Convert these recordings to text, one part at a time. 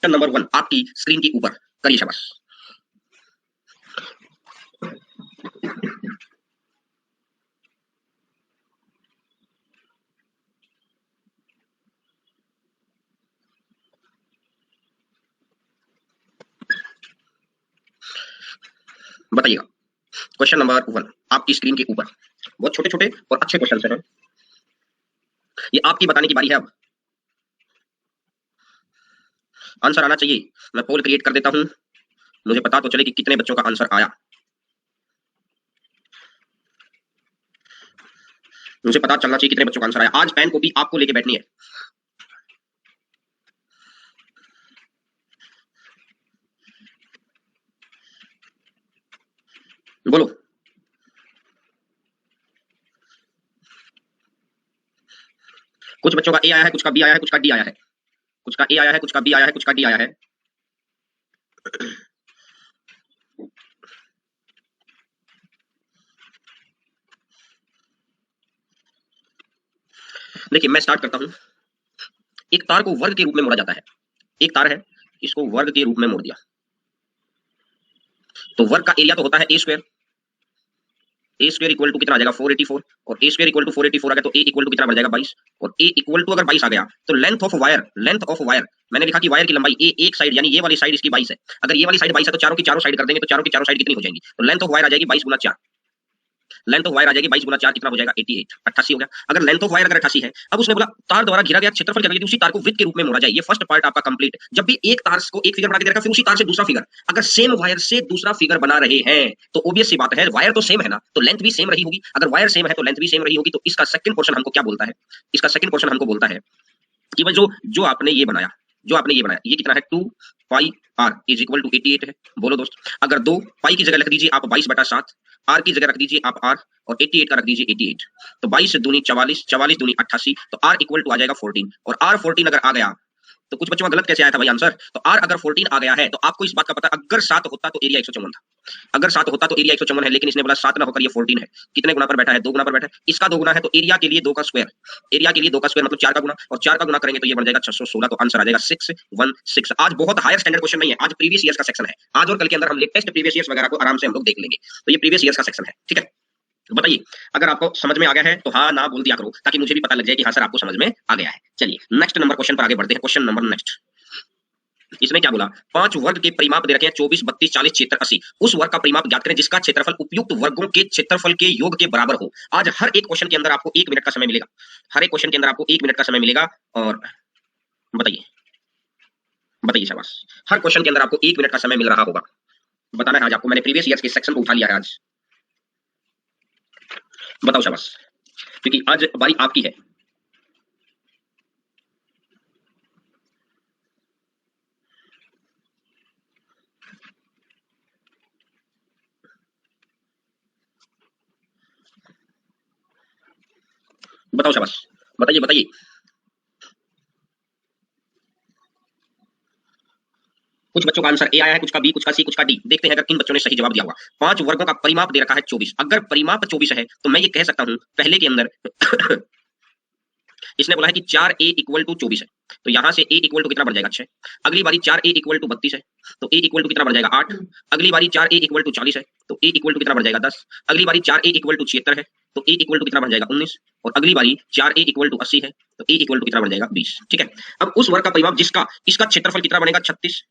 Question number 1 आपकी screen के ऊपर, करिए शाबाश। बताइएगा क्वेश्चन नंबर 1 आपकी स्क्रीन के ऊपर। बहुत छोटे छोटे और अच्छे क्वेश्चन हैं, ये आपकी बताने की बारी है। अब आंसर आना चाहिए। मैं पोल क्रिएट कर देता हूं, मुझे पता तो चले कि कितने बच्चों का आंसर आया। मुझे पता चलना चाहिए कितने बच्चों का आंसर आया। आज पेन कॉपी आपको लेके बैठनी है। बोलो। कुछ बच्चों का ए आया है, कुछ का बी आया है, कुछ का डी आया है, कुछ का ए आया है, कुछ का बी आया है, कुछ का डी आया है। देखिए मैं स्टार्ट करता हूं। एक तार को वर्ग के रूप में मोड़ा जाता है। एक तार है, इसको वर्ग के रूप में मोड़ दिया, तो वर्ग का एरिया तो होता है A square. A square equal to कितना आ जाएगा 484, और ए स्क्वायर इक्वल टू 484 आ गया तो ए इक्वल टू कितना बढ़ जाएगा 22, और ए इक्वल टू अगर 22 आ गया तो लेंथ ऑफ वायर, मैंने लिखा कि वायर की लंबाई ए, एक साइड यानी ये वाली साइड इसकी 22 है। अगर ये वाली साइड 22 है तो चारों की चारों साइड कर देंगे, तो चारों की चारों साइड कितनी हो जाएंगी, तो लेंथ ऑफ वायर आ जाएगी 22 गुना 4। लेंथ ऑफ वायर आ जाएगी 22 गुना 4 कितना हो जाएगा 88, 88 हो गया। अगर लेंथ ऑफ वायर अगर 88 है, अब उसने बोला तार द्वारा घिरा गया क्षेत्रफल क्या, उसी तार को वृत्त के रूप में मोड़ा जाए। ये फर्स्ट पार्ट आपका कंप्लीट। जब भी एक तार को एक फिगर बना के दे रखा, फिर उसी तार से दूसरा फिगर, अगर सेम वायर से दूसरा फिगर बना रहे हैं तो ऑब्वियस सी बात है वायर तो सेम है ना, तो लेंथ भी सेम रही होगी। अगर वायर सेम है तो लेंथ भी सेम रही होगी। तो इसका सेकंड पोर्शन हमको क्या बोलता है, इसका सेकंड पोर्शन हमको बोलता है कि भाई जो आपने ये बनाया, ये कितना है 2 पाई आर इज इक्वल टू 88 है। बोलो दोस्त, अगर 2 पाई की जगह रख दीजिए आप 22/7, आर की जगह रख दीजिए आप आर, और 88 का रख दीजिए 88, तो 22 दूनी 44, 44 दूनी 88, तो आर इक्वल टू आ जाएगा 14। और आर 14 अगर आ गया तो कुछ बच्चों का गलत कैसे आया था भाई आंसर, तो आर अगर 14 आ गया है तो आपको इस बात का पता, अगर 7 होता तो एरिया 154 था, अगर 7 होता तो एरिया 154 है, लेकिन इसने बोला 7 ना होकर ये 14 है। कितने गुना पर बैठा है, 2 गुना पर बैठा है। इसका 2 गुना है तो एरिया के लिए 2 का स्क्वायर, एरिया के लिए 2 का स्क्वायर मतलब 4 का गुना, और 4 का गुना करेंगे तो ये बन जाएगा 616, तो आंसर आ जाएगा 616। आज बहुत हायर स्टैंडर्ड क्वेश्चन नहीं है, आज प्रीवियस ईयर्स का सेक्शन है। आज और कल के अंदर हम लेटेस्ट प्रीवियस ईयर्स वगैरह को आराम से हम लोग देख लेंगे। तो ये प्रीवियस ईयर्स का सेक्शन है, ठीक है। बताइए अगर आपको समझ में आ गया है तो हाँ ना बोल दिया करो, ताकि मुझे भी पता लग जाए कि हाँ सर आपको समझ में आ गया है। चलिए नेक्स्ट नंबर क्वेश्चन पर आगे बढ़ते हैं। क्वेश्चन नंबर नेक्स्ट, इसमें क्या बोला, 5 वर्ग के परिमाप दे रखे हैं 24, 32, 40, 76, 80। उस वर्ग का परिमाप ज्ञात करें जिसका क्षेत्रफल उपयुक्त वर्गों के क्षेत्रफल के योग के बराबर हो। आज हर एक क्वेश्चन के अंदर आपको 1 मिनट का समय मिलेगा, हर एक क्वेश्चन के अंदर आपको 1 मिनट का समय मिलेगा। और बताइए बताइए शाबाश, हर क्वेश्चन के अंदर आपको 1 मिनट का समय मिल रहा होगा। बताना है आज आपको, मैंने प्रीवियस ईयर्स के सेक्शन को उठा लिया है आज। बताओ शाबाश, क्योंकि आज बारी आपकी है। बताओ शाबाश, बताइए बताइए। कुछ बच्चों का आंसर ए आया है, कुछ का बी, कुछ का सी, कुछ का डी। देखते हैं अगर किन बच्चों ने सही जवाब दिया हुआ। 5 वर्गों का परिमाप दे रखा है 24। अगर परिमाप 24 है तो मैं ये कह सकता हूं पहले के अंदर इसने बोला है कि 4a इक्वल टू 24 है, तो यहां से a इक्वल टू कितना बढ़ जाएगा 6। अगली बारी 4a इक्वल टू 32 है, तो a इक्वल टू कितना बढ़ जाएगा 8। अगली बारी 4a इक्वल टू 40 है, तो a इक्वल टू कितना बढ़ जाएगा 10। अगली बारी 4a इक्वल टू 76 है, तो a इक्वल टू कितना बढ़ जाएगा 19। और अगली बारी 4a इक्वल टू 80 है, तो a इक्वल टू कितना बढ़ जाएगा 20। ठीक है। अब उस वर्ग का परिमाप जिसका इसका क्षेत्रफल कितना बनेगा 36,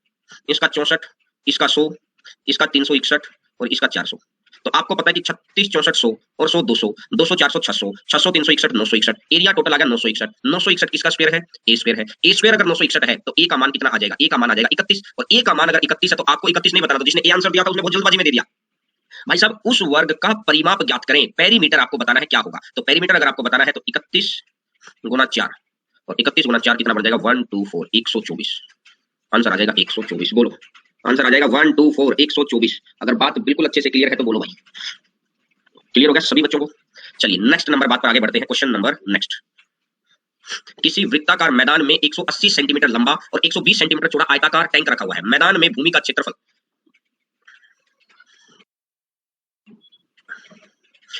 इसका 64, इसका 100, इसका 361 और इसका 400। तो आपको पता है कि 36, 64, 100 और 100 200, 200 400 600, 600 361 961, एरिया टोटल आ गया 961। 961 किसका स्क्वायर है, ए स्क्वायर है। ए स्क्वायर अगर 961 है तो ए का मान कितना आ जाएगा, ए का मान आ जाएगा 31, और ए का मान अगर 31 है तो आपको 31 नहीं बताना, तो जिसने ए आंसर दिया था उसने बहुत जल्दबाजी में दे दिया। भाई साहब उस वर्ग का परिमाप ज्ञात करें, पेरीमीटर आपको बताना है क्या होगा। तो पेरीमीटर अगर आपको बताना है तो 31 गुना 4, और 31 गुना 4 कितना बढ़ जाएगा 124, 124। आंसर आ जाएगा 124। बोलो, आंसर आ जाएगा 124, 124। अगर बात बिल्कुल अच्छे से क्लियर है तो बोलो भाई। क्लियर हो गया सभी बच्चों को। चलिए नेक्स्ट नंबर बात पर आगे बढ़ते हैं। क्वेश्चन नंबर नेक्स्ट, किसी वृत्ताकार मैदान में 180 सेंटीमीटर लंबा और 120 सेंटीमीटर चौड़ा आयताकार टैंक रखा हुआ है। मैदान में भूमि का क्षेत्रफल,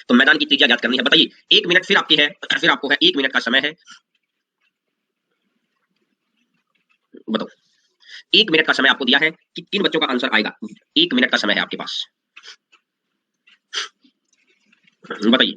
तो मैदान की त्रिज्या ज्ञात करनी है। बताइए 1 मिनट फिर आपकी है, फिर आपको है 1 मिनट का समय है। बताओ 1 मिनट का समय आपको दिया है कि किन बच्चों का आंसर आएगा। 1 मिनट का समय है आपके पास, बताइए।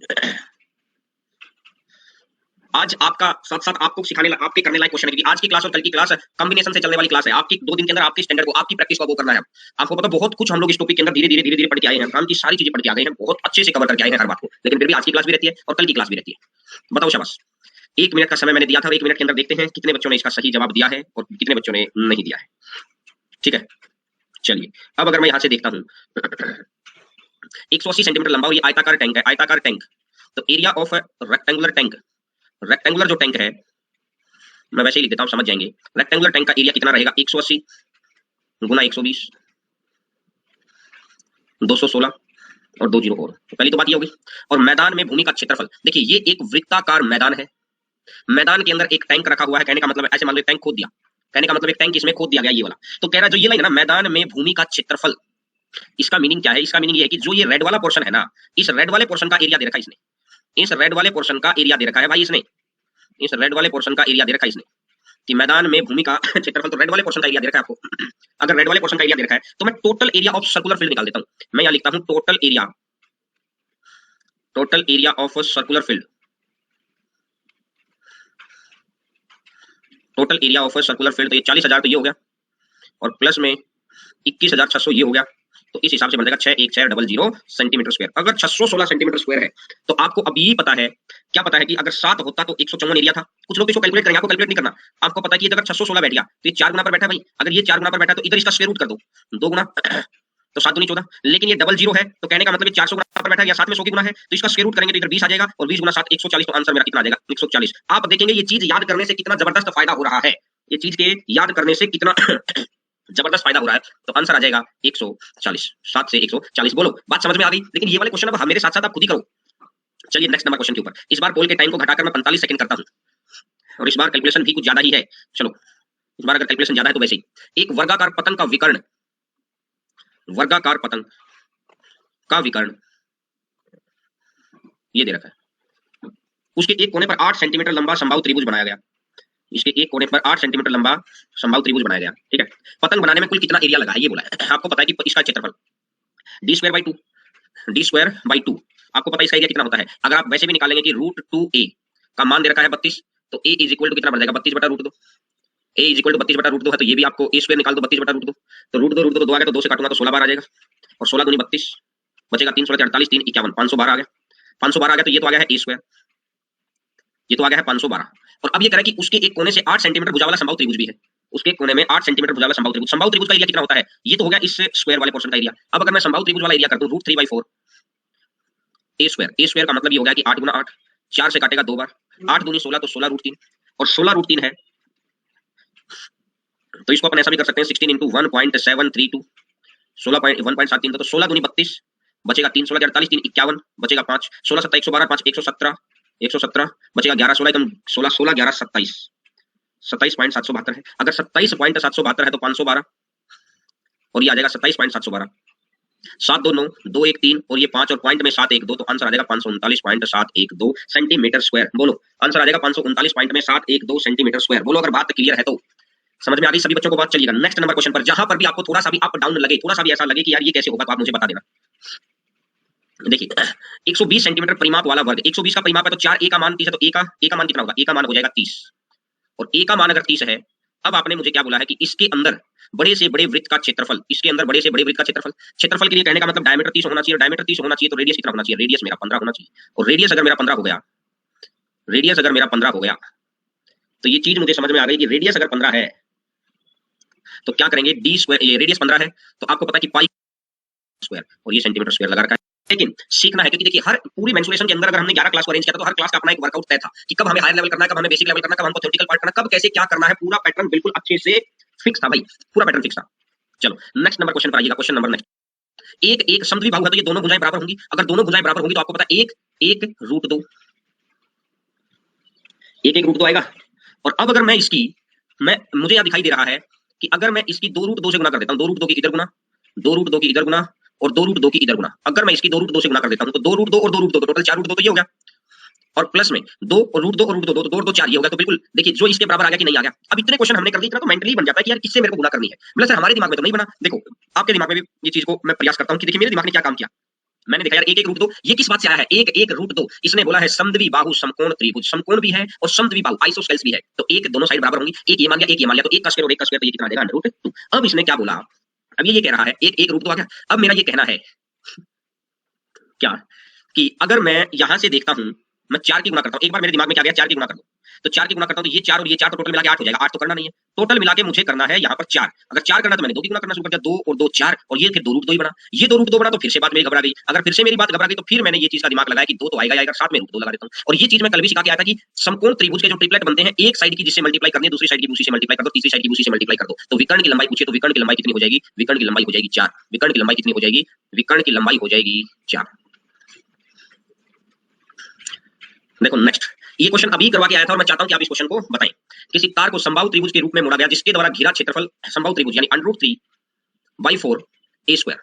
आज आपका साथ साथ आपको सिखाने आपके करने लायक क्वेश्चन है, क्योंकि आज की क्लास और कल की क्लास कॉम्बिनेशन से चलने वाली क्लास है। आपकी 2 दिन के अंदर आपकी स्टैंडर्ड को, आपकी प्रैक्टिस को वो करना है। आपको पता बहुत कुछ हम लोग इस टॉपिक के अंदर धीरे धीरे पढ़ के आए हैं, काम की सारी चीजें पढ़ के आ गए हैं, बहुत अच्छे से कवर करके आए हैं हर बात को, लेकिन फिर भी आज की क्लास भी रहती है और कल की क्लास भी रहती है। बताओ शाबाश। 1 मिनट का समय मैंने दिया था, 1 मिनट के अंदर देखते हैं कितने बच्चों ने इसका सही जवाब दिया है और कितने बच्चों ने नहीं दिया है। ठीक है, चलिए अब अगर मैं यहां से देखता हूं 180 सेंटीमीटर लंबा और ये आयताकार टैंक है, आयताकार टैंक, तो area of rectangular tank, rectangular जो टैंक है मैं वैसे ही लिख देता हूं, समझ जाएंगे। रेक्टेंगुलर टैंक का एरिया कितना रहेगा, 180 गुना 120 216 और 20 और, तो पहली तो बात ये होगी। और मैदान में भूमि का क्षेत्रफल, देखिए ये एक वृत्ताकार मैदान है, मैदान के अंदर एक टैंक रखा हुआ है, कहने का मतलब ऐसे मान लो टैंक खोद दिया, कहने का मतलब एक टैंक इसमें खोद दिया गया ये वाला, तो कह रहा है जो ये लाइन है ना मैदान में भूमि का क्षेत्रफल, इसका मीनिंग क्या है, इसका मीनिंग ये है कि जो ये रेड वाला पोर्शन है ना, इस रेड वाले पोर्शन का एरिया दे रखा है इसने, इस रेड वाले पोर्शन का एरिया दे रखा है भाई इसने, इस रेड वाले पोर्शन का एरिया दे रखा है इसने, कि मैदान में भूमि का क्षेत्रफल, तो रेड वाले पोर्शन का एरिया दे रखा है आपको। अगर रेड वाले पोर्शन का एरिया दे रखा है तो मैं total area of circular field निकाल देता हूं, मैं यहां लिखता हूं total area of circular field, total area of circular field, तो ये 40,000 तो ये हो गया और प्लस में 21,600 ये हो गया, तो इस हिसाब से बन जाएगा 61600 सेंटीमीटर स्क्वायर। अगर 616 सेंटीमीटर स्क्वायर है तो आपको अब ये पता है, क्या पता है कि अगर 7 होता तो 154 एरिया था। कुछ लोग इसको कैलकुलेट करेंगे, आपको कैलकुलेट नहीं करना, आपको पता है कि अगर 616 बैठ गया तो ये 4 गुना पर बैठा है भाई, अगर ये 4 गुना पर बैठा तो इधर इसका स्क्वायर रूट कर दो, 2 गुना तो 7 दूनी 14, लेकिन ये डबल जीरो है तो कहने का मतलब ये 400 गुना पर बैठा है या 7 में 100 की गुना है, तो इसका स्क्वायर रूट करेंगे तो इधर 20 आ जाएगा और 20 गुना 7 140, तो आंसर मेरा कितना आ जाएगा 140। आप देखेंगे ये चीज याद करने से कितना जबरदस्त फायदा हो रहा है, ये चीज के याद करने से कितना जबरदस्त फायदा हो रहा है, तो आंसर आ जाएगा 140, 7 से 140। बोलो बात समझ में आ गई, लेकिन ये वाले क्वेश्चन अब मेरे साथ साथ आप खुद ही करो। चलिए नेक्स्ट नंबर क्वेश्चन के ऊपर, इस बार पोल के टाइम को घटाकर मैं 45 सेकंड करता हूं और इस बार कैलकुलेशन भी कुछ ज्यादा ही है। चलो इस बार अगर कैलकुलेशन ज्यादा है तो वैसे ही, एक वर्गाकार पतंग का विकर्ण, वर्गाकार पतंग का विकर्ण ये दे रखा है, उसके एक कोने पर 8 सेंटीमीटर लंबा समबाहु त्रिभुज बनाया गया, इसके एक कोने पर 8 सेंटीमीटर लंबा समबाहु त्रिभुज बनाया गया। ठीक है, पतंग बनाने में कुल कितना एरिया लगा है ये बोला है, आपको पता है कि इसका क्षेत्रफल d²/2 आपको पता है इसका एरिया कितना होता है। अगर आप वैसे भी निकालेंगे कि √2a का मान दे रखा है 32, तो a इज इक्वल टू कितना बन जाएगा 32/√2, a इज इक्वल टू 32/√2 है, तो ये भी आपको a² निकाल दो 32/√2, तो √2 2 आ गया तो 2 से काटूंगा तो 16 बार आ जाएगा और 16 दूनी 32 बचेगा 3 16 48 3 51 512 आ गया, 512 आ गया, तो ये तो आ गया है a², ये तो आ गया है 512। और अब ये कह रहा है कि उसके एक कोने से 8 सेंटीमीटर भुजा वाला समबाहु त्रिभुज भी है, उसके कोने में 8 सेंटीमीटर भुजा वाला समबाहु त्रिभुज का एरिया कितना होता है, ये तो हो गया इस स्क्वायर वाले पोर्शन का एरिया। अब अगर मैं समबाहु त्रिभुज वाला एरिया कर दूं √3/4 a² का मतलब ये हो गया कि 8 गुना 8, 4 से काटेगा 2 बार, 8 दूनी 16 तो 16√3 और 16√3 है, तो इसको अपन ऐसा भी कर सकते हैं 16 × 1.732 16.173, तो 16 दूनी 32 बचेगा 3 16 48 3 51 बचेगा 5 16 7 112 5 117 बचेगा 11 16 एकदम 16 16 11 27 27.772 है। अगर 27.772 है तो 512 और ये आ जाएगा 27.712, 7 2 9 2 1 3 और ये 5 और पॉइंट में 7 1 2, तो आंसर आ जाएगा 539.712 सेंटीमीटर स्क्वायर। बोलो आंसर आ जाएगा 539.712 सेंटीमीटर स्क्वायर। बोलो अगर बात क्लियर है तो, समझ में आ गई सभी बच्चों को बात। चलिएगा नेक्स्ट नंबर क्वेश्चन पर, जहां पर भी आपको थोड़ा सा भी अप डाउन लगे, थोड़ा सा भी ऐसा लगे कि यार ये कैसे होगा, तो आप मुझे बता देना। देखिए 120 सेंटीमीटर परिमाप वाला वर्ग, 120 का परिमाप है तो 4 a का मान 30 है, तो a का मान कितना होगा, a का मान हो जाएगा 30 और a का मान अगर 30 है, अब आपने मुझे क्या बोला है कि इसके अंदर बड़े से बड़े वृत्त का क्षेत्रफल, इसके अंदर बड़े से बड़े वृत्त का क्षेत्रफल, क्षेत्रफल के लिए कहने का मतलब डायमीटर 30 होना चाहिए, डायमीटर 30 होना चाहिए तो रेडियस कितना होना चाहिए, रेडियस मेरा 15 होना चाहिए, और रेडियस अगर मेरा 15 हो गया, रेडियस अगर मेरा 15 हो गया तो ये चीज मुझे समझ में आ गई कि रेडियस अगर 15 है तो क्या करेंगे, d², ये रेडियस 15 है तो आपको पता है कि पाई स्क्वायर और ये सेंटीमीटर स्क्वायर लगा रखा है। लेकिन सीखना है, क्योंकि देखिए हर पूरी मेंसुरेशन के अंदर अगर हमने 11 क्लास को अरेंज किया था तो हर क्लास का अपना एक वर्कआउट तय था कि कब हमें हायर लेवल करना है, कब हमें बेसिक लेवल करना है, कब हमको थ्योरेटिकल पार्ट करना है, कब कैसे क्या करना है, पूरा पैटर्न बिल्कुल अच्छे से फिक्स था भाई, पूरा पैटर्न फिक्स था। चलो नेक्स्ट नंबर क्वेश्चन पर आइएगा, क्वेश्चन नंबर नेक्स्ट, एक एक समद्विबाहु है तो ये दोनों भुजाएं बराबर होंगी, अगर दोनों भुजाएं बराबर होंगी तो आपको पता है एक एक √2, एक एक √2 आएगा। और अब अगर मैं इसकी, मुझे यहां दिखाई दे रहा है कि अगर मैं इसकी 2√2 से गुना कर देता हूं, 2√2 की इधर गुना, 2√2 की इधर गुना और 2√2 की इधर गुना, अगर मैं इसकी 2√2 से गुना कर देता हूं तो 2√2 और 2√2 तो टोटल 4√2 तो ये हो गया, और प्लस में 2 और रूट 2 और रूट 2 2 2 4 ये होगा। तो बिल्कुल देखिए जो इसके बराबर आ गया कि नहीं आ गया। अब इतने क्वेश्चन हमने कर दिए, इतना तो मेंटली बन जाता है कि यार किससे मेरे को गुना करनी है। मतलब सर हमारे दिमाग में तो नहीं बना। देखो आपके दिमाग में भी ये चीज को मैं प्रयास करता हूं कि देखिए मेरे दिमाग ने क्या काम किया। मैंने देखा यार एक एक रूट 2 ये किस बात से आया है, एक एक रूट 2 इसने बोला है समद्वि बाहु समकोण त्रिभुज, समकोण भी है और समद्वि बाहु आइसोस्केल्स भी है। तो एक दोनों साइड बराबर होंगी, एक ये मान लिया एक ये मान लिया, तो एक का स्क्वायर और एक का स्क्वायर, तो ये कितना आ जाएगा √2। अब इसने क्या बोला, अब ये कह रहा है एक एक रूट 2 आ गया। अब मेरा ये कहना है क्या कि अगर मैं यहां से देखता हूं, मैं 4 की गुणा करता हूं, एक बार मेरे दिमाग में क्या गया 4 की गुणा कर दो, तो 4 की गुणा करता हूं तो ये 4 और ये 4 तो टोटल मिला के 8 हो जाएगा। 8 तो करना नहीं है, टोटल मिला के मुझे करना है यहाँ पर 4। अगर 4 करना तो मैंने 2 की गुणा करना शुरू कर दिया, 2 और 2 4, और ये फिर 2 रूट 2 ही बना। ये 2 रूट 2 बना तो फिर से बात मेरी घबरा गई। अगर फिर से मेरी बात घबरा गई तो फिर मैंने ये चीज का दिमाग लगाया कि 2 तो आएगा आएगा, साथ में रूट 2 लगा देता हूं। और ये चीज मैं कल भी सिखा के आया था कि समकोण त्रिभुज के जो ट्रिपलेट बनते हैं, एक साइड की जिससे मल्टीप्लाई करनी है, दूसरी साइड की उसी से मल्टीप्लाई कर दो, तीसरी साइड की उसी से मल्टीप्लाई कर दो। तो विकर्ण की लंबाई पूछे तो विकर्ण की लंबाई कितनी हो जाएगी, विकर्ण की लंबाई हो जाएगी 4। विकर्ण की लंबाई कितनी हो जाएगी, विकर्ण की लंबाई हो जाएगी 4। देखो नेक्स्ट ये क्वेश्चन अभी करवा के आया था और मैं चाहता हूं कि आप इस क्वेश्चन को बताएं। किसी तार को समबाहु त्रिभुज के रूप में मोड़ा गया जिसके द्वारा घिरा क्षेत्रफल समबाहु त्रिभुज यानी √3/4 a स्क्वायर।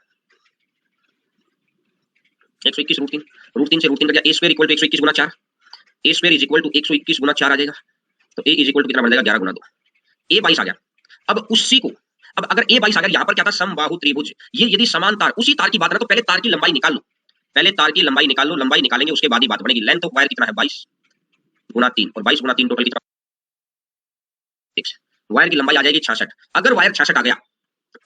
121 √3 से √3 कट गया, a स्क्वायर इक्वल टू 121 गुना 4, a square is equal to 121 गुना 4 आ जाएगा। तो a इज इक्वल टू कितना बन जाएगा 11 गुना 2, a 22 आ गया। अब उसी को, अब अगर a 22 आ गया, यहां पर क्या था समबाहु त्रिभुज, ये यदि समान तार उसी तार की बात है तो पहले तार की लंबाई निकाल लो, पहले तार की लंबाई निकाल लो, लंबाई निकालेंगे उसके बाद ही बात बनेगी। लेंथ ऑफ वायर कितना है 22 गुना 3, और 22 गुना 3 टोटल कितना, वायर की लंबाई आ जाएगी 66। अगर वायर 66 आ गया,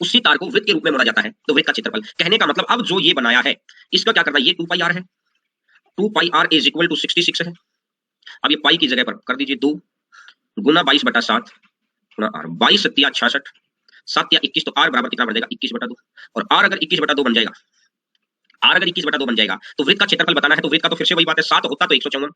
उसी तार को वृत्त के रूप में मोड़ा जाता है तो वृत्त का क्षेत्रफल, कहने का मतलब अब जो ये बनाया है इसका क्या करना है, ये 2πr है, 2πr इज इक्वल टू 66 है। अब ये पाई की जगह पर कर दीजिए 2 गुना 22/7 गुना r, 22 7 66, 7 या 21, तो r बराबर कितना बन जाएगा 21/2। और r अगर 21/2 बन जाएगा, r अगर 21/2 बन जाएगा तो वृत्त का क्षेत्रफल बताना है। तो वृत्त का तो फिर से वही बात है, 7 होता तो 154,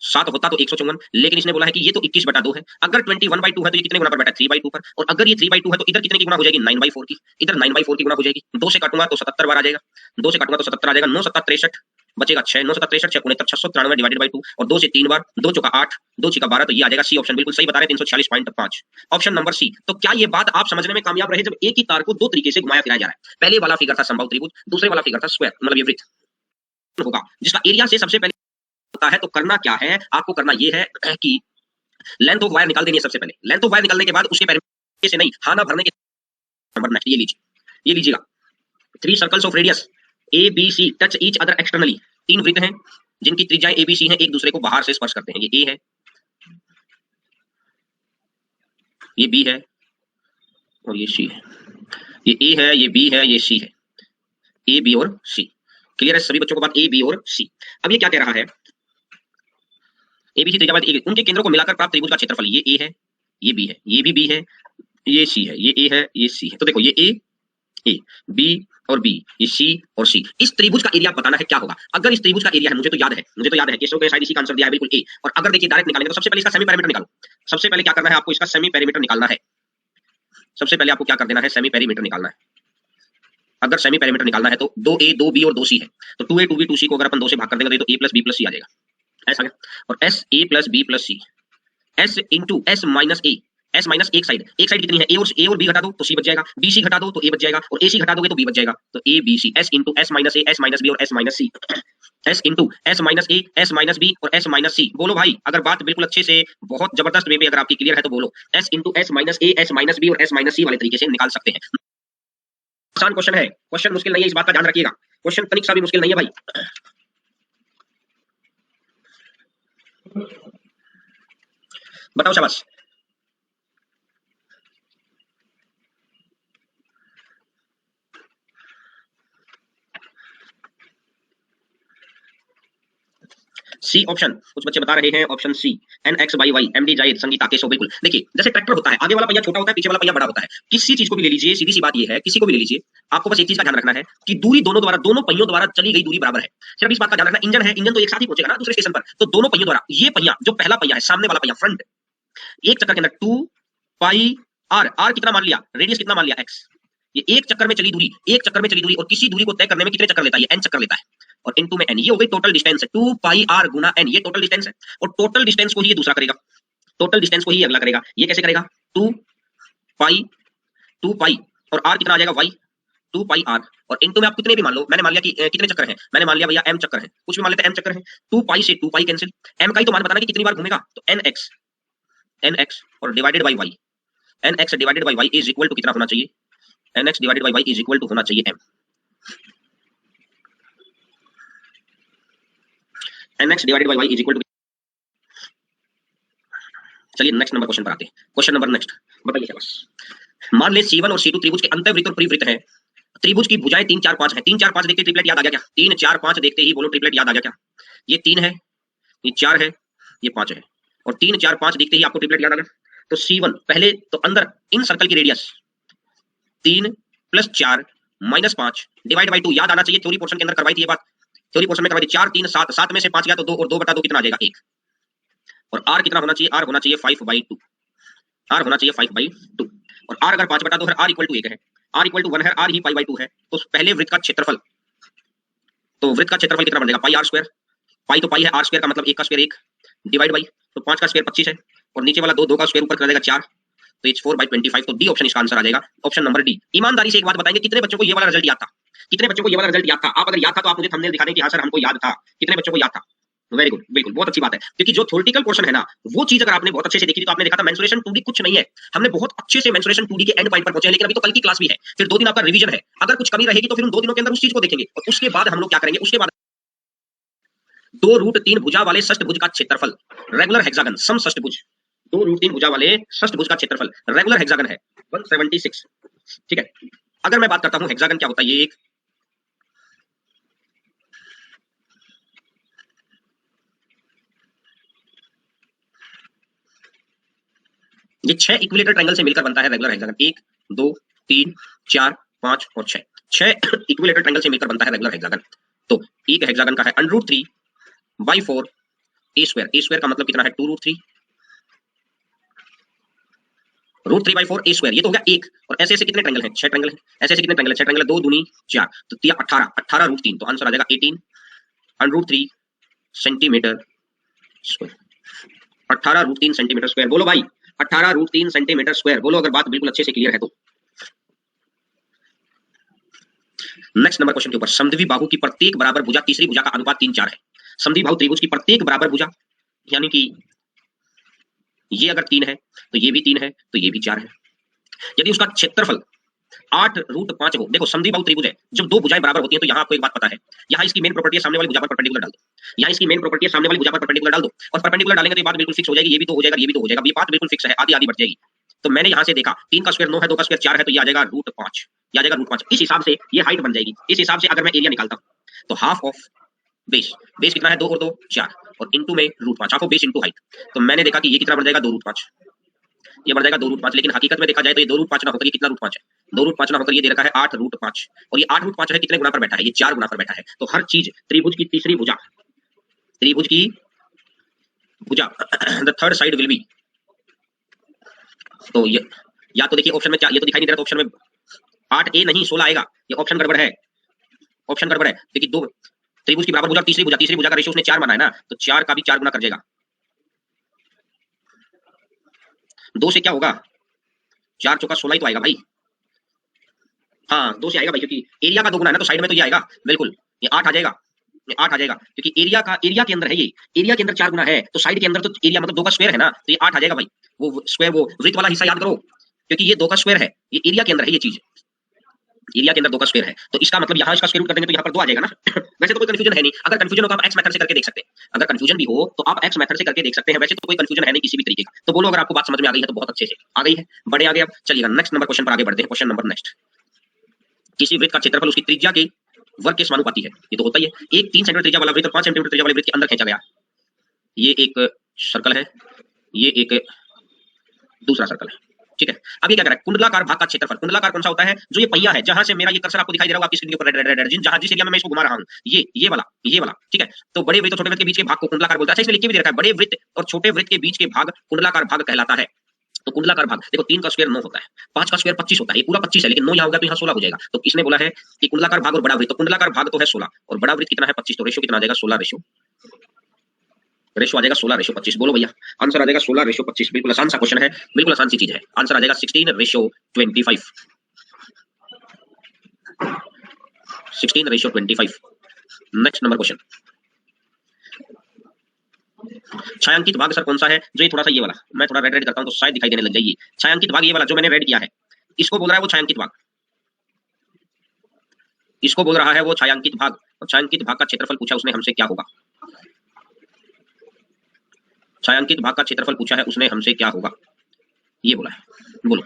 7 होता तो 154, लेकिन इसने बोला है कि ये तो 21/2 है। अगर 21/2 है तो ये कितने गुना पर बैठा है 3/2 पर, और अगर ये 3/2 है तो इधर कितने की गुना हो जाएगी 9/4 की, इधर 9/4 की गुना हो जाएगी। 2 से काटूंगा तो 77 बार आ जाएगा, 2 से काटूंगा तो 77 आ जाएगा, 9 7 63 बचेगा 6, 9 7 63 6 69 693 डिवाइडेड बाय 2, और 2 से 3 बार, 2 चौका 8, 2 छक्का 12, तो ये आ जाएगा सी ऑप्शन। बिल्कुल सही बता रहे हैं 346.5, ऑप्शन नंबर सी। तो क्या ये बात आप समझने में कामयाब रहे जब एक ही तार को दो तरीके से घुमाया फिराया जा रहा है। पहले वाला फिगर था समबाहु त्रिभुज, दूसरे वाला फिगर था स्क्वायर, मतलब ये वृत्त होगा जिसका एरिया से सबसे पहले होता है। तो करना क्या है, आपको करना ये है कि लेंथ ऑफ वायर निकाल देनी है सबसे पहले। लेंथ ऑफ वायर निकालने के बाद उसके पैरामीटर से नहीं, हाना भरने के नंबर नेक्स्ट ये लीजिए, ये लीजिएगा 3 circles of radius A B C touch each other externally. 3 वृत्त हैं जिनकी त्रिज्याएं ए बी सी हैं, एक दूसरे को बाहर से स्पर्श करते हैं। ये ए है, ये बी है और ये सी है। ये ए है, ये बी है, ये सी है, ए बी और सी। क्लियर है सभी बच्चों को बात, ए बी और सी। अब ये क्या कह रहा है, एबीसी त्रिज्या वाले उनके केंद्रों को मिलाकर प्राप्त त्रिभुज का क्षेत्रफल, ये ए है, ये बी है, ये भी बी है, ये सी है, ये ए है, ये सी है। तो देखो ये ए बी और बी, ये सी और सी। इस त्रिभुज का एरिया बताना है क्या होगा। अगर इस त्रिभुज का एरिया है, मुझे तो याद है केशव के शायद इसी का आंसर दिया है बिल्कुल ए। और अगर देखिए डायरेक्ट निकालेंगे तो सबसे पहले इसका सेमी पेरीमीटर निकालो। सबसे पहले क्या करना है आपको, इसका सेमी पेरीमीटर निकालना है। सबसे पहले आपको क्या कर देना है, सेमी पेरीमीटर निकालना है। अगर सेमी पेरीमीटर निकालना है तो 2a 2b और 2c है, तो 2a 2b 2c को अगर अपन 2 से भाग कर देंगे तो a plus b plus C आ जाएगा, ऐसा गया। और S A plus B plus C, S into S minus A, S minus एक साइड कितनी है, ए और बी घटा दो तो सी बच जाएगा, बी सी घटा दो तो ए बच जाएगा, और ए सी घटा दोगे तो बी बच जाएगा। तो A B C, S into S minus A, S minus B और S minus C, S into S minus A, S minus B और एस माइनस सी। बोलो भाई, अगर बात बिल्कुल अच्छे से बहुत जबरदस्त वे पे अगर आपकी क्लियर है तो बोलो, S into S minus A, S minus B और एस माइनस सी वाले तरीके से निकाल सकते हैं। आसान क्वेश्चन है, क्वेश्चन मुश्किल नहीं है, इस बात का ध्यान रखिएगा। क्वेश्चन तनिक सा भी मुश्किल नहीं है भाई। बताओ शाबाश। सी ऑप्शन, कुछ बच्चे बता रहे हैं option C, N X by Y, M D Zaid, Sangeeta Keshav. बिल्कुल देखिए, जैसे ट्रैक्टर होता है, आगे वाला पहिया छोटा होता है, पीछे वाला पहिया बड़ा होता है। किसी चीज को भी ले लीजिए, सीधी सी बात ये है, किसी को भी ले लीजिए, आपको बस एक चीज का ध्यान रखना है कि दूरी दोनों पहियों द्वारा चली गई दूरी बराबर है। सिर्फ इस बात का ध्यान रखना, इंजन है, इंजन तो एक साथ ही पहुंचेगा ना दूसरे स्टेशन पर, तो दोनों पहियों द्वारा, ये पहिया जो पहला पहिया है, सामने वाला पहिया फ्रंट, एक चक्कर के अंदर 2 पाई आर, आर कितना मान लिया, रेडियस कितना मान लिया एक्स, ये एक चक्कर में चली दूरी, एक चक्कर में चली दूरी, और किसी दूरी को तय करने में कितने चक्कर लेता है, ये एन चक्कर लेता है, और इनटू में एन, ये हो गई टोटल डिस्टेंस है। 2 पाई आर गुना एन, ये टोटल डिस्टेंस है, और टोटल डिस्टेंस को ही ये दूसरा करेगा, टोटल डिस्टेंस को ही अगला करेगा। ये कैसे करेगा, 2 पाई और आर कितना आ जाएगा वाई, 2 पाई r और इनटू में आप कितने भी मान लो, मैंने मान लिया कि कितने चक्कर हैं, मैंने मान लिया भैया m चक्कर हैं, कुछ भी मान लेते हैं m चक्कर हैं। 2 पाई से 2 पाई कैंसिल, m का ही तो मान बताना कि कितनी बार घूमेगा, तो nx और divided by y, nx divided by y is equal to कितना होना चाहिए, nx divided by y is equal to होना चाहिए m, nx divided by y is equal to. चलिए नेक्स्ट नंबर क्वेश्चन पर आते हैं। क्वेश्चन नंबर नेक्स्ट बताइए क्या बस। मान ले C1 और C2 त्रिभुज के अंतःवृत्त और परिवृत्त है। त्रिभुज की भुजाएं 3 4 5 है। 3 4 5 देखते ट्रिपलेट याद आ गया क्या? 3 4 5 देखते ही बोलो ट्रिपलेट याद आ गया क्या? ये 3 है, ये 4 है, ये 5 है और 3 4 5 देखते ही आपको ट्रिपलेट याद आ गया। तो C1 पहले तो अंदर इन सर्कल की रेडियस 3 + 4 - 5 डिवाइड बाई 2 याद आना चाहिए। थ्योरी पोर्शन के अंदर करवाई थी ये बात, थ्योरी पोर्शन में करवाई थी। 4 3 7 7 में से 5 गया तो 2 और 2/2 कितना आ जाएगा 1 और r कितना होना चाहिए, r होना चाहिए 5/2, r होना चाहिए 5/2 और r अगर 5/2 है, r = 1 है, r = 1 है, r ही π/2 है। तो पहले वृत्त का क्षेत्रफल, तो वृत्त का क्षेत्रफल कितना बन जाएगा, पाई r स्क्वायर, पाई तो पाई है, r स्क्वायर का मतलब 1 का स्क्वायर 1 डिवाइड बाई, तो 5 का स्क्वायर 25 है और नीचे वाला 2 2 का स्क्वायर ऊपर कर देगा 4, तो इट्स 4/25। तो डी ऑप्शन इसका आंसर आ जाएगा, ऑप्शन नंबर डी। ईमानदारी से एक बात बताएंगे, कितने बच्चों को ये वाला रिजल्ट याद था, कितने बच्चों को ये वाला रिजल्ट याद था? आप अगर याद था तो आप मुझे थंबनेल दिखा दें कि हाँ सर हमको याद था। कितने बच्चों को याद था? वेरी गुड, बिल्कुल बहुत अच्छी बात है, क्योंकि जो थ्योरेटिकल पोर्शन है ना, वो चीज अगर आपने बहुत अच्छे से देखी थी तो आपने देखा था मेंसुरेशन 2D कुछ नहीं है। हमने बहुत अच्छे से मेंसुरेशन 2D के एंड पॉइंट पर पहुंचे हैं, लेकिन अभी तो कल की क्लास भी है, फिर 2 दिन आपका रिवीजन है। अगर कुछ कमी रहेगी तो फिर उन 2 दिनों के अंदर उस चीज को देखेंगे और उसके बाद हम लोग क्या करेंगे, उसके बाद 2√3 भुजा वाले षष्ठभुज का क्षेत्रफल, रेगुलर हेक्सागन सम षष्ठभुज, 2√3 भुजा वाले षष्ठभुज का क्षेत्रफल रेगुलर हेक्सागन है 176। ठीक है, अगर मैं बात करता हूं हेक्सागन क्या होता है, ये एक ये 6 इक्विलेटर ट्रायंगल से मिलकर बनता है रेगुलर हेक्सागन। 1 2 3 4 5 और 6 इक्विलेटर ट्रायंगल से मिलकर बनता है रेगुलर हेक्सागन। तो एक हेक्सागन का है √3/4 a स्क्वायर, a स्क्वायर का मतलब कितना है 2√3, √3/4 a स्क्वायर, ये तो हो गया एक। और ऐसे ऐसे कितने ट्रायंगल हैं, 6 ट्रायंगल हैं, ऐसे ऐसे कितने ट्रायंगल है, 6 ट्रायंगल, 2 दूनी 4 तो 18 18√3, तो आंसर आ जाएगा 18√3 सेंटीमीटर स्क्वायर, 18√3 सेंटीमीटर स्क्वायर। बोलो भाई 18√3 सेंटीमीटर स्क्वायर, बोलो अगर बात बिल्कुल अच्छे से क्लियर है तो। नेक्स्ट नंबर क्वेश्चन के ऊपर, समद्वि बाहु की प्रत्येक बराबर भुजा तीसरी भुजा का अनुपात 3 4 है। समद्वि बाहु त्रिभुज की प्रत्येक बराबर भुजा, यानी कि ये अगर 3 है तो ये भी 3 है तो ये भी 4 है। यदि उसका क्षेत्रफल 8√5 हो, देखो समद्वि बाहु त्रिभुज है, जब दो भुजाएं बराबर होती हैं तो यहाँ आपको एक बात पता है, यहाँ इसकी मेन प्रॉपर्टी है सामने वाली भुजा पर परपेंडिकुलर डाल दो, यहाँ इसकी मेन प्रॉपर्टी है सामने वाली भुजा पर परपेंडिकुलर डाल दो और परपेंडिकुलर डालेंगे तो ये बात बिल्कुल फिक्स हो जाएगी, ये भी तो हो जाएगा, ये भी तो हो जाएगा, ये बात बिल्कुल फिक्स है, आधी आधी बढ़ जाएगी। तो मैंने यहाँ से देखा 3 का स्क्वायर 9 है, 2 का स्क्वायर 4 है, तो ये आ जाएगा √5, ये आ जाएगा √5। इस हिसाब से ये हाइट बन जाएगी। इस हिसाब से अगर मैं एरिया निकालता हूँ तो हाफ ऑफ बेस, बेस कितना है 2 और 2 4 और इंटू में √5, half of base into height. तो मैंने देखा कि ये कितना बन जाएगा 2√5, ये बढ़ जाएगा 2√5, लेकिन हकीकत में देखा जाए तो ये 2√5 ना होकर ये कितना √5 है, 2√5 ना होकर ये दे रखा है 8√5 और ये 8√5 है कितने गुना पर बैठा है, ये 4 गुना पर बैठा है। तो हर चीज त्रिभुज की तीसरी भुजा, त्रिभुज की भुजा the third side will be, तो ये या तो देखिए ऑप्शन में क्या, ये तो दिखाई नहीं दे रहा, तो ऑप्शन में 8A नहीं 16 आएगा, ये ऑप्शन गड़बड़ है, ऑप्शन गड़बड़ है। देखिए दो त्रिभुज की बराबर भुजा तीसरी भुजा, तीसरी भुजा का रेशियो उसने 4 माना है ना, तो 4 का भी 4 गुना कर जाएगा। 2 से क्या होगा, 4 चौका 16 ही तो आएगा भाई, हाँ 2 से आएगा भाई, क्योंकि एरिया का 2 गुना है ना, तो साइड में तो ये आएगा बिल्कुल, ये 8 आ जाएगा, ये 8 आ जाएगा, क्योंकि एरिया का, एरिया के अंदर है, ये एरिया के अंदर 4 गुना है, तो साइड के अंदर तो एरिया मतलब 2 का स्क्वायर है ना, तो ये 8 आ जाएगा भाई। वो स्क्वायर, वो वृत्त वाला हिस्सा याद करो, क्योंकि ये 2 का स्क्वायर है, ये एरिया के अंदर है, ये चीज एरिया के अंदर 2 का स्क्वायर है, तो इसका मतलब यहाँ इसका स्क्वायर रूट कर देंगे तो यहाँ पर 2 आ जाएगा ना। वैसे तो कोई कंफ्यूजन है नहीं, अगर कंफ्यूजन हो तो आप एक्स मेथड से करके देख सकते हैं, अगर कंफ्यूजन भी हो तो आप एक्स मेथड से करके देख सकते हैं, वैसे तो कोई कंफ्यूजन है नहीं किसी भी तरीके का। तो बोलो अगर आपको बात समझ में आ गई है तो बहुत अच्छे से आ गई है, बड़े आगे। अब चलिएगा नेक्स्ट नंबर क्वेश्चन पर आगे बढ़ते हैं। क्वेश्चन नंबर नेक्स्ट, किसी वृत्त का क्षेत्रफल उसकी त्रिज्या के वर्ग के समानुपाती है, ये तो होता ही है। एक 3 सेंटीमीटर त्रिज्या वाला वृत्त 5 सेंटीमीटर त्रिज्या वाले वृत्त के अंदर खींचा गया, ये एक सर्कल है, ये एक दूसरा सर्कल है, ठीक है। अब ये क्या कर रहा है, कुंडलाकार भाग का क्षेत्रफल, कुंडलाकार कौन सा होता है, जो ये पहिया है, जहां से मेरा ये कर्सर आपको दिखाई दे रहा होगा आपकी स्क्रीन के ऊपर रेड रेड रेड, जहां जिस एरिया में मैं इसको घुमा रहा हूं, ये वाला, ठीक है। तो बड़े वृत्त और छोटे वृत्त के बीच के भाग को कुंडलाकार बोलता है। अच्छा इसमें लिख के भी दे रखा है, बड़े वृत्त और छोटे वृत्त के बीच के भाग कुंडलाकार भाग कहलाता है। तो कुंडलाकार भाग देखो, 3 का स्क्वायर 9 होता है, 5 का स्क्वायर 25 होता है, ये पूरा 25 है, लेकिन 9 यहाँ होगा तो यहाँ 16 हो जाएगा। तो इसने बोला है कि कुंडलाकार भाग और बड़ा वृत्त, तो कुंडलाकार भाग तो है 16 और बड़ा वृत्त कितना है 25, तो रेशियो कितना आ जाएगा 16 रेशियो आ जाएगा 16:25। बोलो भैया आंसर आ जाएगा 16:25। बिल्कुल आसान सा क्वेश्चन है, बिल्कुल आसान सी चीज है, आंसर आ जाएगा 16:25। 16:25। नेक्स्ट नंबर क्वेश्चन, छायांकित भाग सर कौन सा है? जो ये थोड़ा सा ये वाला, मैं थोड़ा रेड रेड करता हूं तो शायद दिखाई देने लग जाएगी। छायांकित भाग ये वाला जो मैंने रेड किया है, इसको बोल रहा है वो छायांकित भाग, इसको बोल रहा है वो छायांकित भाग। और छायांकित भाग का क्षेत्रफल पूछा उसने हमसे, क्या होगा? छायांकित भाग का क्षेत्रफल पूछा है उसने हमसे, क्या होगा? ये बोला है, बोलो।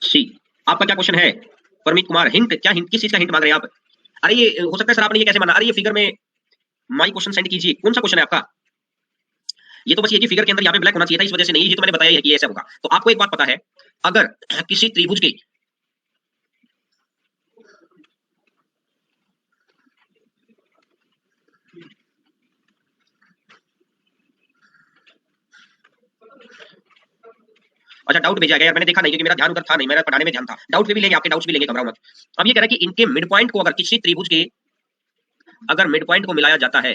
सी। आपका क्या क्वेश्चन है परमित कुमार? हिंट क्या? हिंट किस चीज का हिंट मांग रहे हैं आप? अरे ये हो सकता है सर आपने ये कैसे माना? अरे ये फिगर में माई क्वेश्चन सेंड कीजिए। कौन सा क्वेश्चन है आपका? ये तो बस ये कि फिगर के अंदर यहाँ पे ब्लैक होना चाहिए था, इस वजह से नहीं। ये तो मैंने बताया है कि ऐसा होगा। तो आपको एक बात पता है, अगर किसी त्रिभुज के अच्छा डाउट भेजा गया यार, मैंने देखा नहीं क्योंकि मेरा ध्यान उधर था नहीं, मेरा पढ़ाने में ध्यान था। डाउट पे भी लेंगे, आपके डाउट्स भी लेंगे, घबराओ मत। अब ये कह रहा है कि इनके मिड पॉइंट को अगर किसी त्रिभुज के अगर मिड पॉइंट को मिलाया जाता है,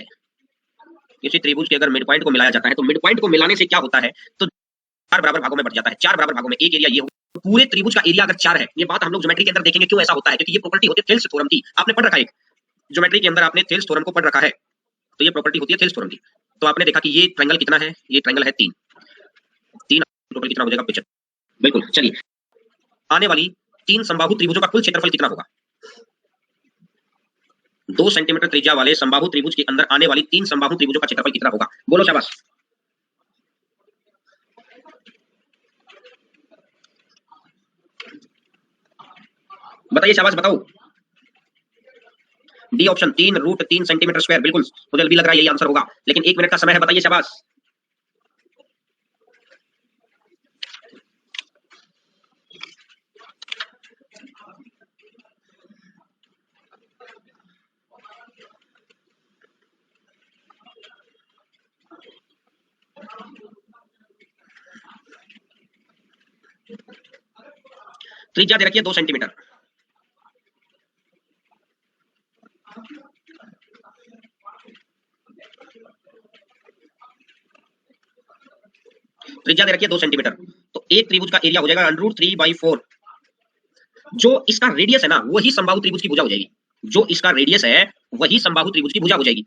किसी त्रिभुज के अगर मिड पॉइंट को मिलाया जाता है तो मिड पॉइंट को मिलाने से क्या होता है? तो 4 बराबर भागों में बट जाता है। 4 बराबर भागों में एक एरिया ये होगा। पूरे त्रिभुज का एरिया अगर 4 है, ये बात हम लोग ज्योमेट्री के अंदर देखेंगे क्यों ऐसा होता है, क्योंकि ये प्रॉपर्टी होती है थेल्स थ्योरम की। आपने पढ़ रखा है ज्योमेट्री के अंदर, आपने थेल्स थ्योरम को पढ़ रखा है। तो ये प्रॉपर्टी होती है थेल्स थ्योरम की। तो आपने देखा कि ये ट्रायंगल कितना है? ये ट्रायंगल है 3। टोटल कितना हो जाएगा? 75। बिल्कुल। चलिए, आने वाली 3 समबाहु त्रिभुजों का कुल क्षेत्रफल कितना होगा? 2 सेंटीमीटर त्रिज्या वाले समबाहु त्रिभुज के अंदर आने वाली 3 समबाहु त्रिभुजों का क्षेत्रफल कितना होगा? बोलो शाबाश। बताइए शाबाश, बताओ। D option 3 √3 centimetre square. बिल्कुल, मुझे भी लग रहा है यही आंसर होगा, लेकिन 1 मिनट का समय है। बताइए शाबाश। त्रिज्या दे रखी है 2 सेंटीमीटर। त्रिज्या दे रखी है 2 सेंटीमीटर, तो एक त्रिभुज का एरिया हो जाएगा √3/4। जो इसका रेडियस है ना, वही समबाहु त्रिभुज की भुजा हो जाएगी। जो इसका रेडियस है वही समबाहु त्रिभुज की भुजा हो जाएगी।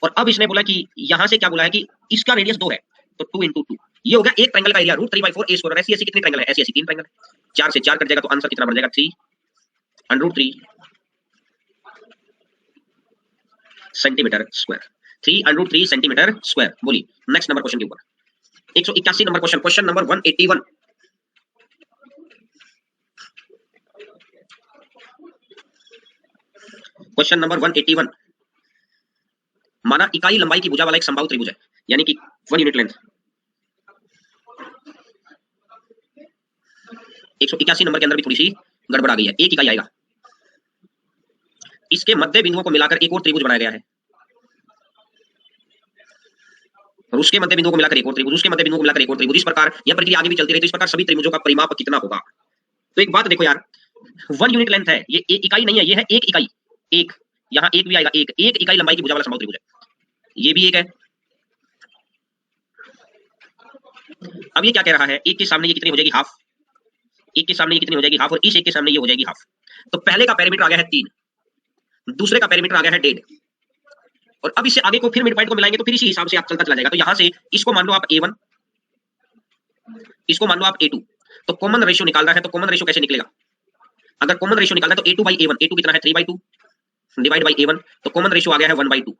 और अब इसने बोला कि यहां से क्या बोला है कि इसका रेडियस 2 है, तो 2 × 2 ये हो गया एक ट्रायंगल का एरिया √3/4 a स्क्वायर। ऐसी ऐसी कितनी ट्रायंगल है? ऐसी ऐसी 3 ट्रायंगल है। 4 से 4 कट जाएगा तो आंसर कितना बन जाएगा? 3 सेंटीमीटर स्क्वायर। 3 centimetre square. बोलिए नेक्स्ट नंबर क्वेश्चन के ऊपर 181 number question, question number 181। Question number 181। माना इकाई लंबाई की भुजा वाला एक समबाहु त्रिभुज है, यानी कि 1 यूनिट लेंथ। 181 नंबर के अंदर भी थोड़ी सी गड़बड़ आ गई है, एक इकाई आएगा। इसके मध्य बिंदुओं को मिलाकर एक और त्रिभुज बनाया गया है, और उसके मध्य बिंदुओं को मिलाकर एक और त्रिभुज, उसके मध्य बिंदुओं को मिलाकर एक और त्रिभुज। इस प्रकार यह प्रक्रिया आगे भी चलती रही, तो इस प्रकार सभी त्रिभुजों का परिमाप कितना होगा? तो एक बात देखो यार, 1 यूनिट लेंथ है, ये इकाई नहीं है, ये है एक इकाई। एक यहाँ एक भी आएगा, एक इकाई लंबाई की भुजा वाला समबाहु त्रिभुज है। ये भी एक है। अब ये क्या कह रहा है, एक के सामने ये कितनी हो जाएगी? हाफ। एक के सामने ये कितनी हो जाएगी? हाफ। और इस एक के सामने ये हो जाएगी हाफ। तो पहले का पैरामीटर आ गया है 3, दूसरे का पैरामीटर आ गया है 1.5, और अब इससे आगे को फिर मिड पॉइंट को मिलाएंगे तो फिर इसी हिसाब से आप चलता चला जाएगा। तो यहां से इसको मान लो आप A1, इसको मान लो आप A2। तो कॉमन रेशियो निकालना है, तो कॉमन रेशियो कैसे निकलेगा? अगर कॉमन रेशियो निकालना है तो A2/A1, A2 कितना है? 3/2 डिवाइड बाई A1, तो कॉमन रेशियो आ गया है 1/2।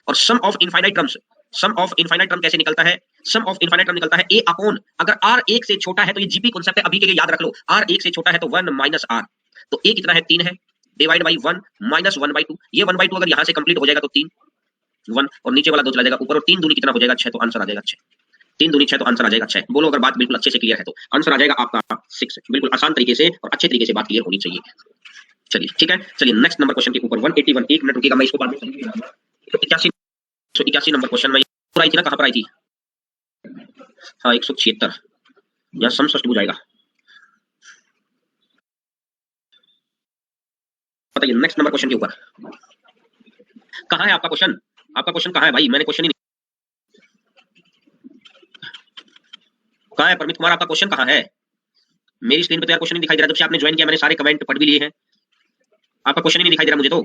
और sum of infinite terms, sum of infinite term कैसे निकलता है? सम ऑफ इनफाइनाइट टर्म निकलता है A अपॉन, अगर R 1 से छोटा है तो ये जीपी कॉन्सेप्ट है, अभी के लिए याद रख लो। R 1 से छोटा है तो 1 - R, तो A कितना है? 3 है, डिवाइड बाई 1 - 1/2। ये 1/2 अगर यहां से कंप्लीट हो जाएगा तो 3 1, और नीचे वाला 2 चला जाएगा ऊपर, और 3 दूनी कितना हो जाएगा? 6, तो आंसर आ जाएगा 6। 3 दूनी 6, तो आंसर आ जाएगा 6। बोलो अगर बात बिल्कुल अच्छे से क्लियर है तो आंसर आ जाएगा आपका 6। बिल्कुल आसान तरीके से और अच्छे तरीके से बात क्लियर होनी चाहिए। चलिए ठीक है, चलिए नेक्स्ट नंबर क्वेश्चन के ऊपर 181। 1 मिनट रुकिएगा, मैं इसको बाद में 181 नंबर क्वेश्चन में आई थी ना, कहां पर आई थी? हाँ 176, यहाँ समष्टभुज बुझाएगा। बताइए नेक्स्ट नंबर क्वेश्चन के ऊपर कहां है आपका क्वेश्चन? आपका क्वेश्चन कहां है भाई? मैंने क्वेश्चन ही नहीं, कहां है परमित कुमार? आपका क्वेश्चन कहां है? मेरी स्क्रीन पे तो यार क्वेश्चन नहीं दिखाई दे रहा, जब से आपने ज्वाइन किया मैंने सारे कमेंट पढ़ भी लिए हैं, आपका क्वेश्चन ही नहीं दिखाई दे रहा मुझे तो।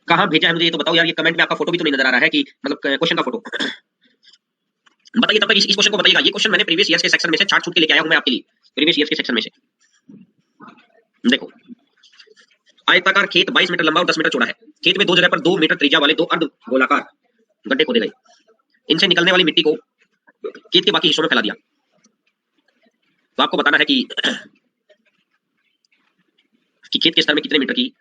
कहाँ भेजा है मुझे ये तो बताओ यार, ये कमेंट में आपका फोटो भी तो नहीं नजर आ रहा है कि मतलब क्वेश्चन का फोटो। बताइए तब तक इस क्वेश्चन को बताइएगा। ये क्वेश्चन मैंने प्रीवियस ईयर्स के सेक्शन में से छाट छूट के लेके आया हूं मैं आपके लिए, प्रीवियस ईयर्स के सेक्शन में से। देखो, आयताकार खेत 22 मीटर लंबा और 10 मीटर चौड़ा है। खेत में दो जगह पर 2 मीटर त्रिज्या वाले 2 अर्ध गोलाकार गड्ढे खोदे गए। इनसे निकलने वाली मिट्टी को खेत के बाकी हिस्सों में फैला दिया। तो आपको बताना है कि खेत के स्तर में कितने मीटर की,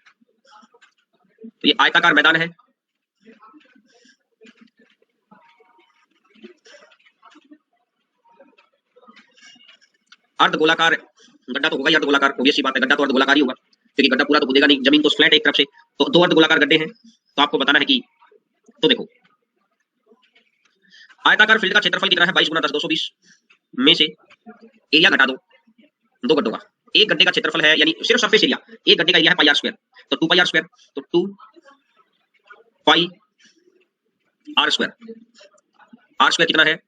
तो ये आयताकार मैदान है, अर्ध गोलाकार गड्ढा तो होगा ही, अर्ध गोलाकार ऑब्वियस सी बात है, गड्ढा तो अर्ध गोलाकार ही होगा क्योंकि गड्ढा पूरा तो कूदेगा नहीं, जमीन तो फ्लैट एक तरफ से, तो 2 अर्ध गोलाकार गड्ढे हैं। तो आपको बताना है कि, तो देखो आयताकार फील्ड का क्षेत्रफल कितना है 22 गुना 10 220 में से एरिया घटा दो 2 गड्ढों का। एक गड्ढे का क्षेत्रफल है यानी सिर्फ सरफेस एरिया, एक गड्ढे का एरिया है पाई आर स्क्वायर, तो 2 पाई आर स्क्वायर, तो 2 पाई आर स्क्वायर, आर स्क्वायर कितना है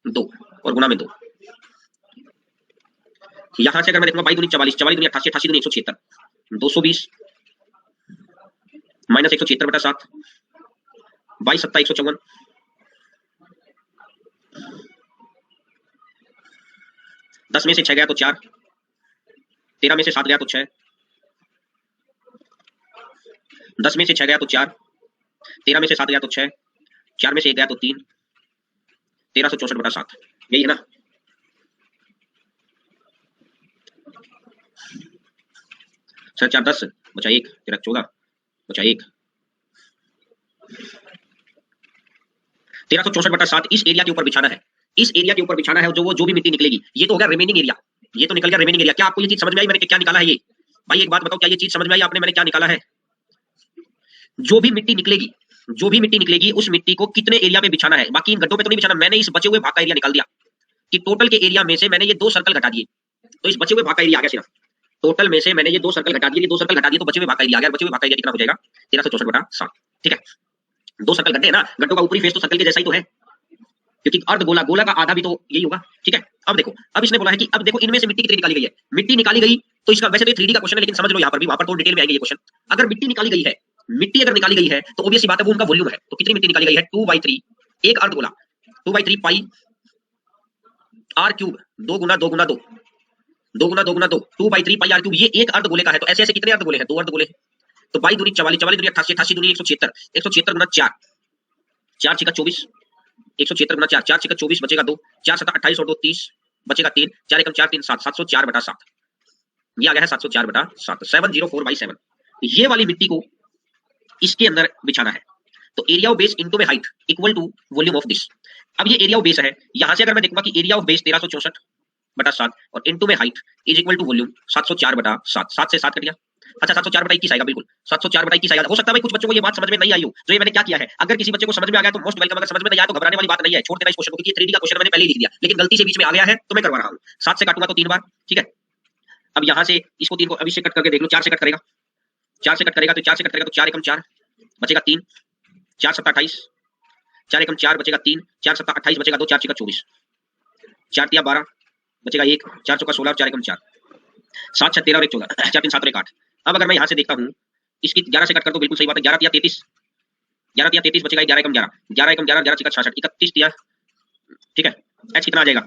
2 और गुना में 2। यहां से अगर मैं देखूंगा 22 दूनी 44, 44 दूनी 88, 88 दूनी 176, 220 माइनस 176 बटा 7, 22 सत्ता 154, 10 में से 6 गया तो 4, 13 में से 7 गया तो 6, 10 में से 6 गया तो 4, 13 में से 7 गया तो 6, 4 में से 1 गया तो 3, 1364 बटा 7, यही है ना। सर 4 10 बचा 1, 13 14 बचा 1, 1364 बटा 7 इस एरिया के ऊपर बिछाना है, इस एरिया के ऊपर बिछाना है जो भी मिट्टी निकलेगी। ये तो हो गया रिमेनिंग एरिया, ये तो निकल गया रिमेनिंग एरिया। क्या आपको ये चीज समझ में आई मैंने क्या निकाला है? ये भाई एक बात बताओ, क्या ये चीज समझ में आई आपने मैंने क्या निकाला है? जो भी मिट्टी निकलेगी, जो भी मिट्टी निकलेगी उस मिट्टी को कितने एरिया पे बिछाना है, बाकी इन गड्ढों पे तो नहीं बिछाना। मैंने इस बचे हुए भाग का एरिया निकाल दिया कि टोटल के एरिया में से मैंने ये 2 सर्कल घटा दिए, तो इस बचे हुए भाग का एरिया आ गया सिर्फ। टोटल में से मैंने ये 2 सर्कल घटा दिए, ये 2 सर्कल घटा दिए तो बचे हुए भाग का एरिया आ गया। बचे हुए भाग का एरिया कितना हो जाएगा 1364 बटा 7, ठीक है। 2 सर्कल गड्ढे हैं ना, गड्ढों का ऊपरी फेस तो सर्कल के जैसा ही तो है क्योंकि अर्ध गोला, गोला का आधा भी तो यही होगा, ठीक है। अब देखो, अब इसने बोला है कि अब देखो इनमें से मिट्टी कितनी निकाली गई है। मिट्टी निकाली गई तो इसका वैसे तो 3D का क्वेश्चन है, लेकिन समझ लो यहाँ पर भी, वहां पर तो डिटेल में आएगा ये क्वेश्चन। अगर मिट्टी निकाली गई है, मिट्टी अगर निकाली गई है तो ऑब्वियस बात है वो उनका वॉल्यूम है। तो कितनी मिट्टी निकाली गई है 2/3, एक अर्ध गोला 2/3 पाई आर क्यूब, 2 गुना 2 गुना 2, 2 गुना 2 गुना 2, 2/3 पाई आर क्यूब। ये एक अर्ध गोले का है। तो ऐसे ऐसे कितने अर्ध गोले हैं? 2 अर्ध गोले। तो 22 दूनी 44, 44 दूनी 88, 88 दूनी 176, 176 गुना 4, 4 छिका 24, 176 गुना 4, 4 छिका 24 बचेगा 2, 4 7 28 और 2 30 बचेगा 3, 4 एकम 4 3 7, 704 बटा 7, ये आ गया है 704 बटा 7, 704/7। ये वाली मिट्टी को इसके अंदर बिछाना है। तो एरिया ऑफ बेस इनटू में height equal to volume of this. अब ये एरिया ऑफ बेस है, यहां से अगर मैं देखूंगा कि एरिया ऑफ बेस 1364 बटा 7 और इनटू में height is equal to volume 704 बटा 7, 7 से 7 कट गया। अच्छा 704 बटा 21 आएगा, बिल्कुल 704 बटा 21 आएगा। हो सकता है भाई कुछ बच्चों को ये बात समझ में नहीं आई हो जो ये मैंने क्या किया है। अगर किसी बच्चे को समझ में आ गया तो मोस्ट वेलकम, अगर समझ में नहीं आया तो घबराने वाली बात नहीं है, छोड़ देना इस क्वेश्चन को क्योंकि 3D का क्वेश्चन मैंने पहले ही लिख दिया, लेकिन गलती से बीच में आ गया है तो मैं करवा रहा हूं। 7 से काटूंगा तो 3 बार, ठीक है। अब यहां से इसको 3 को अभी से कट करके देख लो, 4 से कट करेगा, 4 से कट करेगा तो 4 से कट करेगा तो 4 एकम 4 बचेगा 3, 4 7 28, 4 एकम 4 बचेगा 3, 4 7 28 बचेगा 2, 4 छिका 24, 4 तिया 12 बचेगा 1, 4 चौका 16 और 4 एकम 4, 7 6 13 और 1 14, 4 3 7 और 1 8। अब अगर मैं यहां से देखता हूं इसकी 11 से कट कर दो, बिल्कुल सही बात है। 11 तिया 33, 11 तिया 33 बचेगा 11 एकम 11, 11 एकम 11, 11 छिका 66, 31 तिया, ठीक है। h कितना आ जाएगा?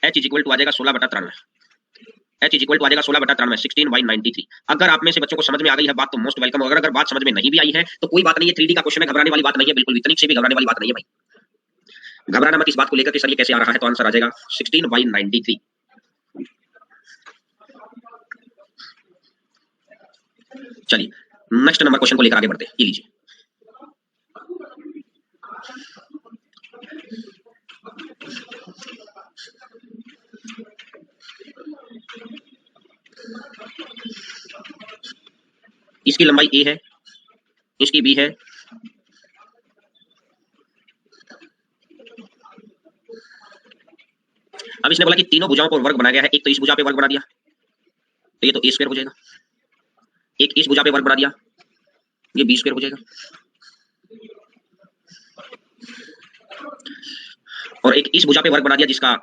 h इज इक्वल टू आ जाएगा 16 बटा 93, h इज इक्वल टू आ जाएगा 16 बटा 93, 16/93। अगर आप में से बच्चों को समझ में आ गई है बात तो मोस्ट वेलकम। अगर बात समझ में नहीं भी आई है तो कोई बात नहीं है, 3D का क्वेश्चन है, घबराने वाली बात नहीं है, बिल्कुल इतनी से भी घबराने वाली बात नहीं है भाई। घबराना मत इस बात को लेकर कि सर ये कैसे आ रहा है, तो आंसर आ जाएगा 16/93। चलिए नेक्स्ट नंबर क्वेश्चन को लेकर आगे बढ़ते हैं। ये लीजिए, इसकी लंबाई a है, इसकी b है, अब इसने बोला कि तीनों भुजाओं पर वर्ग बनाया गया है। एक तो इस भुजा पे वर्ग बना दिया तो ये तो a स्क्वायर हो जाएगा, एक इस भुजा पे वर्ग बना दिया ये b स्क्वायर हो जाएगा, और एक इस भुजा पे वर्ग बना दिया जिसका,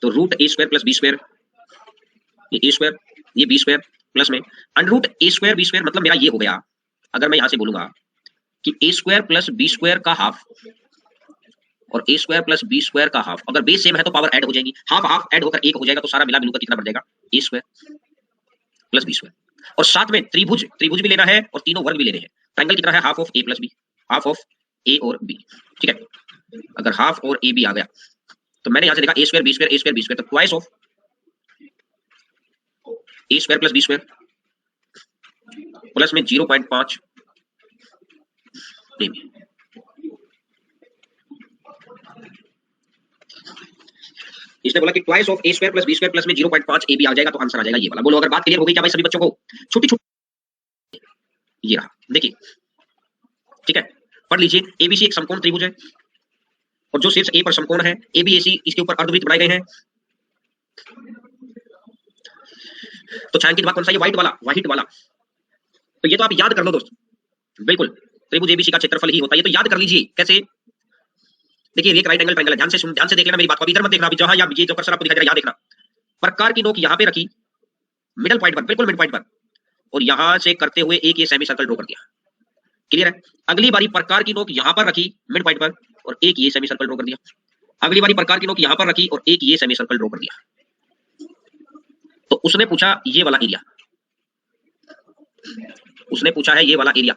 तो रूट ए स्क्वायर प्लस बी स्क्वायर, ये ए स्क्वायर ये बी स्क्वायर प्लस में अंडर रूट ए स्क्वायर बी स्क्वायर, मतलब मेरा ये हो गया, अगर मैं यहां से बोलूंगा कि ए स्क्वायर प्लस बी स्क्वायर का हाफ और A square plus B square का हाफ, अगर बेस सेम है तो पावर ऐड हो जाएगी, हाफ हाफ ऐड होकर एक हो जाएगा, तो सारा मिला मिलकर कितना बन जाएगा, ए स्क्वायर प्लस बी स्क्वायर। और साथ में त्रिभुज, त्रिभुज भी लेना है और तीनों वर्ग भी लेने हैं। ट्रायंगल कितना है, half of A plus B, half of A और बी, ठीक है। अगर हाफ और ए बी आ गया तो मैंने यहां से देखा A square B square, A square B square, तो twice of A square plus B square plus में 0.5 ए बी। इसने बोला कि twice of A square plus B square plus में 0.5 ए बी आ जाएगा, तो आंसर आ जाएगा ये वाला। बोलो अगर बात क्लियर हो गई क्या भाई सभी बच्चों को? छोटी छोटी ये रहा, देखिए ठीक है, पढ़ लीजिए। एबीसी एक समकोण त्रिभुज है और जो शीर्ष ए पर समकोण है, एबीएसी इसके ऊपर अर्धवृत्त बनाए गए हैं। तो छायांकित भाग कौन सा, ये व्हाइट वाला, व्हाइट वाला। तो ये तो आप याद कर लो दोस्त, बिल्कुल त्रिभुज एबीसी का क्षेत्रफल ही होता है, ये तो याद कर लीजिए। कैसे, देखिए एक राइट एंगल ट्रायंगल है, ध्यान से देख लेना मेरी बात को, इधर मत देखना, अभी जहां ये जो कर्सर आपको दिखाई दे रहा है यहां देखना। प्रकार की नोक यहां पे रखी मिडल पॉइंट पर, बिल्कुल मिड पॉइंट पर, और यहां से करते हुए एक ये सेमी सर्कल ड्रॉ कर दिया। क्लियर है? अगली बारी प्रकार की नोक यहां पर रखी मिड पॉइंट पर और एक ये सेमी सर्कल ड्रॉ कर दिया। अगली बारी प्रकार की नोक यहां पर रखी और एक ये सेमी सर्कल ड्रॉ कर दिया। तो उसने पूछा ये वाला एरिया, उसने पूछा है ये वाला एरिया,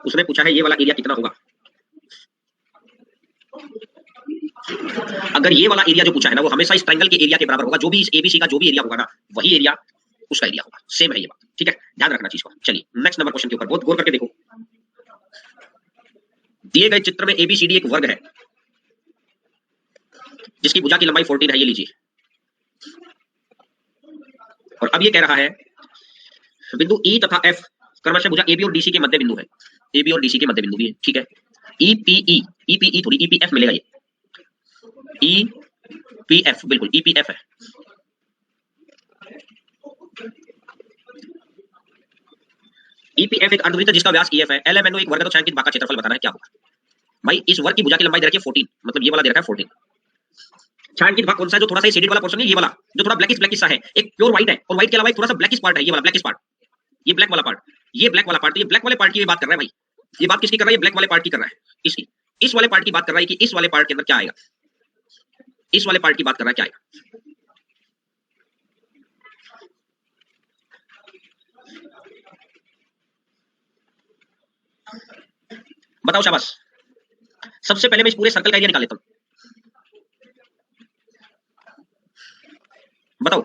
उसने पूछा है ये वाला एरिया कितना होगा। अगर ये वाला एरिया जो पूछा है ना वो हमेशा इस ट्रायंगल के एरिया के बराबर होगा, जो भी इस एबीसी का जो भी एरिया होगा ना वही एरिया उसका एरिया होगा, सेम है ये बात, ठीक है, ध्यान रखना चीज को। चलिए नेक्स्ट नंबर क्वेश्चन के ऊपर बहुत गौर करके देखो। दिए गए चित्र में एबीसीडी एक वर्ग है जिसकी भुजा की लंबाई 14 है, ये लीजिए। और अब ये कह रहा है बिंदु ई तथा एफ क्रमशः भुजा एबी और डीसी के मध्य बिंदु है, एबी और डीसी के मध्य बिंदु भी है, ठीक है। ईपीई, ईपीई थोड़ी ईपीएफ मिलेगा, ये ईपीएफ बिल्कुल ईपीएफ है। ईपीएफ एक अर्धवृत्त जिसका व्यास ईएफ है, एलएमएनओ एक वर्ग, तो छायांकित भाग का क्षेत्रफल बताना है क्या होगा। भाई इस वर्ग की भुजा की लंबाई दे रखी है 14, मतलब ये वाला दे रखा है 14। छायांकित भाग कौन सा है, जो थोड़ा सा शेडेड वाला पोर्शन है, ये वाला जो थोड़ा ब्लैकिश ब्लैकिश सा है, एक प्योर व्हाइट है और व्हाइट के अलावा एक थोड़ा सा ब्लैकिश पार्ट है, ये वाला ब्लैकिश पार्ट, ये ब्लैक वाला पार्ट, ये ब्लैक वाला पार्ट, ये ब्लैक वाले पार्ट की बात कर रहा है भाई। ये बात किसकी कर रहा है, ये ब्लैक वाले पार्ट की कर रहा है, इसकी, इस वाले पार्ट की बात कर रहा है कि इस वाले पार्ट के अंदर क्या आएगा, इस वाले पार्ट की बात कर रहा है क्या आएगा। बताओ शाबाश। सबसे पहले मैं इस पूरे सर्कल का एरिया निकाल लेता हूं, बताओ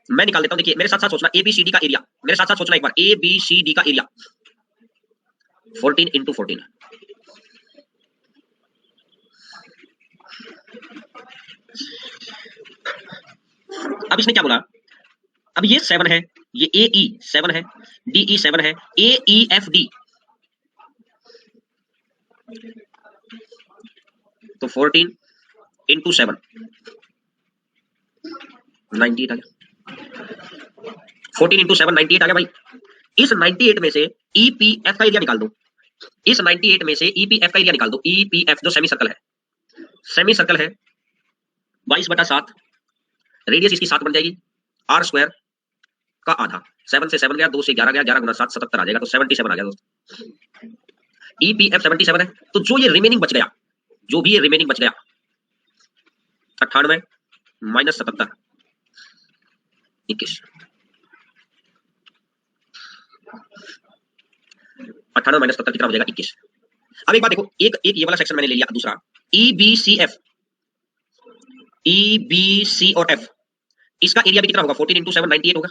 मैं निकाल देता हूं। देखिए मेरे साथ साथ सोचना, एबीसीडी का एरिया, मेरे साथ साथ सोचना एक बार, एबीसीडी का एरिया 14 इंटू 14। अब इसने क्या बोला, अब ये 7 है, ये AE 7 है, DE 7 है, AEFD तो 14 इंटू 7 98 आ गया, 14 इंटू 7 98 आ गया भाई। इस 98 में से EPF का एरिया निकाल दो, इस 98 में से EPF का एरिया निकाल दो, EPF जो सेमी सर्कल है, सेमी सर्कल है 22/7, रेडियस इसकी 7 बन जाएगी, आर स्क्वायर का आधा, 7 से 7 गया, 2 से 11 गया, 11 गुना 7 77 आ जाएगा, तो 77 आ गया दोस्तों। EPF 77 है, तो जो ये रिमेनिंग बच गया, जो भी ये रिमेनिंग बच गया 98 माइनस 77 21, 98 माइनस 77 कितना हो जाएगा 21। अब एक बात देखो, एक ये वाला सेक्शन मैंने ले लिया, दूसरा EBCF, EBC और F, इसका एरिया भी कितना होगा 14 इंटू 7 98 होगा,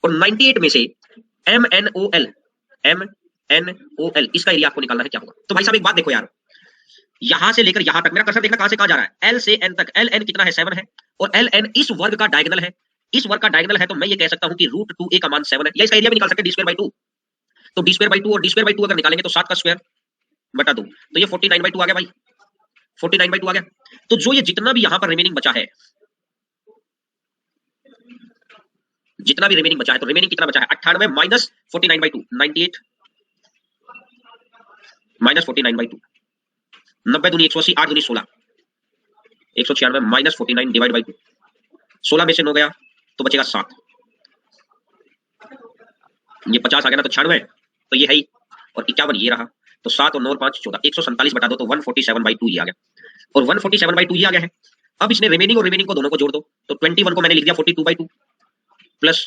और 98 में से MNOL, MNOL इसका एरिया आपको निकालना है क्या होगा। तो भाई साहब एक बात देखो यार, यहां से लेकर यहां तक मेरा कर्सर देखना कहां से कहां जा रहा है, L से N तक, LN कितना है 7 है, और LN इस वर्ग का डायगोनल है, इस वर्ग का डायगोनल है, तो मैं ये कह सकता हूं कि रूट 2a का मान 7 है, या इसका एरिया भी निकाल सकते हैं d²/2, तो d²/2 और d²/2 अगर निकालेंगे तो 7 का स्क्वायर बटा 2, तो ये 49/2 आ गया भाई, 49/2 आ गया। तो जो ये जितना भी यहां पर रिमेनिंग बचा है, जितना भी रिमेनिंग बचा है, तो रिमेनिंग कितना बचा है 98 माइनस 49/2 98, -49/2, 90 दूनी 180, 8 दूनी 16, 196 -49 डिवाइड बाई 2, 16 में से 9 गया तो बचेगा 7, ये 50 आ गया ना तो 96, तो ये है ही, और 51 ये रहा, तो 7 और 9 और 5 14, 147 बटा 2 तो 147/2 ये आ गया, और 147/2 ये आ गया है। अब इसने रिमेनिंग और रिमेनिंग को दोनों को जोड़ दो, तो 21 को मैंने लिख दिया 42/2 प्लस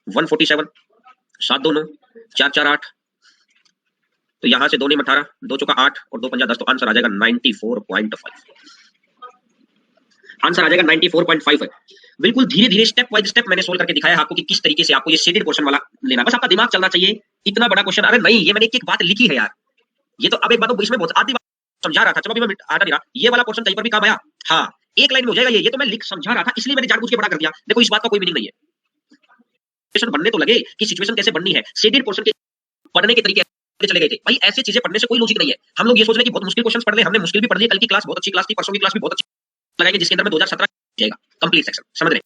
147, 7 2 9, 4 4 8, तो यहां से 2 9 18, 2 चौका 8 और 2 पंजा 10, तो आंसर आ जाएगा 94.5, आंसर आ जाएगा 94.5 है। बिल्कुल धीरे धीरे स्टेप बाय स्टेप मैंने सोल्व करके दिखाया है आपको कि किस तरीके से आपको ये शेडेड पोर्शन वाला लेना, बस आपका दिमाग चलना चाहिए। इतना बड़ा क्वेश्चन, अरे नहीं ये मैंने एक बात लिखी है यार, ये तो अब एक बात तो इसमें बहुत आधी बात समझा रहा था, चलो अभी मैं आधा नहीं रहा, ये वाला पोर्शन कहीं पर भी काम आया, हाँ एक लाइन में हो जाएगा, ये तो मैं लिख समझा रहा था, इसलिए मैंने जानबूझ के बड़ा कर दिया। देखो इस बात का कोई मीनिंग नहीं है, सिचुएशन बनने तो लगे कि सिचुएशन कैसे बननी है, शेडेड पोर्शन के पढ़ने के तरीके चले गए थे भाई, ऐसी चीजें पढ़ने से कोई लॉजिक नहीं है। हम लोग ये सोच रहे हैं कि बहुत मुश्किल क्वेश्चन पढ़ ले, हमने मुश्किल भी पढ़ लिया, कल की क्लास बहुत अच्छी क्लास थी, परसों की क्लास भी बहुत अच्छी लगाएंगे, जिसके अंदर में 2017 जाएगा कंप्लीट सेक्शन, समझ रहे।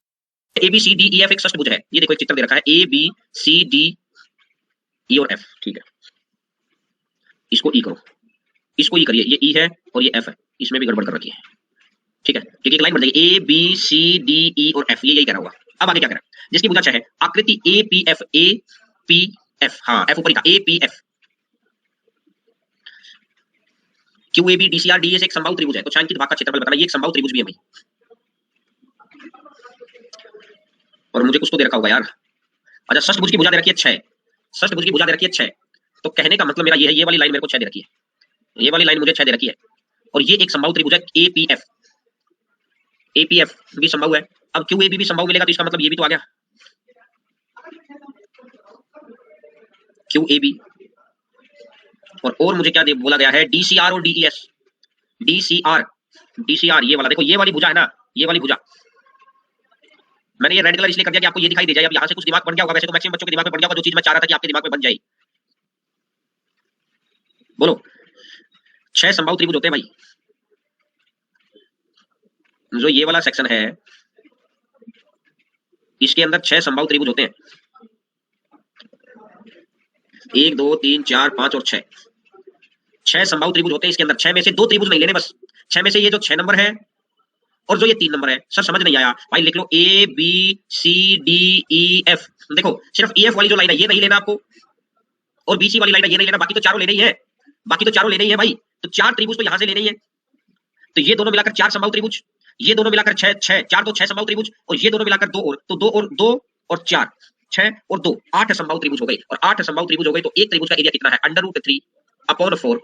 A B C D E F एक षष्ठभुज है, ये देखो एक चित्र दे रखा है, A B C D E और एफ, ठीक है, इसको ई करो, इसको ई करिए, ये ई है और ये एफ है, इसमें भी गड़बड़ कर रखी है, ठीक है, क्योंकि एक लाइन बन जाएगी ए बी सी डी ई और एफ, ये यही कह रहा होगा। अब आगे क्या करें, जिसकी भुजा 6 है, आकृति ए पी एफ, हाँ एफ ऊपर ही था, A P F Q A B D C R D S एक समबाहु त्रिभुज है, तो छायांकित भाग का क्षेत्रफल बताना, ये एक समबाहु त्रिभुज भी है भाई, और मुझे कुछ तो दे रखा होगा यार। अच्छा षष्ठभुज की भुजा दे रखी है 6, षष्ठभुज की भुजा दे रखी है 6, तो कहने का मतलब मेरा ये है, ये वाली लाइन मेरे को 6 दे रखी है, ये वाली लाइन मुझे 6 दे रखी है, और ये एक समबाहु त्रिभुज है एपीएफ, एपीएफ भी समबाहु है। अब क्यू ए बी भी समबाहु मिलेगा, तो इसका मतलब ये भी तो आ गया क्यू ए बी, और मुझे क्या बोला गया है, डीसीआर और डीईएस, डीसीआर डीसीआर ये वाला देखो, ये वाली भुजा है ना, ये वाली भुजा मैंने ये रेड कलर इसलिए कर दिया कि आपको ये दिखाई दे जाए, अब यहां से कुछ दिमाग बन गया होगा, वैसे तो मैक्सिमम बच्चों के दिमाग में बन गया होगा, जो चीज मैं चाह रहा था कि आपके दिमाग में बन जाए। बोलो 6 समबाहु त्रिभुज होते हैं भाई, जो ये वाला सेक्शन है इसके अंदर 6 समबाहु त्रिभुज होते हैं, 1 2 3 4 5 और 6 समबाहु त्रिभुज होते हैं इसके अंदर। 6 में से 2 त्रिभुज नहीं लेने, बस 6 में से ये जो 6 नंबर है और जो ये 3 नंबर है। सर समझ नहीं आया भाई, लिख लो A B C D E F, देखो सिर्फ ई एफ वाली जो लाइन है ये नहीं लेना आपको, और बी सी वाली लाइन है ये नहीं लेना, बाकी तो चारों लेने ही है, बाकी तो चारों लेने ही है भाई, तो 4 त्रिभुज तो यहां से लेने ही है, तो ये दोनों मिलाकर 4 समबाहु त्रिभुज, ये दोनों मिलाकर 6 6 4 तो 6 समबाहु त्रिभुज, और ये दोनों मिलाकर 2 और, तो 2 और 2 और 4 6 और 2 8 समबाहु त्रिभुज हो गए, और 8 समबाहु त्रिभुज हो गए तो एक त्रिभुज का एरिया कितना है, √3/4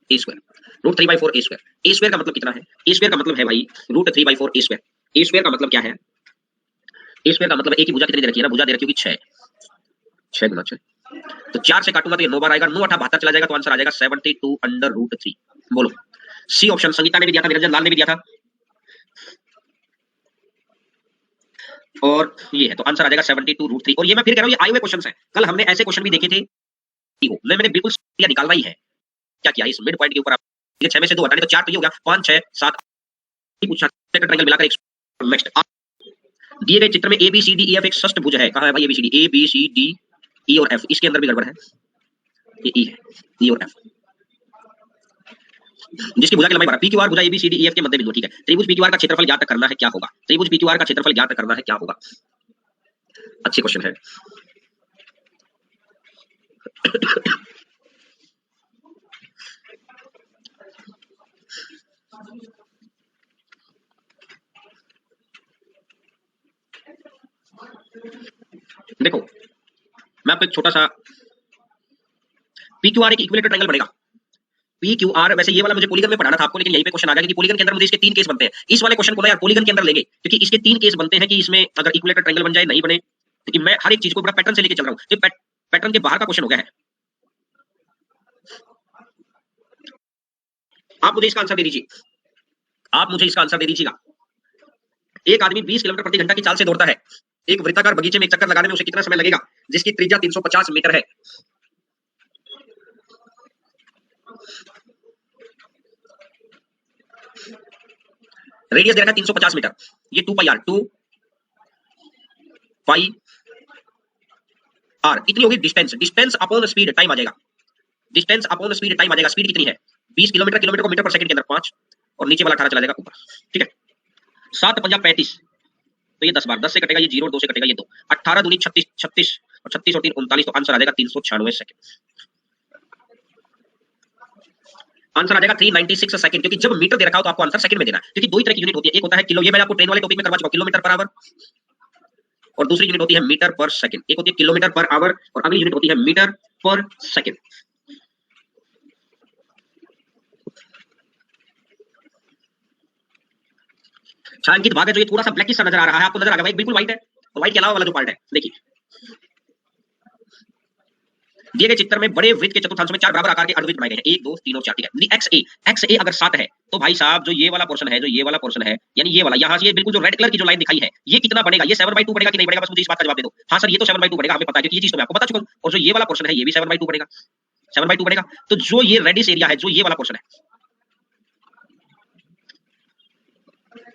ए square, √3/4 A square. A square का मतलब कितना है, ए स्क्वायर का मतलब है भाई √3/4 ए स्क्वायर। ए स्क्वायर का मतलब क्या है, ए स्क्वायर का मतलब एक ही भुजा कितनी दे रखी है ना, भुजा दे रखी होगी 6, 6 गुना 6, तो 4 से काटूंगा तो ये 9 बार आएगा, 9 8 72 चला जाएगा, तो आंसर आ जाएगा 72/√3। बोलो सी ऑप्शन, संगीता ने भी दिया था, निरंजन लाल ने भी दिया था, और ये है, तो आंसर आ जाएगा 72√3। और ये मैं फिर कह रहा हूं, ये आए हुए क्वेश्चन है, कल हमने ऐसे क्वेश्चन भी देखे थे, मैंने बिल्कुल निकालना ही है, क्या किया इस मिड पॉइंट के ऊपर, 6 में से 2 हटाने तो 4 तो ये हो गया, 5 6 7 पूछा, ट्रायंगल मिलाकर एक। नेक्स्ट दिए गए चित्र में A B C D E F एक षष्ठभुज है, कहां है भाई A B C D, A B C D E और एफ, इसके अंदर भी गड़बड़ है, ये ई है, ई और एफ, जिसकी भुजा की लंबाई 12, पी क्यू आर भुजा A B C D E F के मध्य बिंदु, ठीक है, त्रिभुज पी क्यू आर का क्षेत्रफल ज्ञात करना है, क्या होगा, त्रिभुज पी क्यू आर का क्षेत्रफल ज्ञात करना है, क्या होगा, अच्छे क्वेश्चन है। देखो मैं आपको एक छोटा सा, पी क्यू आर एक इक्विलेटरल ट्रायंगल बनेगा, पी क्यू आर, वैसे ये वाला मुझे पॉलीगन में पढ़ाना था आपको, लेकिन यहीं पे क्वेश्चन आ गया कि पॉलीगन के अंदर मुझे इसके 3 केस बनते हैं, इस वाले क्वेश्चन को ना यार पॉलीगन के अंदर लेंगे, क्योंकि इसके 3 केस बनते हैं कि इसमें अगर इक्विलेटरल ट्रायंगल बन जाए नहीं बने, क्योंकि मैं हर एक चीज को बड़ा पैटर्न से लेके चल रहा हूं, तो पैटर्न के बाहर का क्वेश्चन हो गया है। आप मुझे इसका आंसर दे दीजिए, आप मुझे इसका आंसर दे दीजिएगा। एक आदमी 20 किलोमीटर प्रति घंटा की चाल से दौड़ता है, एक वृत्ताकार बगीचे में एक चक्कर लगाने में उसे कितना समय लगेगा, जिसकी त्रिज्या 350 मीटर है। रेडियस दे रखा है 350 मीटर, ये 2 पाई आर, 2 पाई आर इतनी होगी distance, distance upon speed, time आ जाएगा डिस्टेंस अपॉन स्पीड, टाइम आ जाएगा, स्पीड कितनी है 20 किलोमीटर, किलोमीटर को मीटर पर सेकंड के अंदर 5, और नीचे वाला 18 चला जाएगा ऊपर, ठीक है। 7 पंजा 35, तो ये 10 बार, 10 से कटेगा ये 0, 2 से कटेगा ये 2, 18 दूनी 36, 36 और 36 और 3 39, तो आंसर आ जाएगा 396 सेकंड। आंसर आ जाएगा 396 सेकंड, क्योंकि जब मीटर दे रखा हो तो आपको आंसर सेकंड में देना है, क्योंकि दो ही तरह की यूनिट होती है, एक होता है किलो, ये मैं आपको ट्रेन वाले टॉपिक में करवा चुका हूं, किलोमीटर पर आवर, और दूसरी यूनिट होती है मीटर पर सेकंड। एक होती है किलोमीटर पर आवर और अगली यूनिट होती है मीटर पर सेकंड। छायांकित भाग है जो ये थोड़ा सा ब्लैकिश सा नजर आ रहा है, आपको नजर आ गया भाई, बिल्कुल व्हाइट है, और व्हाइट के अलावा वाला जो पार्ट है देखिए, दिए गए चित्र में बड़े वृत्त के चतुर्थांश में 4 बराबर आकार के अर्धवृत्त बनाए गए हैं, 1 2 3 और 4, ठीक है। एक्स ए अगर 7 है तो भाई साहब जो ये वाला पोर्शन है, जो ये वाला पोर्शन है, यानी ये वाला यहां से ये बिल्कुल जो रेड कलर की जो लाइन दिखाई है, ये कितना बनेगा, ये 7/2 बनेगा कि नहीं बनेगा, बस मुझे इस बात का जवाब दे दो। हां सर ये तो 7/2 बनेगा, हमें पता है, क्योंकि ये चीज तो मैं आपको बता चुका हूं। और जो ये वाला पोर्शन है ये भी 7/2 बनेगा, 7/2 बनेगा। तो जो ये रेडिश एरिया है, जो ये वाला पोर्शन है,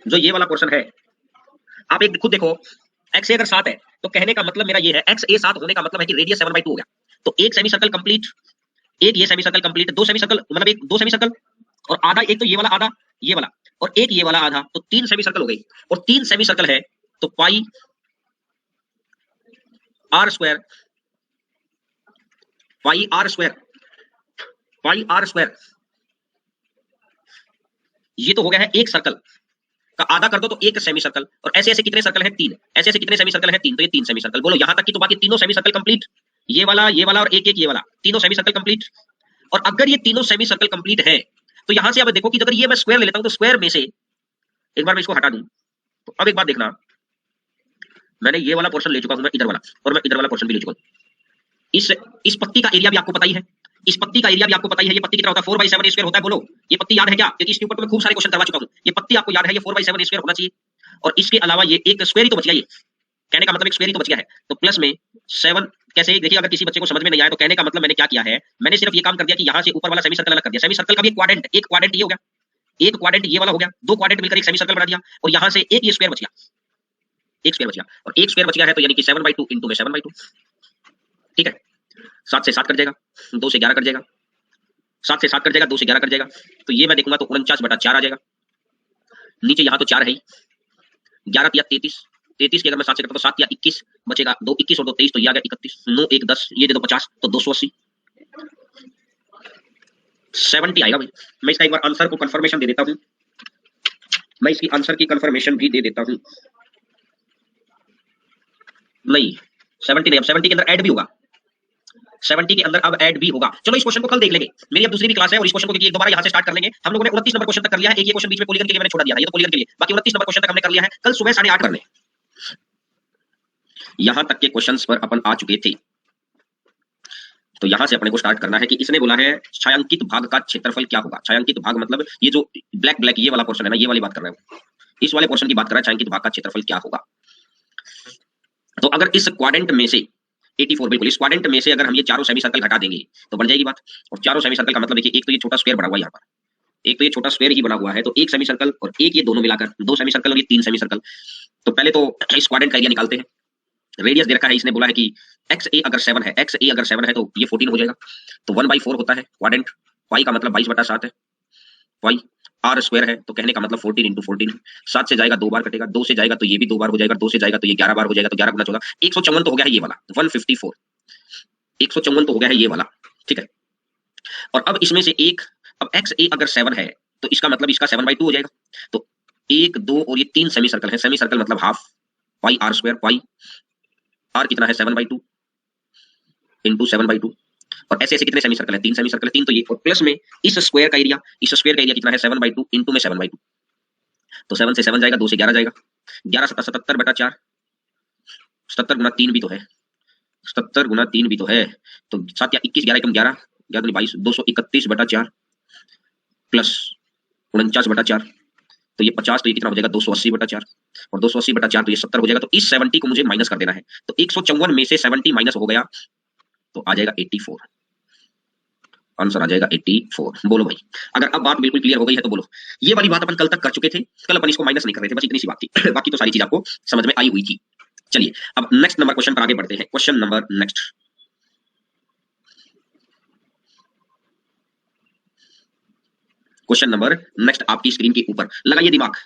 जो ये वाला पोर्शन है, आप एक खुद देखो, एक्स ए अगर 7 है तो कहने का मतलब मेरा ये है, एक्स ए 7 होने का मतलब है कि रेडियस 7/2 हो गया। तो एक सेमी सर्कल कंप्लीट, एक ये सेमी सर्कल कंप्लीट, दो सेमी सर्कल मतलब एक दो सेमी सर्कल और आधा, एक तो ये वाला आधा, ये वाला, और एक ये वाला आधा, तो 3 सेमी सर्कल हो गई। और 3 सेमी सर्कल है तो pi are square, pi are square, pi are square, ये तो हो गया है एक सर्कल का आधा कर दो तो एक सेमी सर्कल, और ऐसे ऐसे कितने सर्कल है 3, ऐसे ऐसे कितने सेमी सर्कल है 3, तो ये 3 सेमी सर्कल। बोलो यहां तक की तो बाकी तीनों सेमी सर्कल कंप्लीट, ये वाला और एक एक ये वाला, तीनों सेमी सर्कल कंप्लीट। और अगर ये तीनों सेमी सर्कल कंप्लीट है तो यहां से अब देखो कि अगर ये मैं स्क्वायर ले लेता हूं तो स्क्वायर में से एक बार मैं इसको हटा दूं, तो अब एक बात देखना, मैंने ये वाला पोर्शन ले चुका हूं मैं इधर वाला, और मैं इधर वाला पोर्शन भी ले चुका हूं। इस पत्ती का एरिया भी आपको पता ही है, इस पत्ती का एरिया भी आपको पता ही है। ये पत्ती कितना होता है 4/7 स्क्वायर होता है। बोलो ये पत्ती याद है क्या, क्योंकि इसके ऊपर तो मैं खूब सारे क्वेश्चन करवा चुका हूं। ये पत्ती आपको याद है, ये 4/7 स्क्वायर होना चाहिए, और इसके अलावा ये एक स्क्वायर ही तो बच गया, ये कहने का मतलब एक स्क्वायर ही तो बच गया है। तो प्लस में 7 कैसे, देखिए अगर किसी बच्चे को समझ में नहीं आया तो कहने का मतलब मैंने क्या किया है, मैंने सिर्फ ये काम कर दिया कि यहां से ऊपर वाला सेमी सर्कल अलग कर दिया। सेमी सर्कल का भी एक क्वाड्रेंट ये हो गया, एक क्वाड्रेंट ये वाला हो गया, दो क्वाड्रेंट मिलकर एक सेमी सर्कल बना दिया, और यहां से एक ये स्क्वायर बच गया, एक स्क्वायर बच गया, और एक स्क्वायर बच गया है तो यानी कि 7/2 इंटू में 7/2, ठीक है। 7 से 7 कट जाएगा, 2 से 11 कट जाएगा, 7 से 7 कट जाएगा, 2 से 11 कट जाएगा, तो ये मैं देखूंगा तो 49/4 आ जाएगा। नीचे यहां तो 4 है ही, 11 या 33, 33 की अगर मैं 7 से करता तो 7 या 21 बचेगा, 2 21 और 2 23, तो ये आ गया 31, 9 1 10, ये दे दो 50, तो 280 70 आएगा भाई। मैं इसका एक बार आंसर को कंफर्मेशन दे देता हूं, मैं इसकी आंसर की कंफर्मेशन भी दे देता हूं। नहीं 70 नहीं, अब 70 के अंदर ऐड भी होगा, 70 के अंदर अब ऐड भी होगा। चलो इस क्वेश्चन को कल देख लेंगे, मेरी अब दूसरी भी क्लास है, और इस क्वेश्चन को एक दोबारा यहां से स्टार्ट कर लेंगे। हम लोगों ने 29 नंबर क्वेश्चन तक कर लिया है, एक ये क्वेश्चन बीच में पॉलीगन के लिए मैंने छोड़ दिया था, ये तो पॉलीगन के लिए, बाकी 29 नंबर क्वेश्चन तक हमने कर लिया है। कल सुबह 8:30 करने, यहां तक के क्वेश्चंस पर अपन आ चुके थे। तो यहां से अपने को स्टार्ट करना है कि इसने बोला है छायांकित भाग का क्षेत्रफल क्या होगा। छायांकित भाग मतलब ये जो ब्लैक ब्लैक ये वाला पोर्शन है ना, ये वाली बात कर रहा है, इस वाले पोर्शन की बात कर रहा है, छायांकित भाग का क्षेत्रफल क्या होगा। तो अगर इस क्वाड्रेंट में से 84, बिल्कुल इस क्वाड्रेंट में से अगर हम ये चारों सेमी सर्कल हटा देंगे तो बन जाएगी बात। और चारों सेमी सर्कल का मतलब देखिए, एक तो ये छोटा स्क्वायर बना हुआ है यहाँ पर, एक तो ये छोटा स्क्वायर ही बना हुआ है, तो एक सेमी सर्कल और एक ये दोनों मिलाकर 2 सेमी सर्कल और ये 3 सेमी सर्कल। तो पहले तो इस क्वाड्रेंट का एरिया निकालते हैं। रेडियस दे रखा है, इसने बोला है कि एक्स ए अगर 7 है, एक्स ए अगर 7 है तो ये 14 हो जाएगा, तो 1/4 होता है क्वाड्रेंट। पाई का मतलब 22/7 है, पाई आर स्क्वायर है, तो कहने का मतलब 14 इंटू 14। 7 से जाएगा 2 बार कटेगा, 2 से जाएगा तो ये भी 2 बार हो जाएगा, 2 से जाएगा तो ये 11 बार हो जाएगा, तो 11 गुना 14 154 तो हो गया है ये वाला, 154 154 तो हो गया है ये वाला, ठीक है। और अब इसमें से एक, अब एक्स ए अगर 7 है तो इसका मतलब इसका 7/2 हो जाएगा। तो 1 2 और ये 3 सेमी सर्कल है, सेमी सर्कल मतलब half, pi are square, pi R कितना है 7/2 इंटू 7/2, और ऐसे ऐसे कितने सेमी सर्कल है, 3 सेमी सर्कल है, 3 तो ये, और प्लस में इस स्क्वायर का एरिया, इस स्क्वायर का एरिया कितना है 7/2 इंटू में 7/2, तो 7 से 7 जाएगा, 2 से 11 जाएगा, 11 7 77/4, 77 गुना 3 भी तो है, 77 गुना 3 भी तो है, तो 7 या 21, 11 एकम 11, 11 दूनी 22, 231/4 प्लस 49/4, तो ये 50, तो ये कितना हो जाएगा 280/4, और 280/4 तो ये 70 हो जाएगा। तो इस 70 को मुझे माइनस कर देना है, तो 154 में से 70 माइनस हो गया तो आ जाएगा 84, आंसर आ जाएगा 84। बोलो भाई, अगर अब बात बिल्कुल क्लियर हो गई है तो बोलो। ये वाली बात अपन कल तक कर चुके थे, कल अपन इसको माइनस नहीं कर रहे थे, बस इतनी सी बात थी बाकी तो सारी चीज आपको समझ में आई हुई थी। चलिए अब नेक्स्ट नंबर क्वेश्चन पर आगे बढ़ते हैं। Question number next, question number next आपकी स्क्रीन के ऊपर। लगाइए दिमाग,